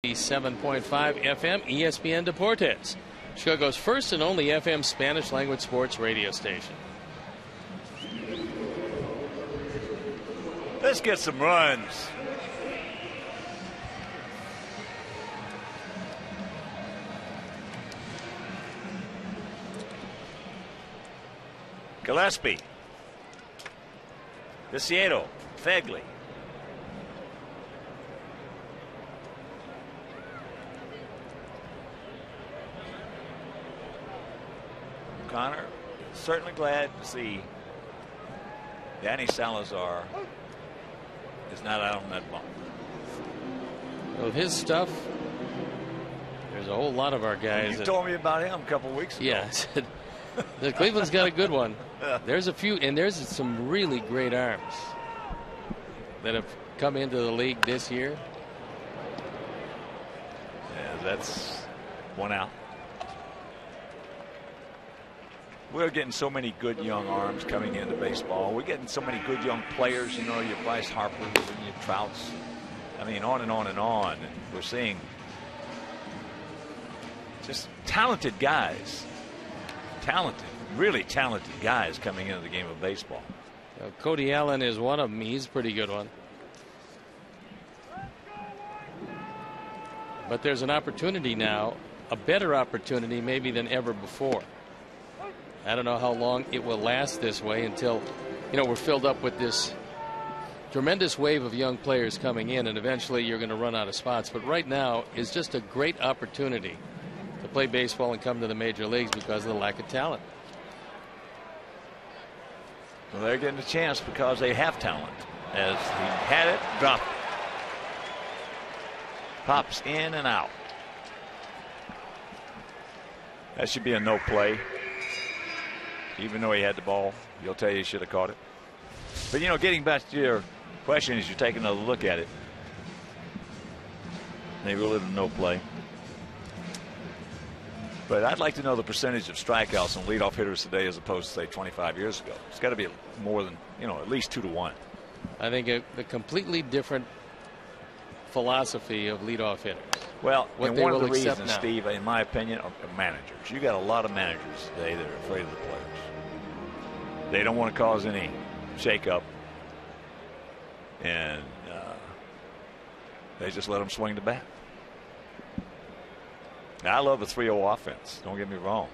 The 7.5 FM ESPN Deportes, Chicago's first and only FM Spanish language sports radio station. Let's get some runs. Gillespie. Viciero. Fegley. Connor, certainly glad to see Danny Salazar is not out on that bump. With his stuff, there's a whole lot of our guys. You told me about him a couple weeks ago. Yeah, the Cleveland's got a good one. There's a few, and there's some really great arms that have come into the league this year. Yeah, that's one out. We're getting so many good young arms coming into baseball. We're getting so many good young players, you know, your Bryce Harpers and your Trouts. I mean, on and on and on. And we're seeing just talented guys. Talented, really talented guys coming into the game of baseball. Cody Allen is one of them. He's a pretty good one. But there's an opportunity now, a better opportunity maybe than ever before. I don't know how long it will last this way until, you know, we're filled up with this tremendous wave of young players coming in, and eventually you're going to run out of spots. But right now is just a great opportunity to play baseball and come to the major leagues because of the lack of talent. Well, they're getting a chance because they have talent. As he had it, dropped it. Pops in and out. That should be a no play. Even though he had the ball, he'll tell you he should have caught it. But, you know, getting back to your question as you're taking another look at it, they ruled it a no play. But I'd like to know the percentage of strikeouts on leadoff hitters today as opposed to, say, 25 years ago. It's got to be more than, you know, at least 2 to 1. I think a completely different philosophy of leadoff hitters. Well, what and they one of will the accept reasons, now. Steve, in my opinion, are managers. You got a lot of managers today that are afraid of the players. They don't want to cause any shakeup, and they just let them swing the bat. Now, I love the 3-0 offense. Don't get me wrong,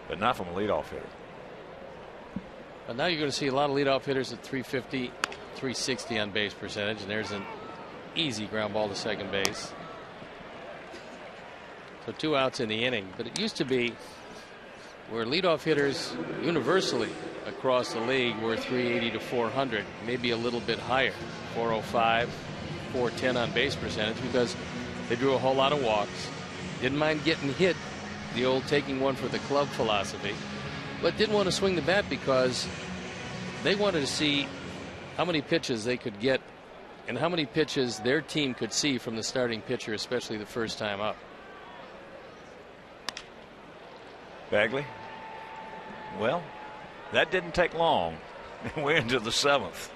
but not from a leadoff hitter. But now you're going to see a lot of leadoff hitters at 350, 360 on base percentage, and there's an easy ground ball to second base. So 2 outs in the inning. But it used to be where leadoff hitters universally across the league were 380 to 400, maybe a little bit higher, 405, 410 on base percentage, because they drew a whole lot of walks, didn't mind getting hit, the old taking one for the club philosophy, but didn't want to swing the bat because they wanted to see how many pitches they could get and how many pitches their team could see from the starting pitcher, especially the first time up. Bagley? Well, that didn't take long. We're into the 7th.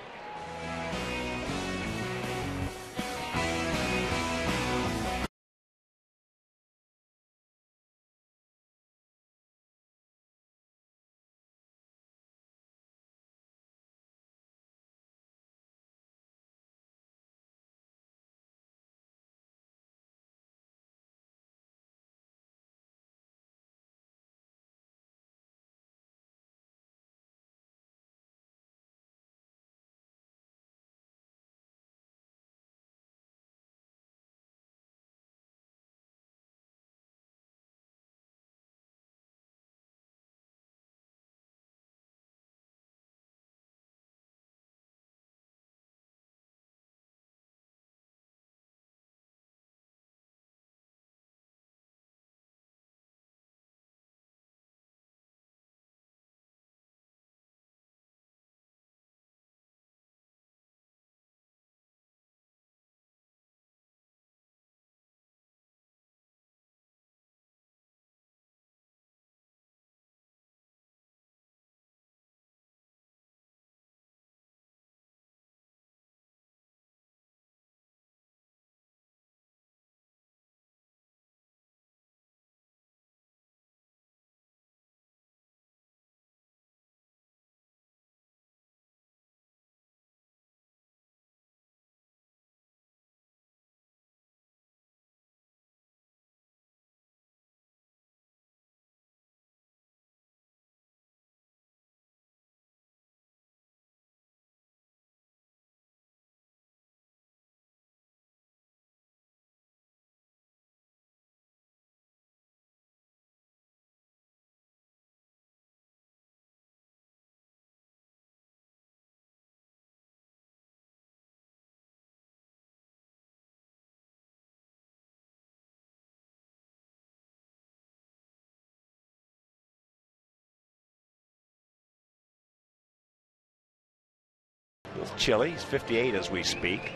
A little chilly. It's 58 as we speak.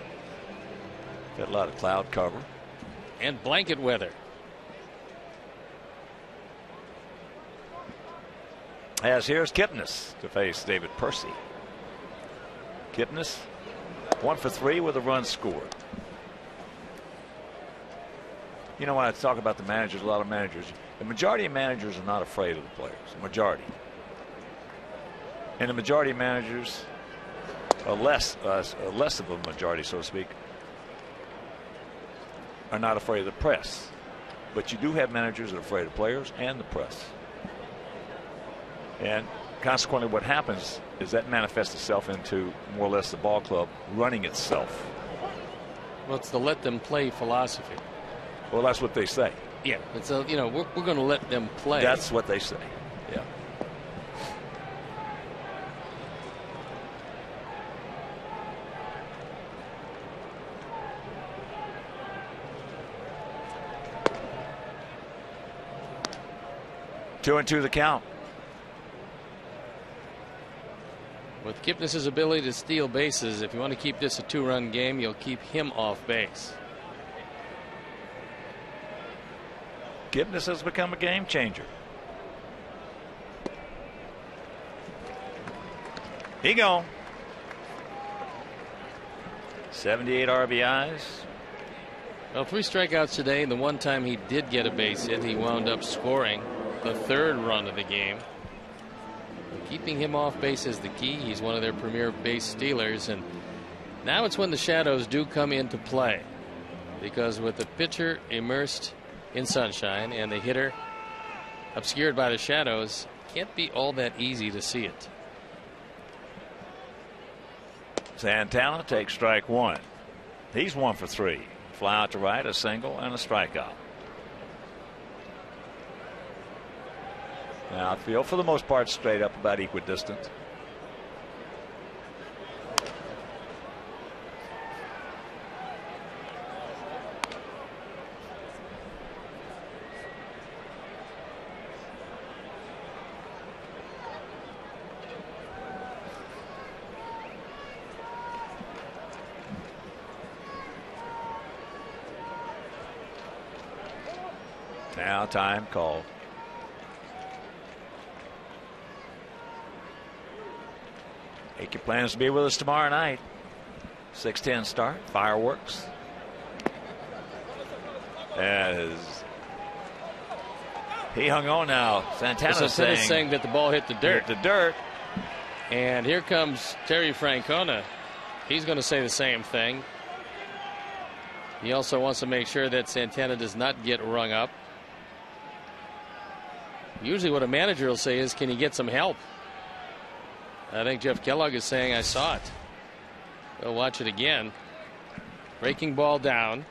Got a lot of cloud cover. And blanket weather. As here's Kipnis to face David Percy. Kipnis 1 for 3 with a run scored. You know, when I talk about the managers, a lot of managers, the majority of managers are not afraid of the players. The majority. And the majority of managers are less of a majority, so to speak, are not afraid of the press. But you do have managers that are afraid of players and the press. And consequently, what happens is that manifests itself into more or less the ball club running itself. Well, it's the let them play philosophy. Well, that's what they say. Yeah, it's a, you know, we're going to let them play. That's what they say. Yeah. Two and two the count. With Kipnis' ability to steal bases, if you want to keep this a 2-run game, you'll keep him off base. Kipnis has become a game changer. He gone. 78 RBIs. Well, 3 strikeouts today, and the one time he did get a base hit, he wound up scoring the 3rd run of the game. Keeping him off base is the key. He's one of their premier base stealers, and now it's when the shadows do come into play, because with the pitcher immersed in sunshine and the hitter obscured by the shadows, it can't be all that easy to see it. Santana takes strike 1. He's 1 for 3. Fly out to right, a single, and a strikeout. Now, outfield for the most part straight up, about equidistant. Now time called. Akey plans to be with us tomorrow night. 6:10 start. Fireworks. As he hung on now. Santana saying that the ball hit the dirt. Hit the dirt. And here comes Terry Francona. He's going to say the same thing. He also wants to make sure that Santana does not get rung up. Usually what a manager will say is, can you get some help? I think Jeff Kellogg is saying, I saw it. We'll watch it again. Breaking ball down.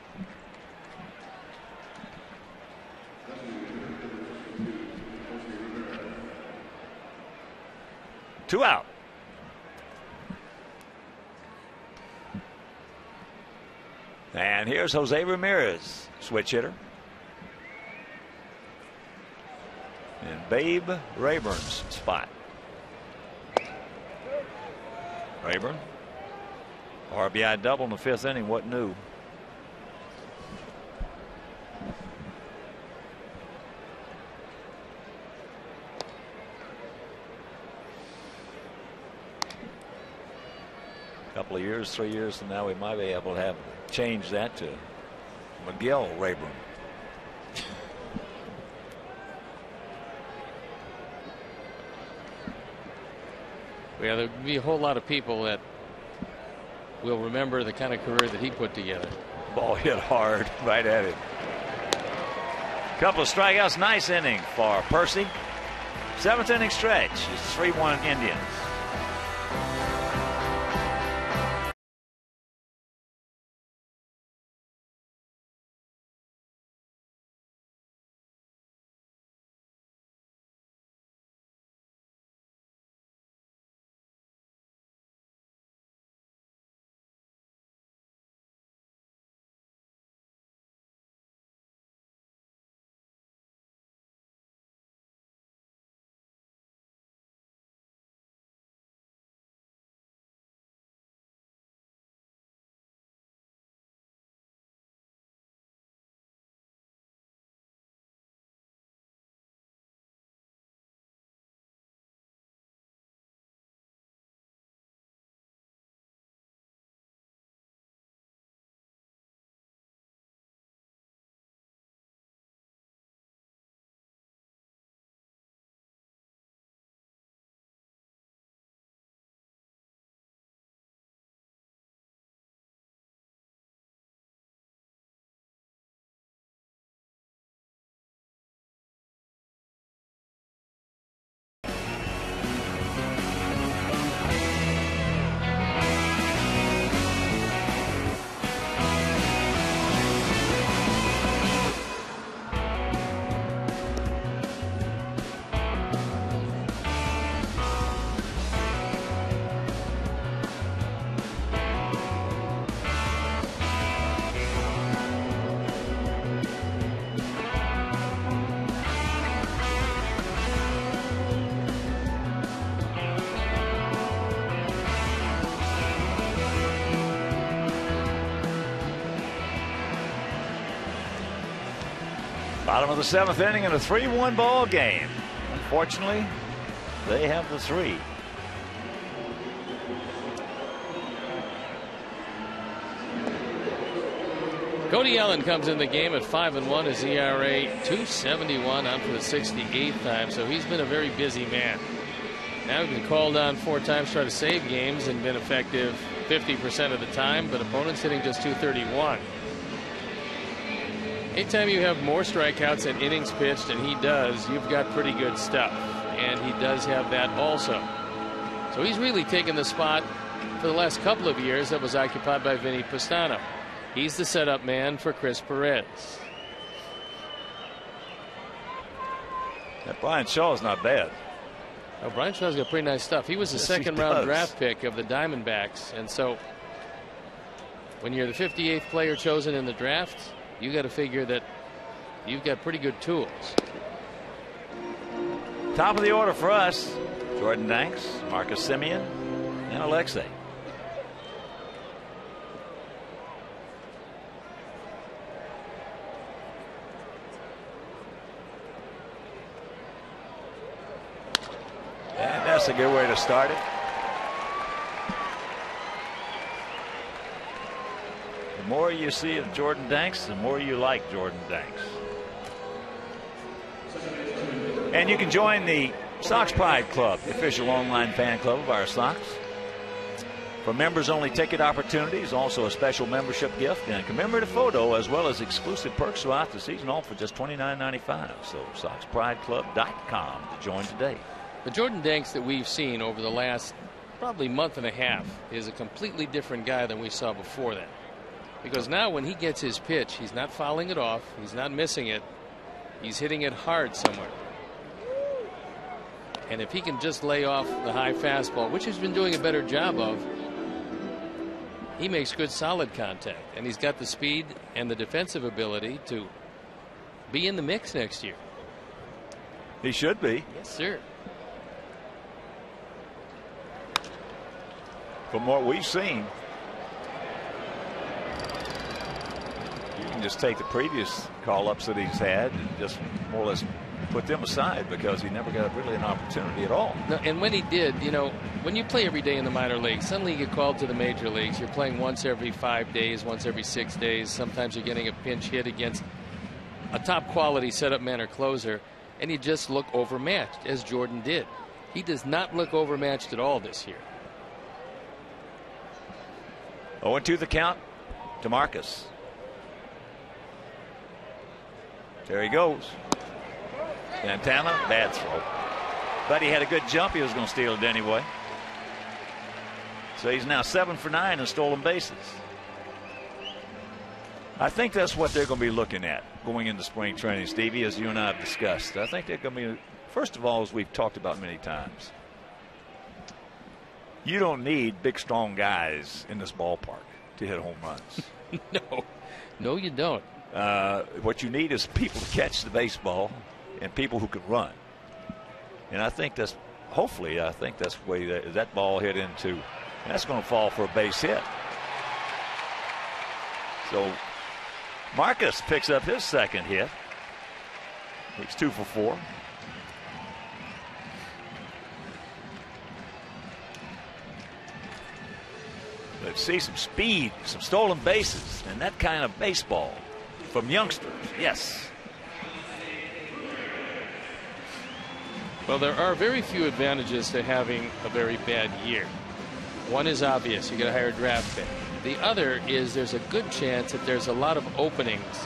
Two out. And here's Jose Ramirez, switch hitter. In Babe Rayburn's spot. Rayburn, RBI double in the 5th inning. What new? A couple of years, 3 years from now, we might be able to have changed that to Miguel Rayburn. Yeah, there'll be a whole lot of people that will remember the kind of career that he put together. Ball hit hard right at him. Couple of strikeouts. Nice inning for Percy. 7th inning stretch. It's 3-1 Indians. Bottom of the 7th inning in a 3-1 ball game. Unfortunately, they have the 3. Cody Allen comes in the game at 5-1. His ERA 2.71 on for the 68th time, so he's been a very busy man. Now he's been called on 4 times, try to save games, and been effective 50% of the time, but opponents hitting just 231. Anytime you have more strikeouts than innings pitched, and he does, you've got pretty good stuff. And he does have that also. So he's really taken the spot for the last couple of years that was occupied by Vinny Pastano. He's the setup man for Chris Perez. That Brian Shaw is not bad. Oh, Brian Shaw's got pretty nice stuff. He was the second-round draft pick of the Diamondbacks. And so when you're the 58th player chosen in the draft, you got to figure that you've got pretty good tools. Top of the order for us: Jordan Danks, Marcus Semien, and Alexei. And that's a good way to start it. The more you see of Jordan Danks, the more you like Jordan Danks. And you can join the Sox Pride Club, the official online fan club of our Sox. For members-only ticket opportunities, also a special membership gift and a commemorative photo, as well as exclusive perks throughout the season, all for just $29.95. So SoxPrideClub.com to join today. The Jordan Danks that we've seen over the last probably month and a half is a completely different guy than we saw before that. Because now when he gets his pitch, he's not fouling it off, he's not missing it, he's hitting it hard somewhere. And if he can just lay off the high fastball, which he's been doing a better job of, he makes good solid contact. And he's got the speed and the defensive ability to be in the mix next year. He should be. Yes, sir. From what we've seen, you can just take the previous call-ups that he's had and just more or less put them aside, because he never got really an opportunity at all. No, and when he did, you know, when you play every day in the minor leagues, suddenly you get called to the major leagues. You're playing once every 5 days, once every 6 days. Sometimes you're getting a pinch hit against a top quality setup man or closer, and you just look overmatched, as Jordan did. He does not look overmatched at all this year. 0-2 the count to Marcus. There he goes. Santana, bad throw. But he had a good jump. He was going to steal it anyway. So he's now 7 for 9 in stolen bases. I think that's what they're going to be looking at going into spring training, Stevie, as you and I have discussed. I think they're going to be, first of all, as we've talked about many times, you don't need big, strong guys in this ballpark to hit home runs. No, you don't. What you need is people to catch the baseball and people who can run. And I think that's, hopefully, I think that's the way that ball hit into. And that's going to fall for a base hit. So Marcus picks up his second hit. He's 2 for 4. Let's see some speed, some stolen bases, and that kind of baseball from youngsters. Yes. Well, there are very few advantages to having a very bad year. One is obvious. You get a higher draft pick. The other is there's a good chance that there's a lot of openings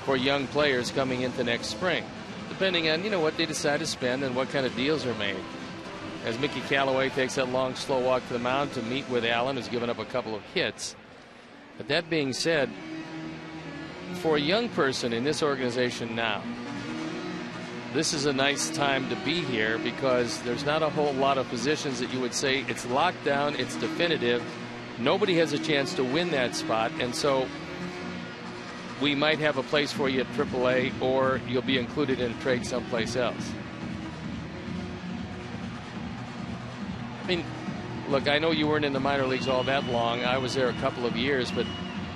for young players coming into next spring, depending on, you know, what they decide to spend and what kind of deals are made. As Mickey Callaway takes that long, slow walk to the mound to meet with Allen, who's given up a couple of hits. But that being said, for a young person in this organization now, this is a nice time to be here, because there's not a whole lot of positions that you would say it's locked down, it's definitive. Nobody has a chance to win that spot, and so we might have a place for you at AAA, or you'll be included in a trade someplace else. I mean, look, I know you weren't in the minor leagues all that long. I was there a couple of years, but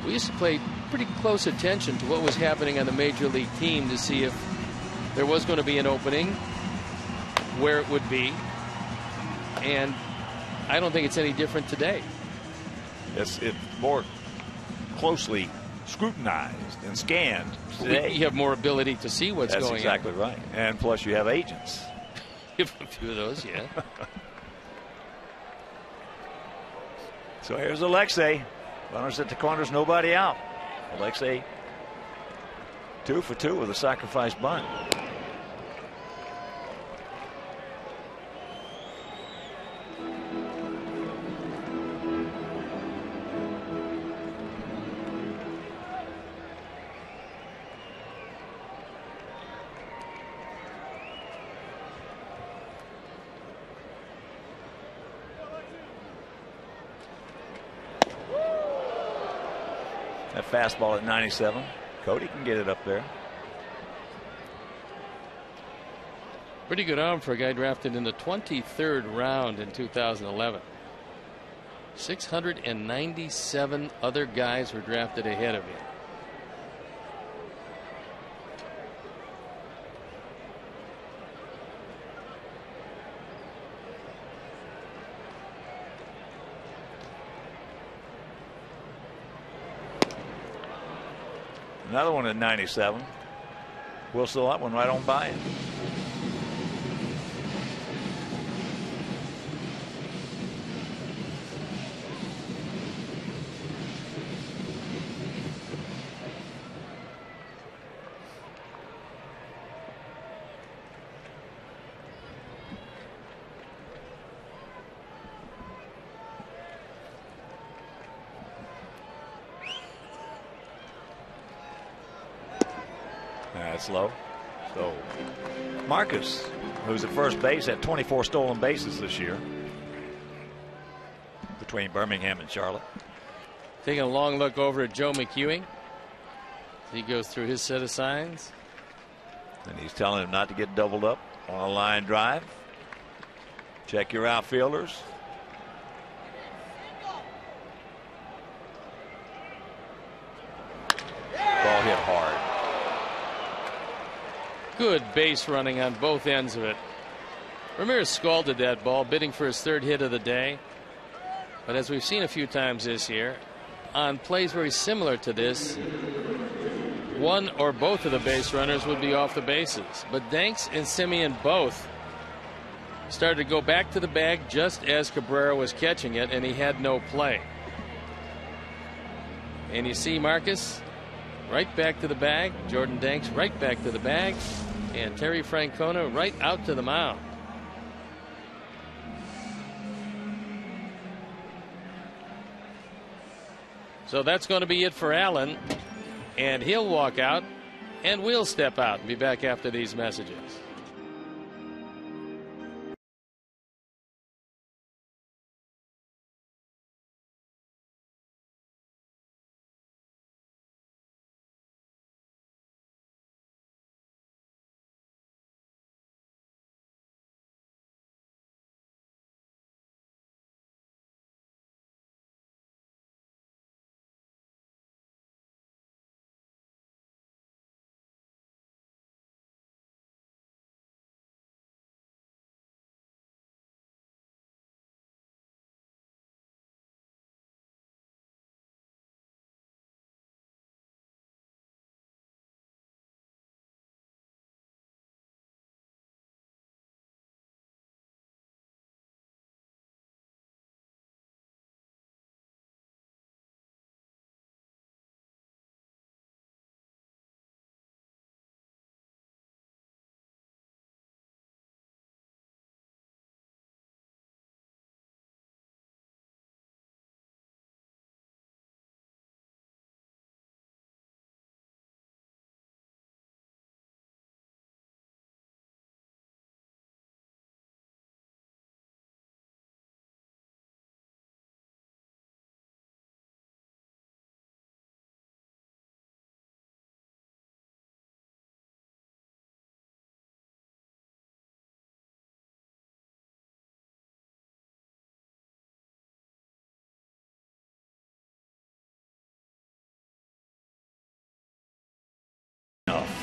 we used to pay pretty close attention to what was happening on the major league team to see if there was going to be an opening, where it would be. And I don't think it's any different today. It's more closely scrutinized and scanned today. You have more ability to see what's going on. That's exactly right. And plus you have agents. You have a few of those, yeah. So here's Alexei. Runners at the corners, nobody out. Alexei 2 for 2 with a sacrifice bunt. That fastball at 97. Cody can get it up there. Pretty good arm for a guy drafted in the 23rd round in 2011. 697 other guys were drafted ahead of him. Another one at 97. Whistle that one right on by it. That's low. So Marcus, who's at first base, had 24 stolen bases this year between Birmingham and Charlotte. Taking a long look over at Joe McEwing. He goes through his set of signs. And he's telling him not to get doubled up on a line drive. Check your outfielders. Ball hit hard. Good base running on both ends of it. Ramirez scalded that ball, bidding for his 3rd hit of the day. But as we've seen a few times this year, on plays very similar to this, one or both of the base runners would be off the bases. But Danks and Simeon both started to go back to the bag just as Cabrera was catching it, and he had no play. And you see Marcus right back to the bag, Jordan Danks right back to the bag, and Terry Francona right out to the mound. So that's going to be it for Allen, and he'll walk out, and we'll step out and be back after these messages.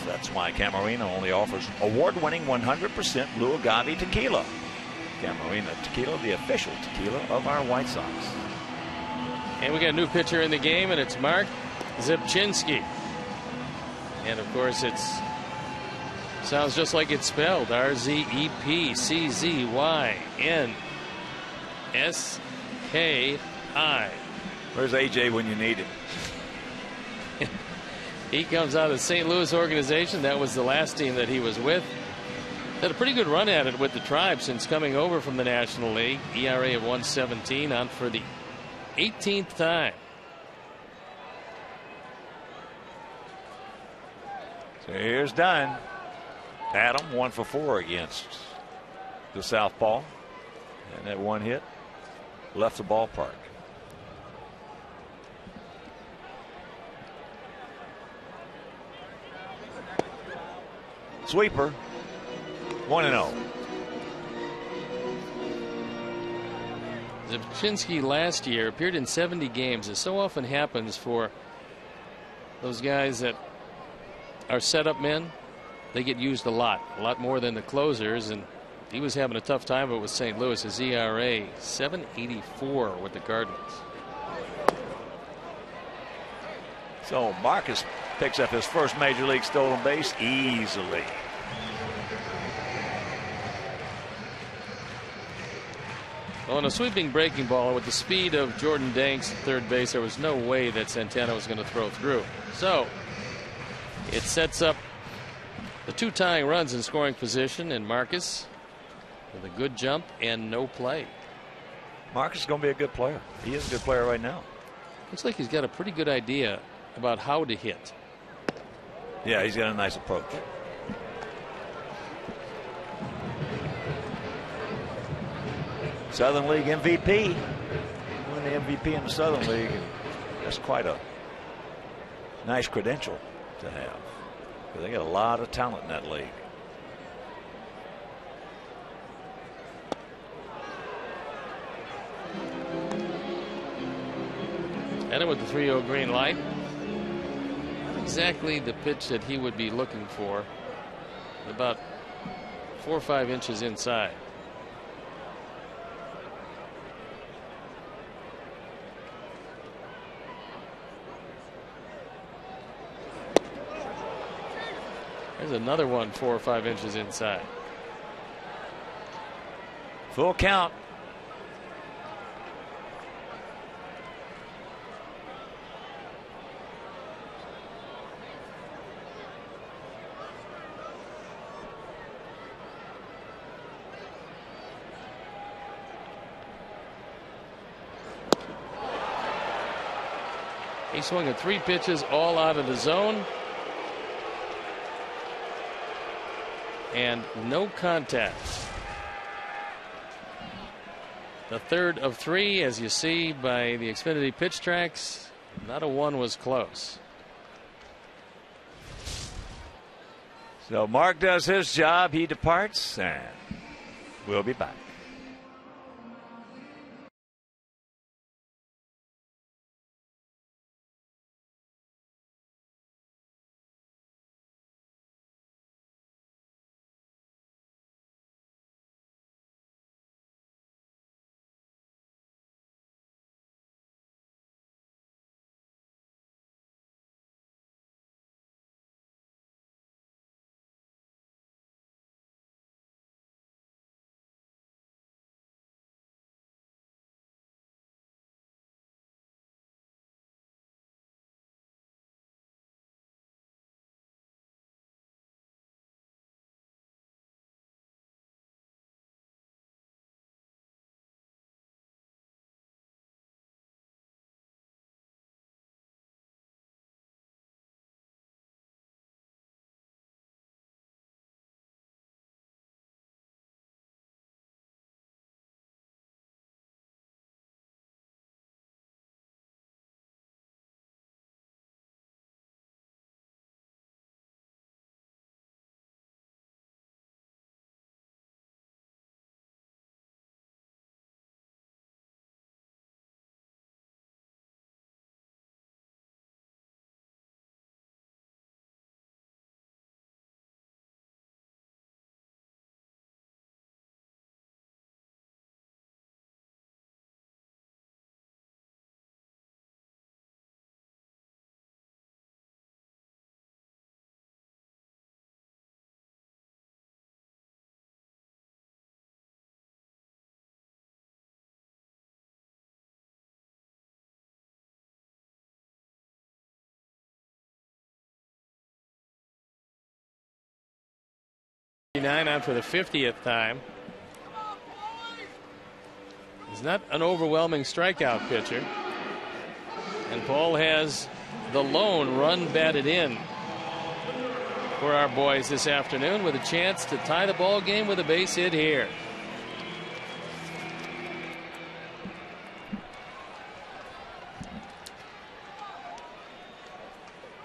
That's why Camarena only offers award-winning 100% blue agave tequila. Camarena Tequila, the official tequila of our White Sox. And we got a new pitcher in the game, and it's Mark Zipchinski. And of course, sounds just like it's spelled. RZEPCZYNSKI. Where's AJ when you need him? He comes out of the St. Louis organization. That was the last team that he was with. Had a pretty good run at it with the Tribe since coming over from the National League. ERA of 117, on for the 18th time. So here's Dunn. Adam 1 for 4 against the southpaw, and that one hit left the ballpark. Sweeper 1-0. Zipchinski last year appeared in 70 games, as so often happens for those guys that are setup men. They get used a lot more than the closers, and he was having a tough time of it with St. Louis. His ERA 7.84 with the Cardinals. So Marcus picks up his first major league stolen base easily. On a sweeping breaking ball with the speed of Jordan Danks at third base, there was no way that Santana was going to throw through. So it sets up the two tying runs in scoring position, and Marcus with a good jump and no play. Marcus is going to be a good player. He is a good player right now. Looks like he's got a pretty good idea about how to hit. Yeah, he's got a nice approach. Southern League MVP. Won the MVP in the Southern League. That's quite a nice credential to have. They got a lot of talent in that league. And with the 3-0 green light. Not exactly the pitch that he would be looking for. About 4 or 5 inches inside. There's another one 4 or 5 inches inside. Full count. He swung at 3 pitches, all out of the zone. And no contact. The third of 3, as you see by the Xfinity pitch tracks. Not a one was close. So Mark does his job. He departs, and we'll be back. On for the 50th time. He's not an overwhelming strikeout pitcher. And Paul has the lone run batted in for our boys this afternoon, with a chance to tie the ball game with a base hit here.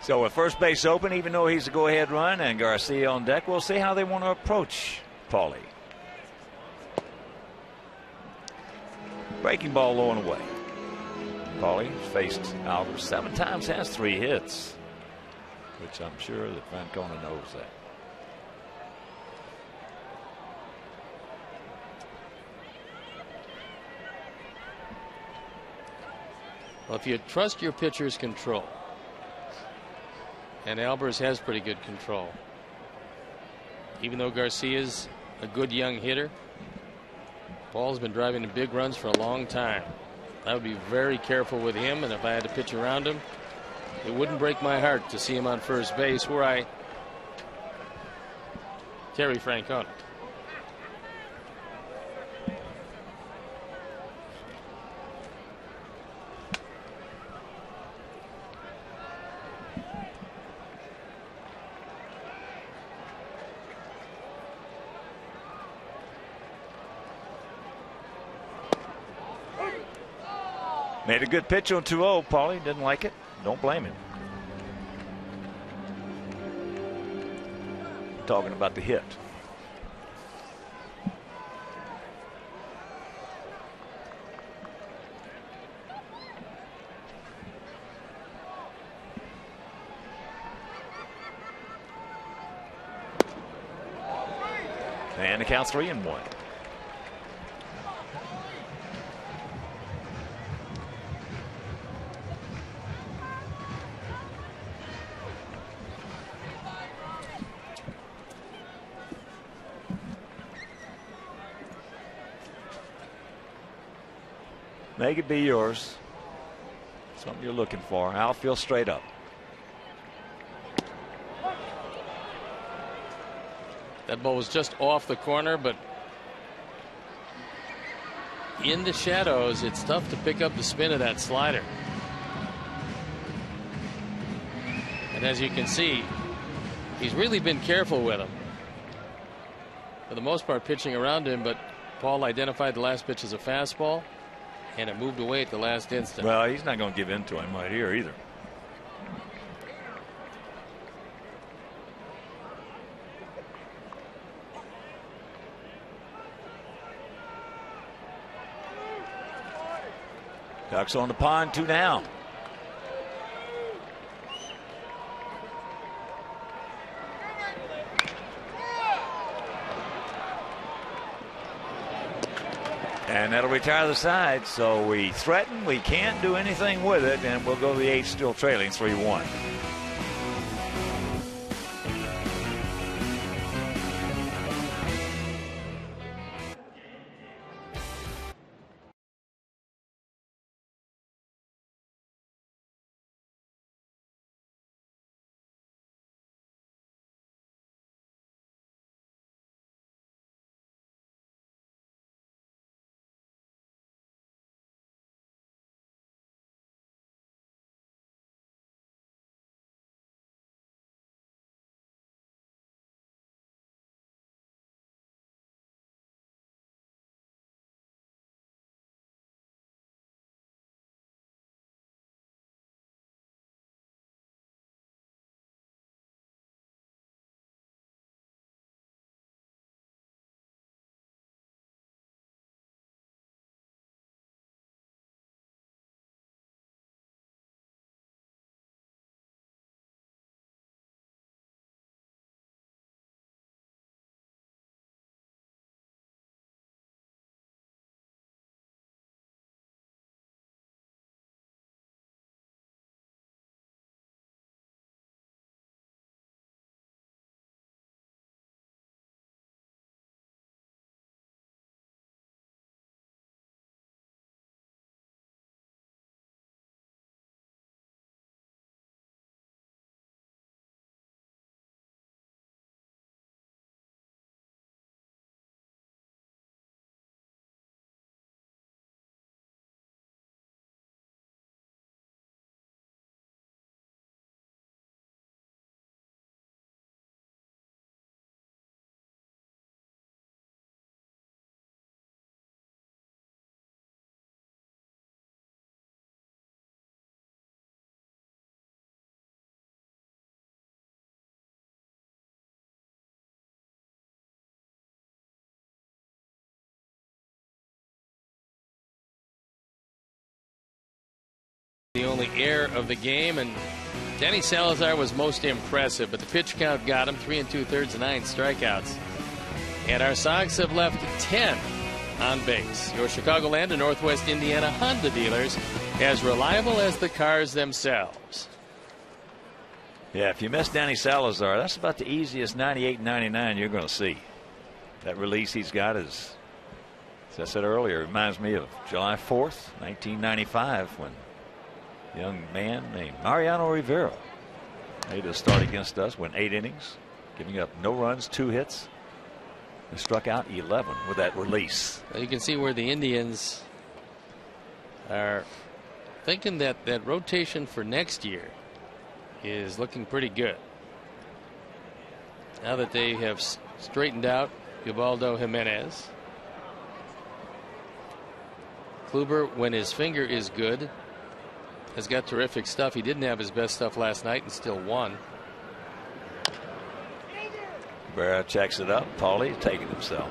So with first base open, even though he's a go-ahead run and Garcia on deck, we'll see how they want to approach Paulie. Breaking ball low and away. Paulie faced Albers 7 times, has 3 hits, which I'm sure that Francona knows that. Well, if you trust your pitcher's control, and Albers has pretty good control, even though Garcia's a good young hitter, Paul's been driving in big runs for a long time. I would be very careful with him, and if I had to pitch around him, it wouldn't break my heart to see him on first base where I Terry Francona. Made a good pitch on 2-0. Paulie didn't like it. Don't blame him. Talking about the hit. And the count's 3-1. Make it be yours. Something you're looking for. Outfield straight up. That ball was just off the corner, but in the shadows, it's tough to pick up the spin of that slider. And as you can see, he's really been careful with him. For the most part, pitching around him, but Paul identified the last pitch as a fastball, and it moved away at the last instant. Well, he's not going to give in to him right here either. Ducks on the pond, 2 down. And that'll retire the side. So we threaten, we can't do anything with it, and we'll go to the 8th still trailing 3-1. only error of the game, and Danny Salazar was most impressive, but the pitch count got him 3 2/3, 9 strikeouts. And our Sox have left 10 on base. Your Chicagoland and Northwest Indiana Honda dealers, as reliable as the cars themselves. Yeah, if you miss Danny Salazar, that's about the easiest 98 and 99 you're going to see. That release he's got is, as I said earlier, reminds me of July 4th, 1995, when a young man named Mariano Rivera made a start against us, went 8 innings, giving up no runs, 2 hits, and struck out 11 with that release. Well, you can see where the Indians are thinking that that rotation for next year is looking pretty good. Now that they have straightened out Ubaldo Jimenez. Kluber, when his finger is good, has got terrific stuff. He didn't have his best stuff last night and still won. Cabrera checks it up. Paulie taking himself.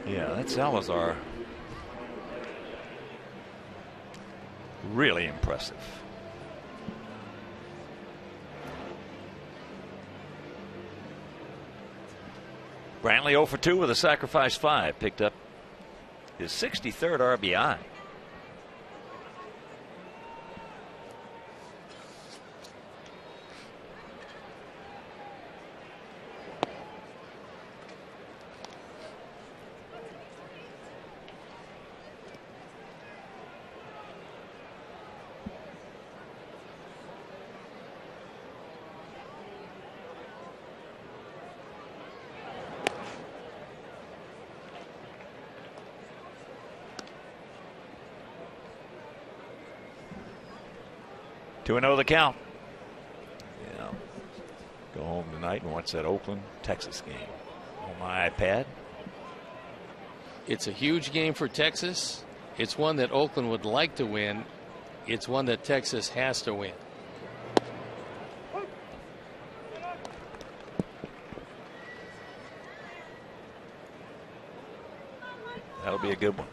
Yeah, that's Salazar. Really impressive. Brantley 0 for 2 with a sacrifice 5. Picked up his 63rd RBI. To know the count. Yeah. Go home tonight and watch that Oakland Texas game on my iPad. It's a huge game for Texas. It's one that Oakland would like to win. It's one that Texas has to win. That'll be a good one.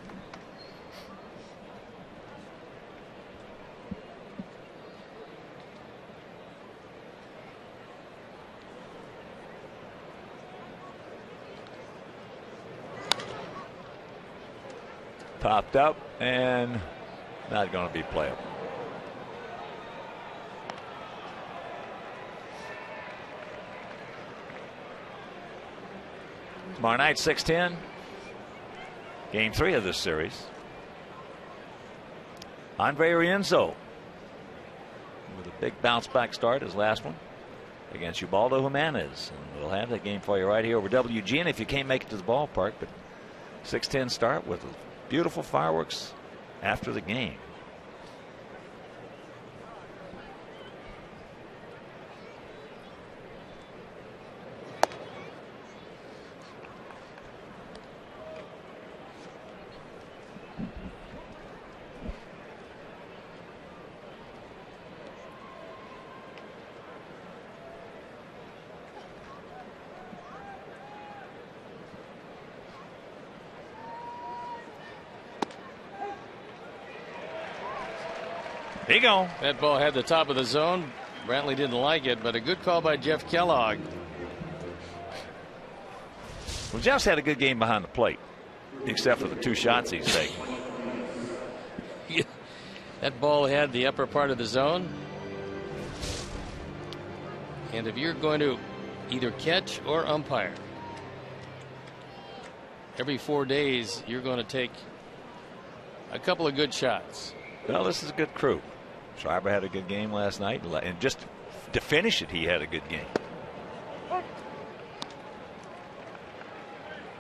Popped up and not going to be playable. Tomorrow night, 6:10. Game 3 of this series. Andre Rienzo with a big bounce back start, his last one against Ubaldo Jimenez. And we'll have that game for you right here over WGN if you can't make it to the ballpark. But 6:10 start with beautiful fireworks after the game. There you go. That ball had the top of the zone. Brantley didn't like it, but a good call by Jeff Kellogg. Well, Jeff's had a good game behind the plate, except for the 2 shots he's taken. That ball had the upper part of the zone. And if you're going to either catch or umpire, every 4 days you're going to take a couple of good shots. Well, this is a good crew. Schreiber had a good game last night, and just to finish it, he had a good game.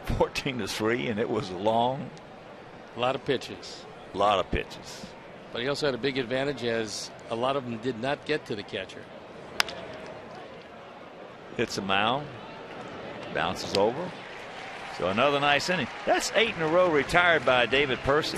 14-3, and it was long. A lot of pitches. A lot of pitches. But he also had a big advantage, as a lot of them did not get to the catcher. Hits a mound, bounces over. So another nice inning. That's 8 in a row retired by David Percy.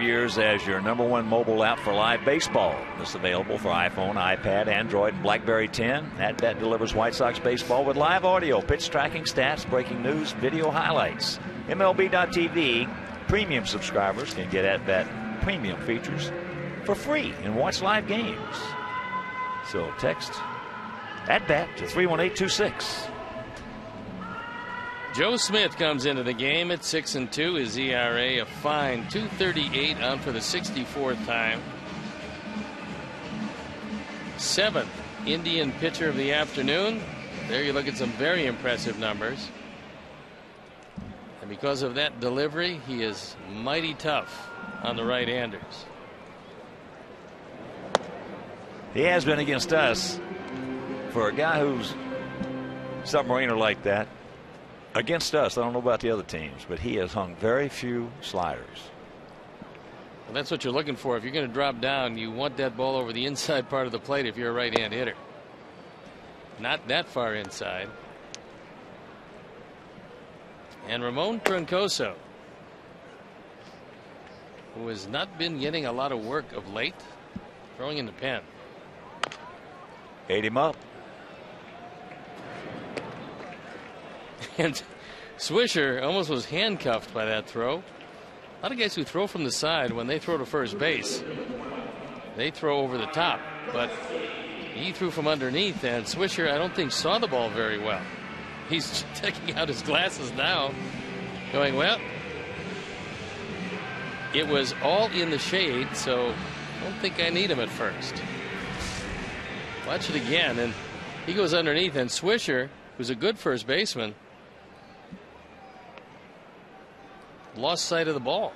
years as your #1 mobile app for live baseball. It's available for iPhone, iPad, Android, and BlackBerry 10. AtBat delivers White Sox baseball with live audio, pitch tracking, stats, breaking news, video highlights. MLB.tv premium subscribers can get AtBat premium features for free and watch live games. So text AtBat to 31826. Joe Smith comes into the game at 6-2. His ERA a fine 2.38 on for the 64th time. 7th Indian pitcher of the afternoon. There you look at some very impressive numbers. And because of that delivery, he is mighty tough on the right-handers. He has been against us. For a guy who's submariner like that, against us, I don't know about the other teams, but he has hung very few sliders. Well, that's what you're looking for. If you're going to drop down, you want that ball over the inside part of the plate if you're a right-hand hitter. Not that far inside. And Ramon Troncoso, who has not been getting a lot of work of late, throwing in the pen. Ate him up. And Swisher almost was handcuffed by that throw. A lot of guys who throw from the side, when they throw to first base, they throw over the top. But he threw from underneath, and Swisher, I don't think, saw the ball very well. He's taking out his glasses now, going, well, it was all in the shade, so I don't think I need him at first. Watch it again, and he goes underneath, and Swisher, who's a good first baseman, lost sight of the ball.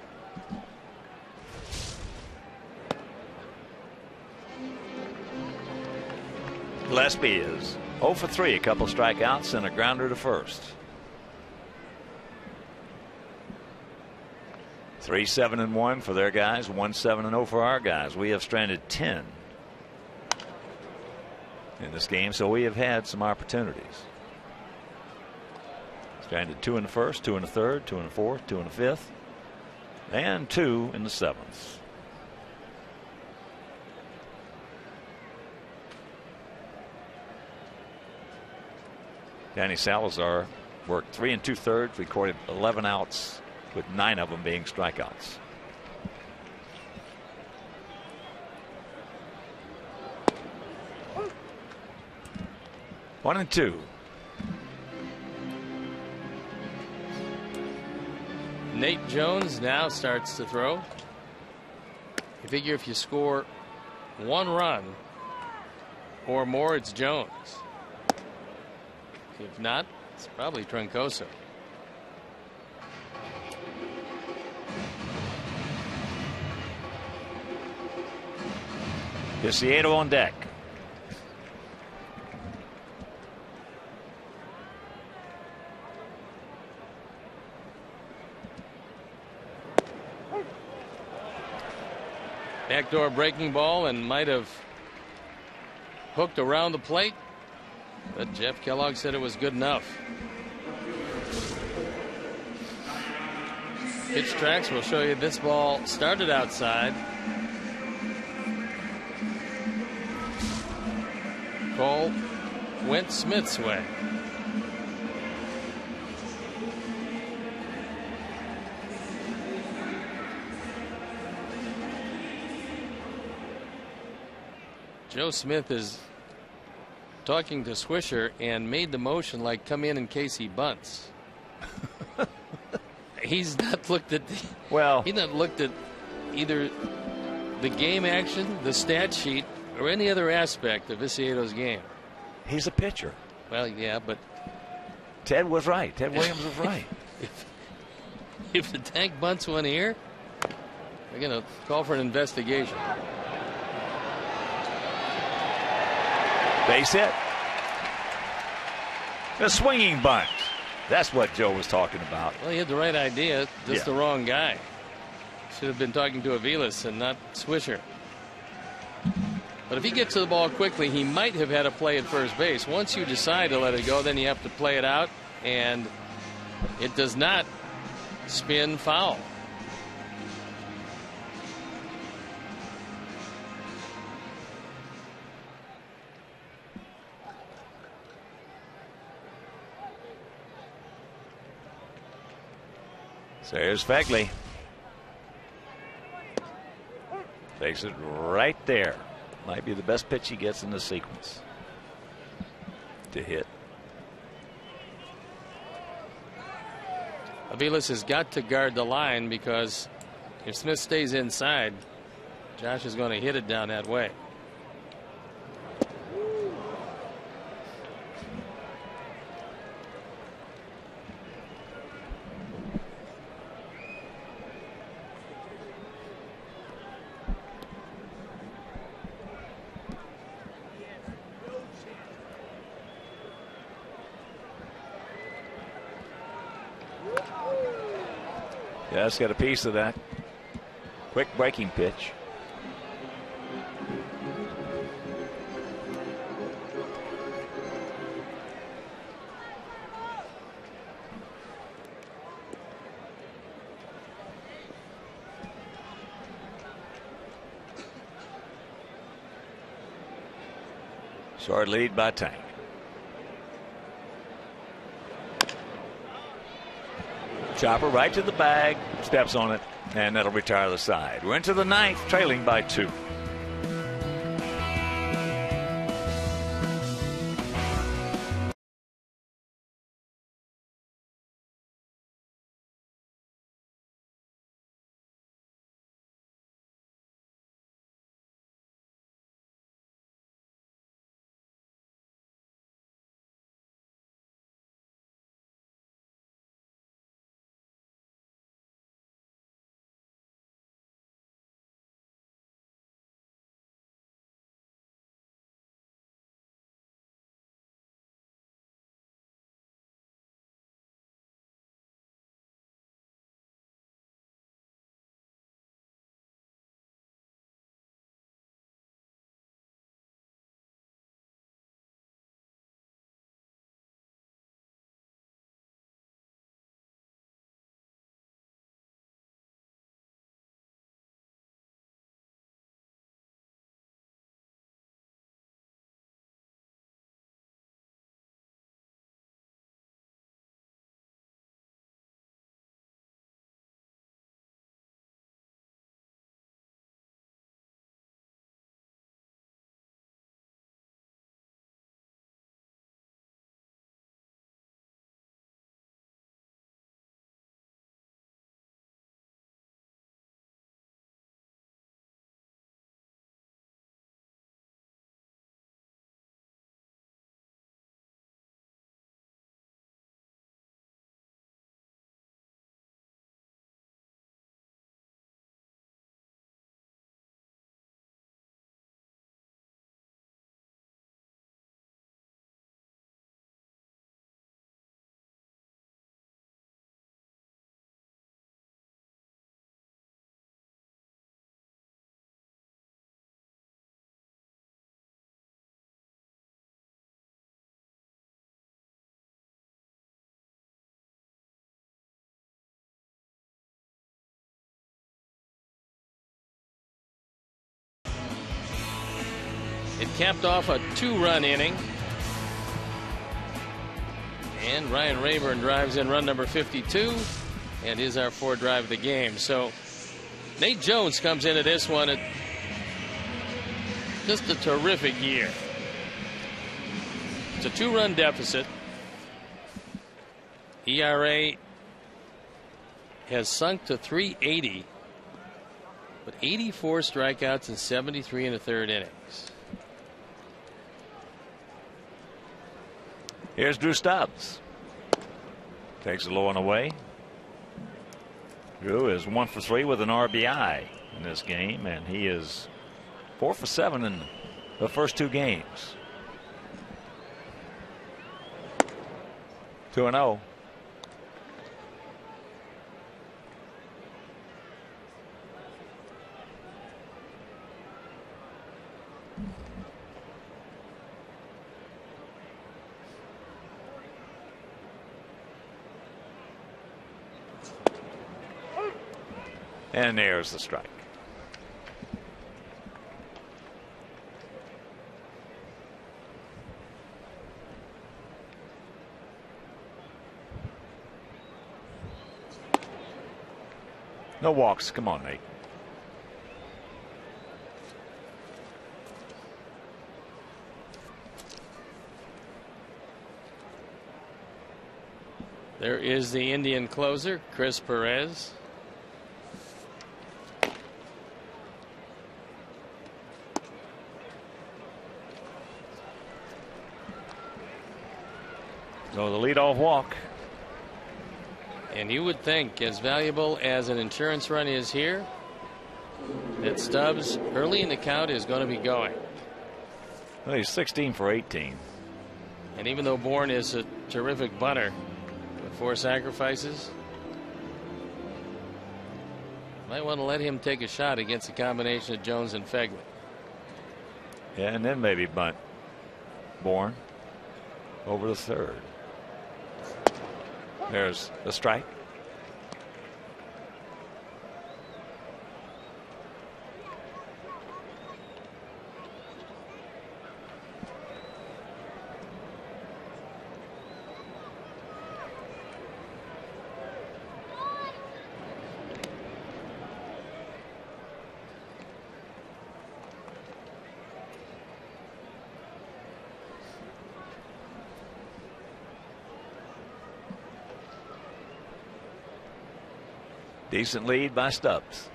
Gillespie is 0 for 3, a couple strikeouts and a grounder to first. 3-7-1 for their guys, 1-7-0 for our guys. We have stranded 10 in this game, so we have had some opportunities. Stranded 2 in the first, 2 in the third, 2 in the fourth, 2 in the fifth, and 2 in the seventh. Danny Salazar worked 3 2/3, recorded 11 outs, with 9 of them being strikeouts. One and two. Nate Jones now starts to throw. You figure if you score 1 run or more, it's Jones. If not, it's probably Troncoso. Viciedo on deck. Backdoor breaking ball and might have hooked around the plate, but Jeff Kellogg said it was good enough. Pitch tracks will show you this ball started outside. Cole went Smith's way. Joe Smith is talking to Swisher and made the motion like come in case he bunts. He's not looked at he's not looked at either the game action, the stat sheet, or any other aspect of Viciedo's game. He's a pitcher. Well, yeah, but Ted was right. Ted Williams was right. If the tank bunts one here, they're going to call for an investigation. Base hit. A swinging bunt. That's what Joe was talking about. Well, he had the right idea, just the wrong guy. Should have been talking to Aviles and not Swisher. But if he gets to the ball quickly, he might have had a play at first base. Once you decide to let it go, then you have to play it out, and it does not spin foul. So here's Fegley. Takes it right there. Might be the best pitch he gets in the sequence to hit. Aviles has got to guard the line, because if Smith stays inside, Josh is going to hit it down that way. Just got a piece of that quick breaking pitch. Short lead by Tank. Chopper right to the bag, steps on it, and that'll retire the side. We're into the ninth, trailing by 2. It capped off a 2-run inning. And Ryan Rayburn drives in run number 52 and is our 4th drive of the game. So Nate Jones comes into this one at just a terrific year. It's a 2-run deficit. ERA has sunk to 3.80, but 84 strikeouts and 73 in the 3rd innings. Here's Drew Stubbs. Takes it low and away. Drew is 1 for 3 with an RBI in this game, and he is 4 for 7 in the first 2 games. 2-0. And there's the strike. No walks. Come on, Nate. There is the Indian closer, Chris Perez. So the leadoff walk. And you would think, as valuable as an insurance run is here, that Stubbs early in the count is going to be going. Well, he's 16 for 18. And even though Bourne is a terrific bunter with 4 sacrifices, might want to let him take a shot against a combination of Jones and Fegley. Yeah, and then maybe bunt Bourne over the third. There's the strike. Decent lead by Stubbs.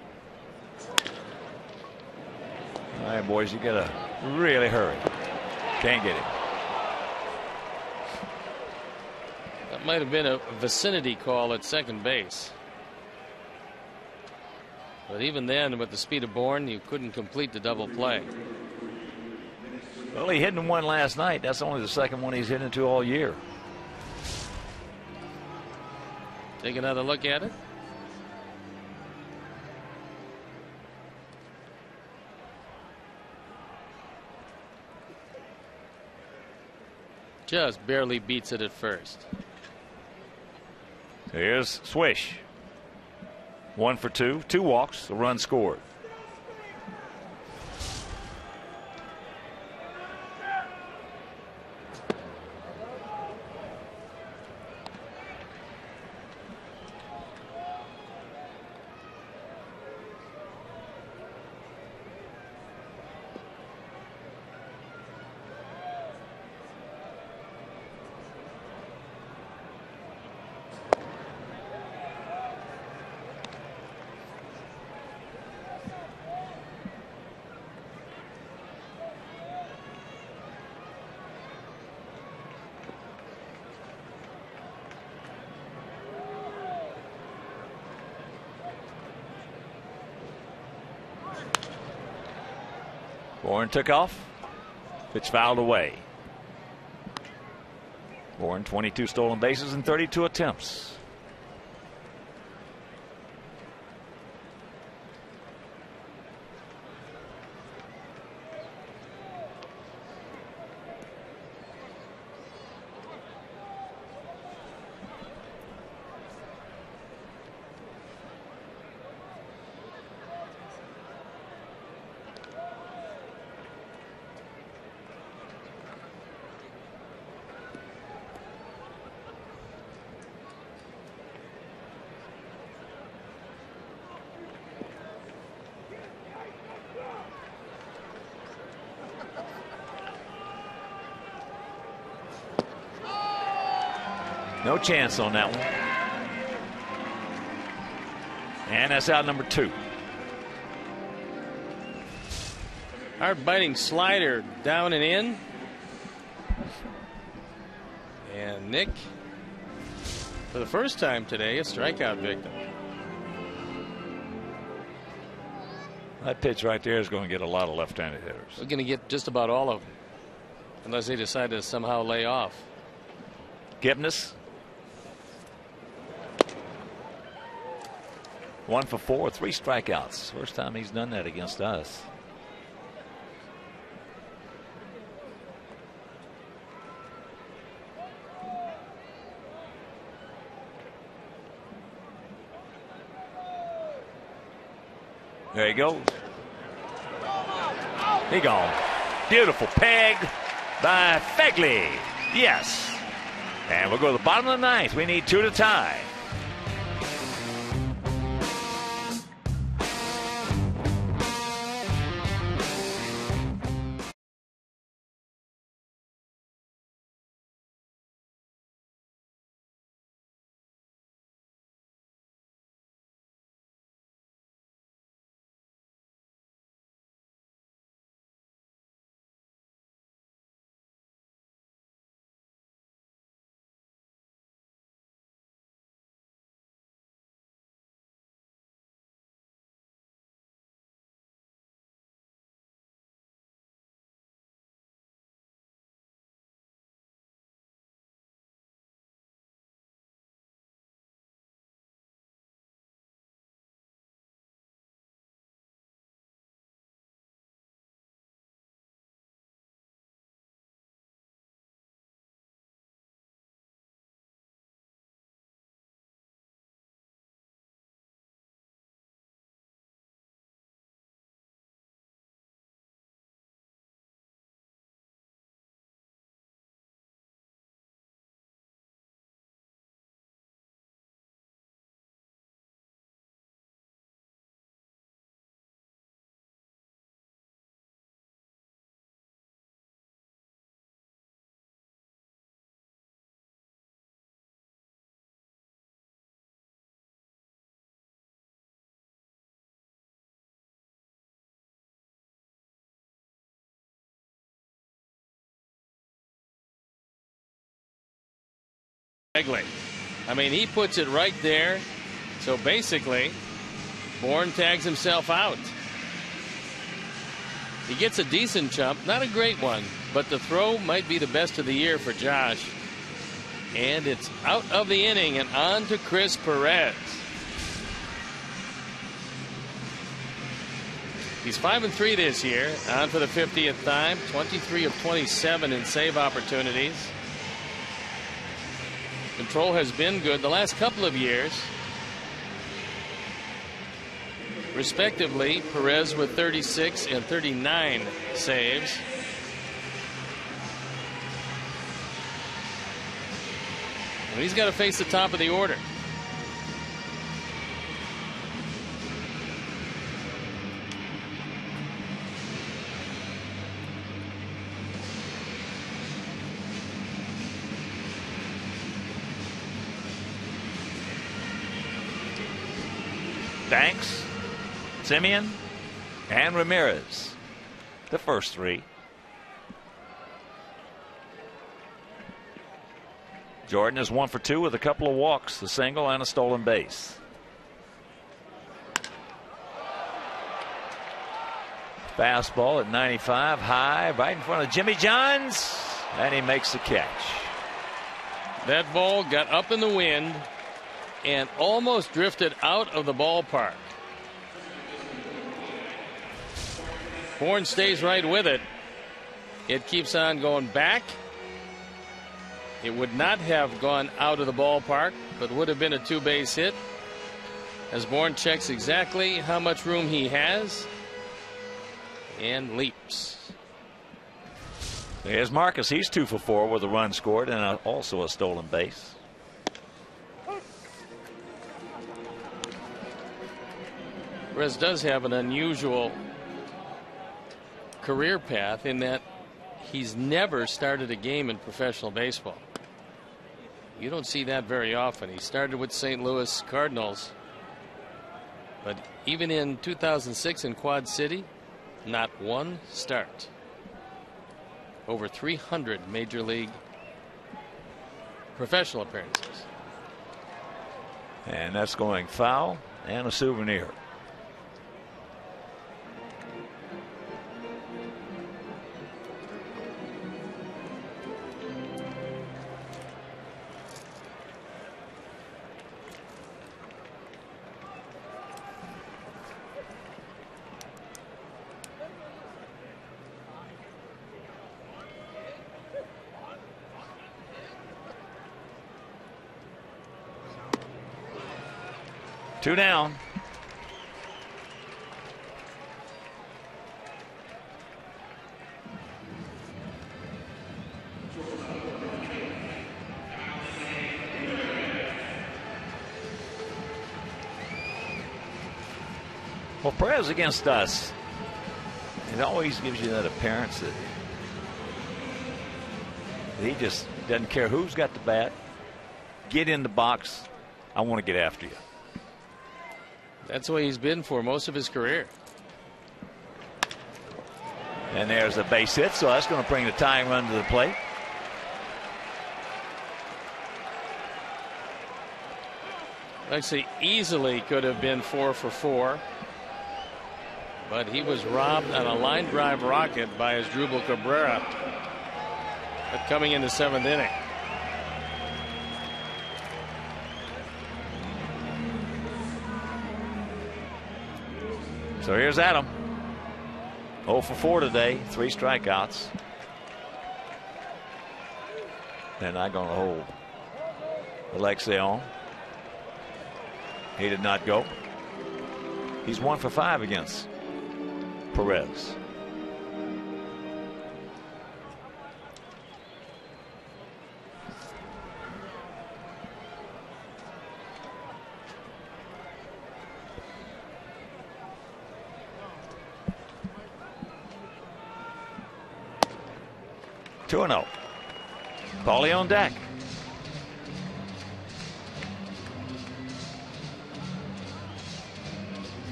All right, boys, you gotta really hurry. Can't get him. That might have been a vicinity call at second base. But even then, with the speed of Bourne, you couldn't complete the double play. Well, he hit in one last night. That's only the second one he's hit into all year. Take another look at it. Just barely beats it at first. Here's Swish. 1 for 2, 2 walks, a run scored. Bourne took off. Pitch fouled away. Bourne 22 stolen bases and 32 attempts. No chance on that one. And that's out number 2. Hard biting slider down and in. And Nick, for the first time today, a strikeout victim. That pitch right there is going to get a lot of left-handed hitters. We're going to get just about all of them, unless they decide to somehow lay off. Gipnis. 1 for 4, 3 strikeouts. First time he's done that against us. There he goes. He gone. Beautiful peg by Fegley. Yes. And we'll go to the bottom of the 9th. We need 2 to tie. Egley. I mean, he puts it right there. So basically, Bourne tags himself out. He gets a decent jump, not a great one, but the throw might be the best of the year for Josh. And it's out of the inning and on to Chris Perez. He's 5-3 this year, on for the 50th time, 23 of 27 in save opportunities. Control has been good the last couple of years. Respectively, Perez with 36 and 39 saves. And he's got to face the top of the order. Banks, Simeon, and Ramirez, the first three. Jordan is 1 for 2 with a couple of walks, a single and a stolen base. Fastball at 95, high, right in front of Jimmy Johns, and he makes the catch. That ball got up in the wind and almost drifted out of the ballpark. Bourne stays right with it. It keeps on going back. It would not have gone out of the ballpark, but would have been a 2-base hit. As Bourne checks exactly how much room he has and leaps. There's Marcus. He's 2 for 4 with a run scored and also a stolen base. Perez does have an unusual career path in that he's never started a game in professional baseball. You don't see that very often. He started with St. Louis Cardinals, but even in 2006 in Quad City, not one start. Over 300 major league professional appearances. And that's going foul and a souvenir. Two down. Well, Perez against us, it always gives you that appearance that he just doesn't care who's got the bat. Get in the box. I want to get after you. That's the way he's been for most of his career. And there's a base hit, so that's going to bring the tying run to the plate. Actually, easily could have been 4 for 4. But he was robbed on a line drive rocket by his Asdrubal Cabrera. But coming in the 7th inning. So here's Adam. 0 for 4 today, 3 strikeouts. They're not going to hold Alexei on. He did not go. He's 1 for 5 against Perez. Two and 0. Paulie on deck.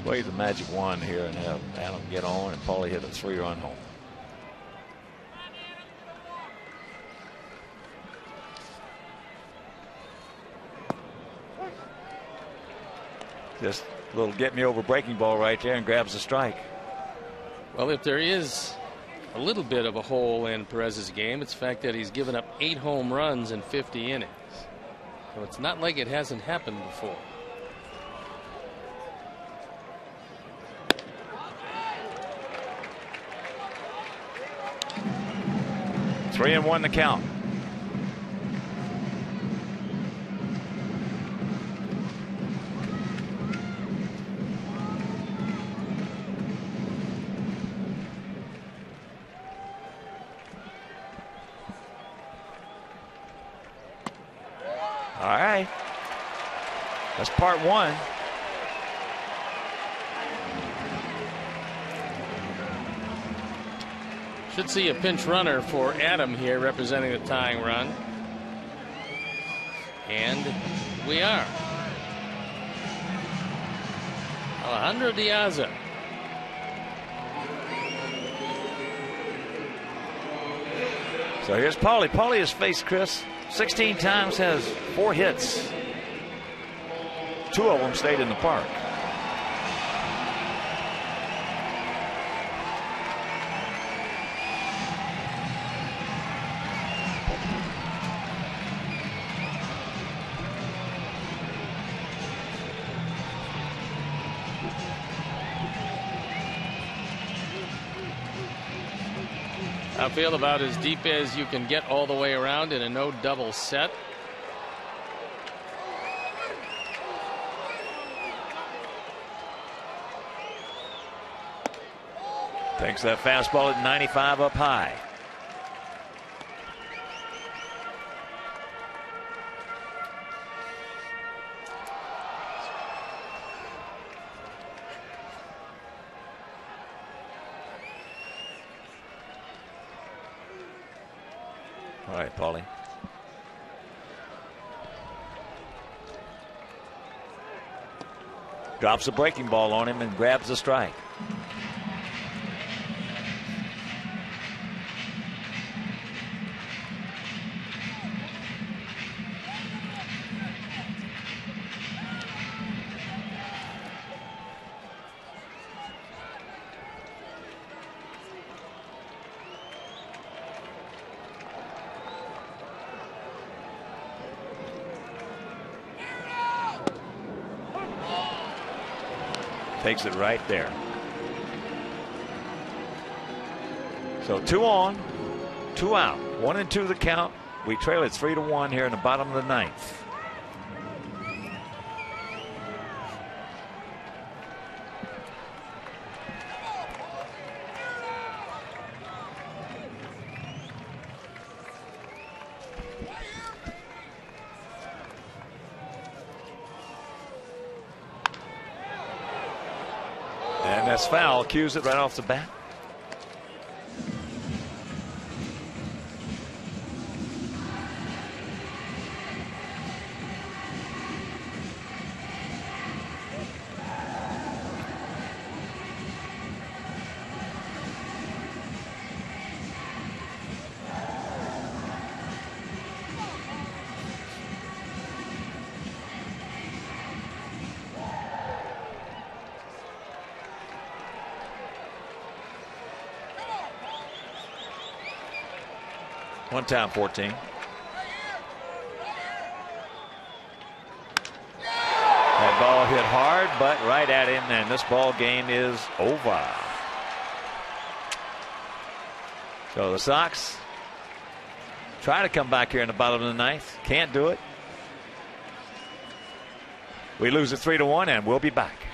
Wave the magic wand here and have Adam get on, and Paulie hit a 3-run home. Just a little get me over breaking ball right there and grabs the strike. Well, if there is a little bit of a hole in Perez's game, it's the fact that he's given up 8 home runs in 50 innings. So it's not like it hasn't happened before. Three and one the count. All right. That's part one. Should see a pinch runner for Adam here representing the tying run. And we are. Alejandro Diaza. So here's Paulie. Paulie has faced Chris 16 times, has 4 hits. 2 of them stayed in the park. Outfield about as deep as you can get all the way around in a no double set. Takes that fastball at 95 up high. All right, Paulie. Drops a breaking ball on him and grabs the strike. Takes it right there. So 2 on, 2 out. 1 and 2 the count. We trail it 3-1 here in the bottom of the 9th. And that's foul. Cues it right off the bat. One time 14. That ball hit hard, but right at him, and this ball game is over. So the Sox try to come back here in the bottom of the 9th. Can't do it. We lose it 3-1, and we'll be back.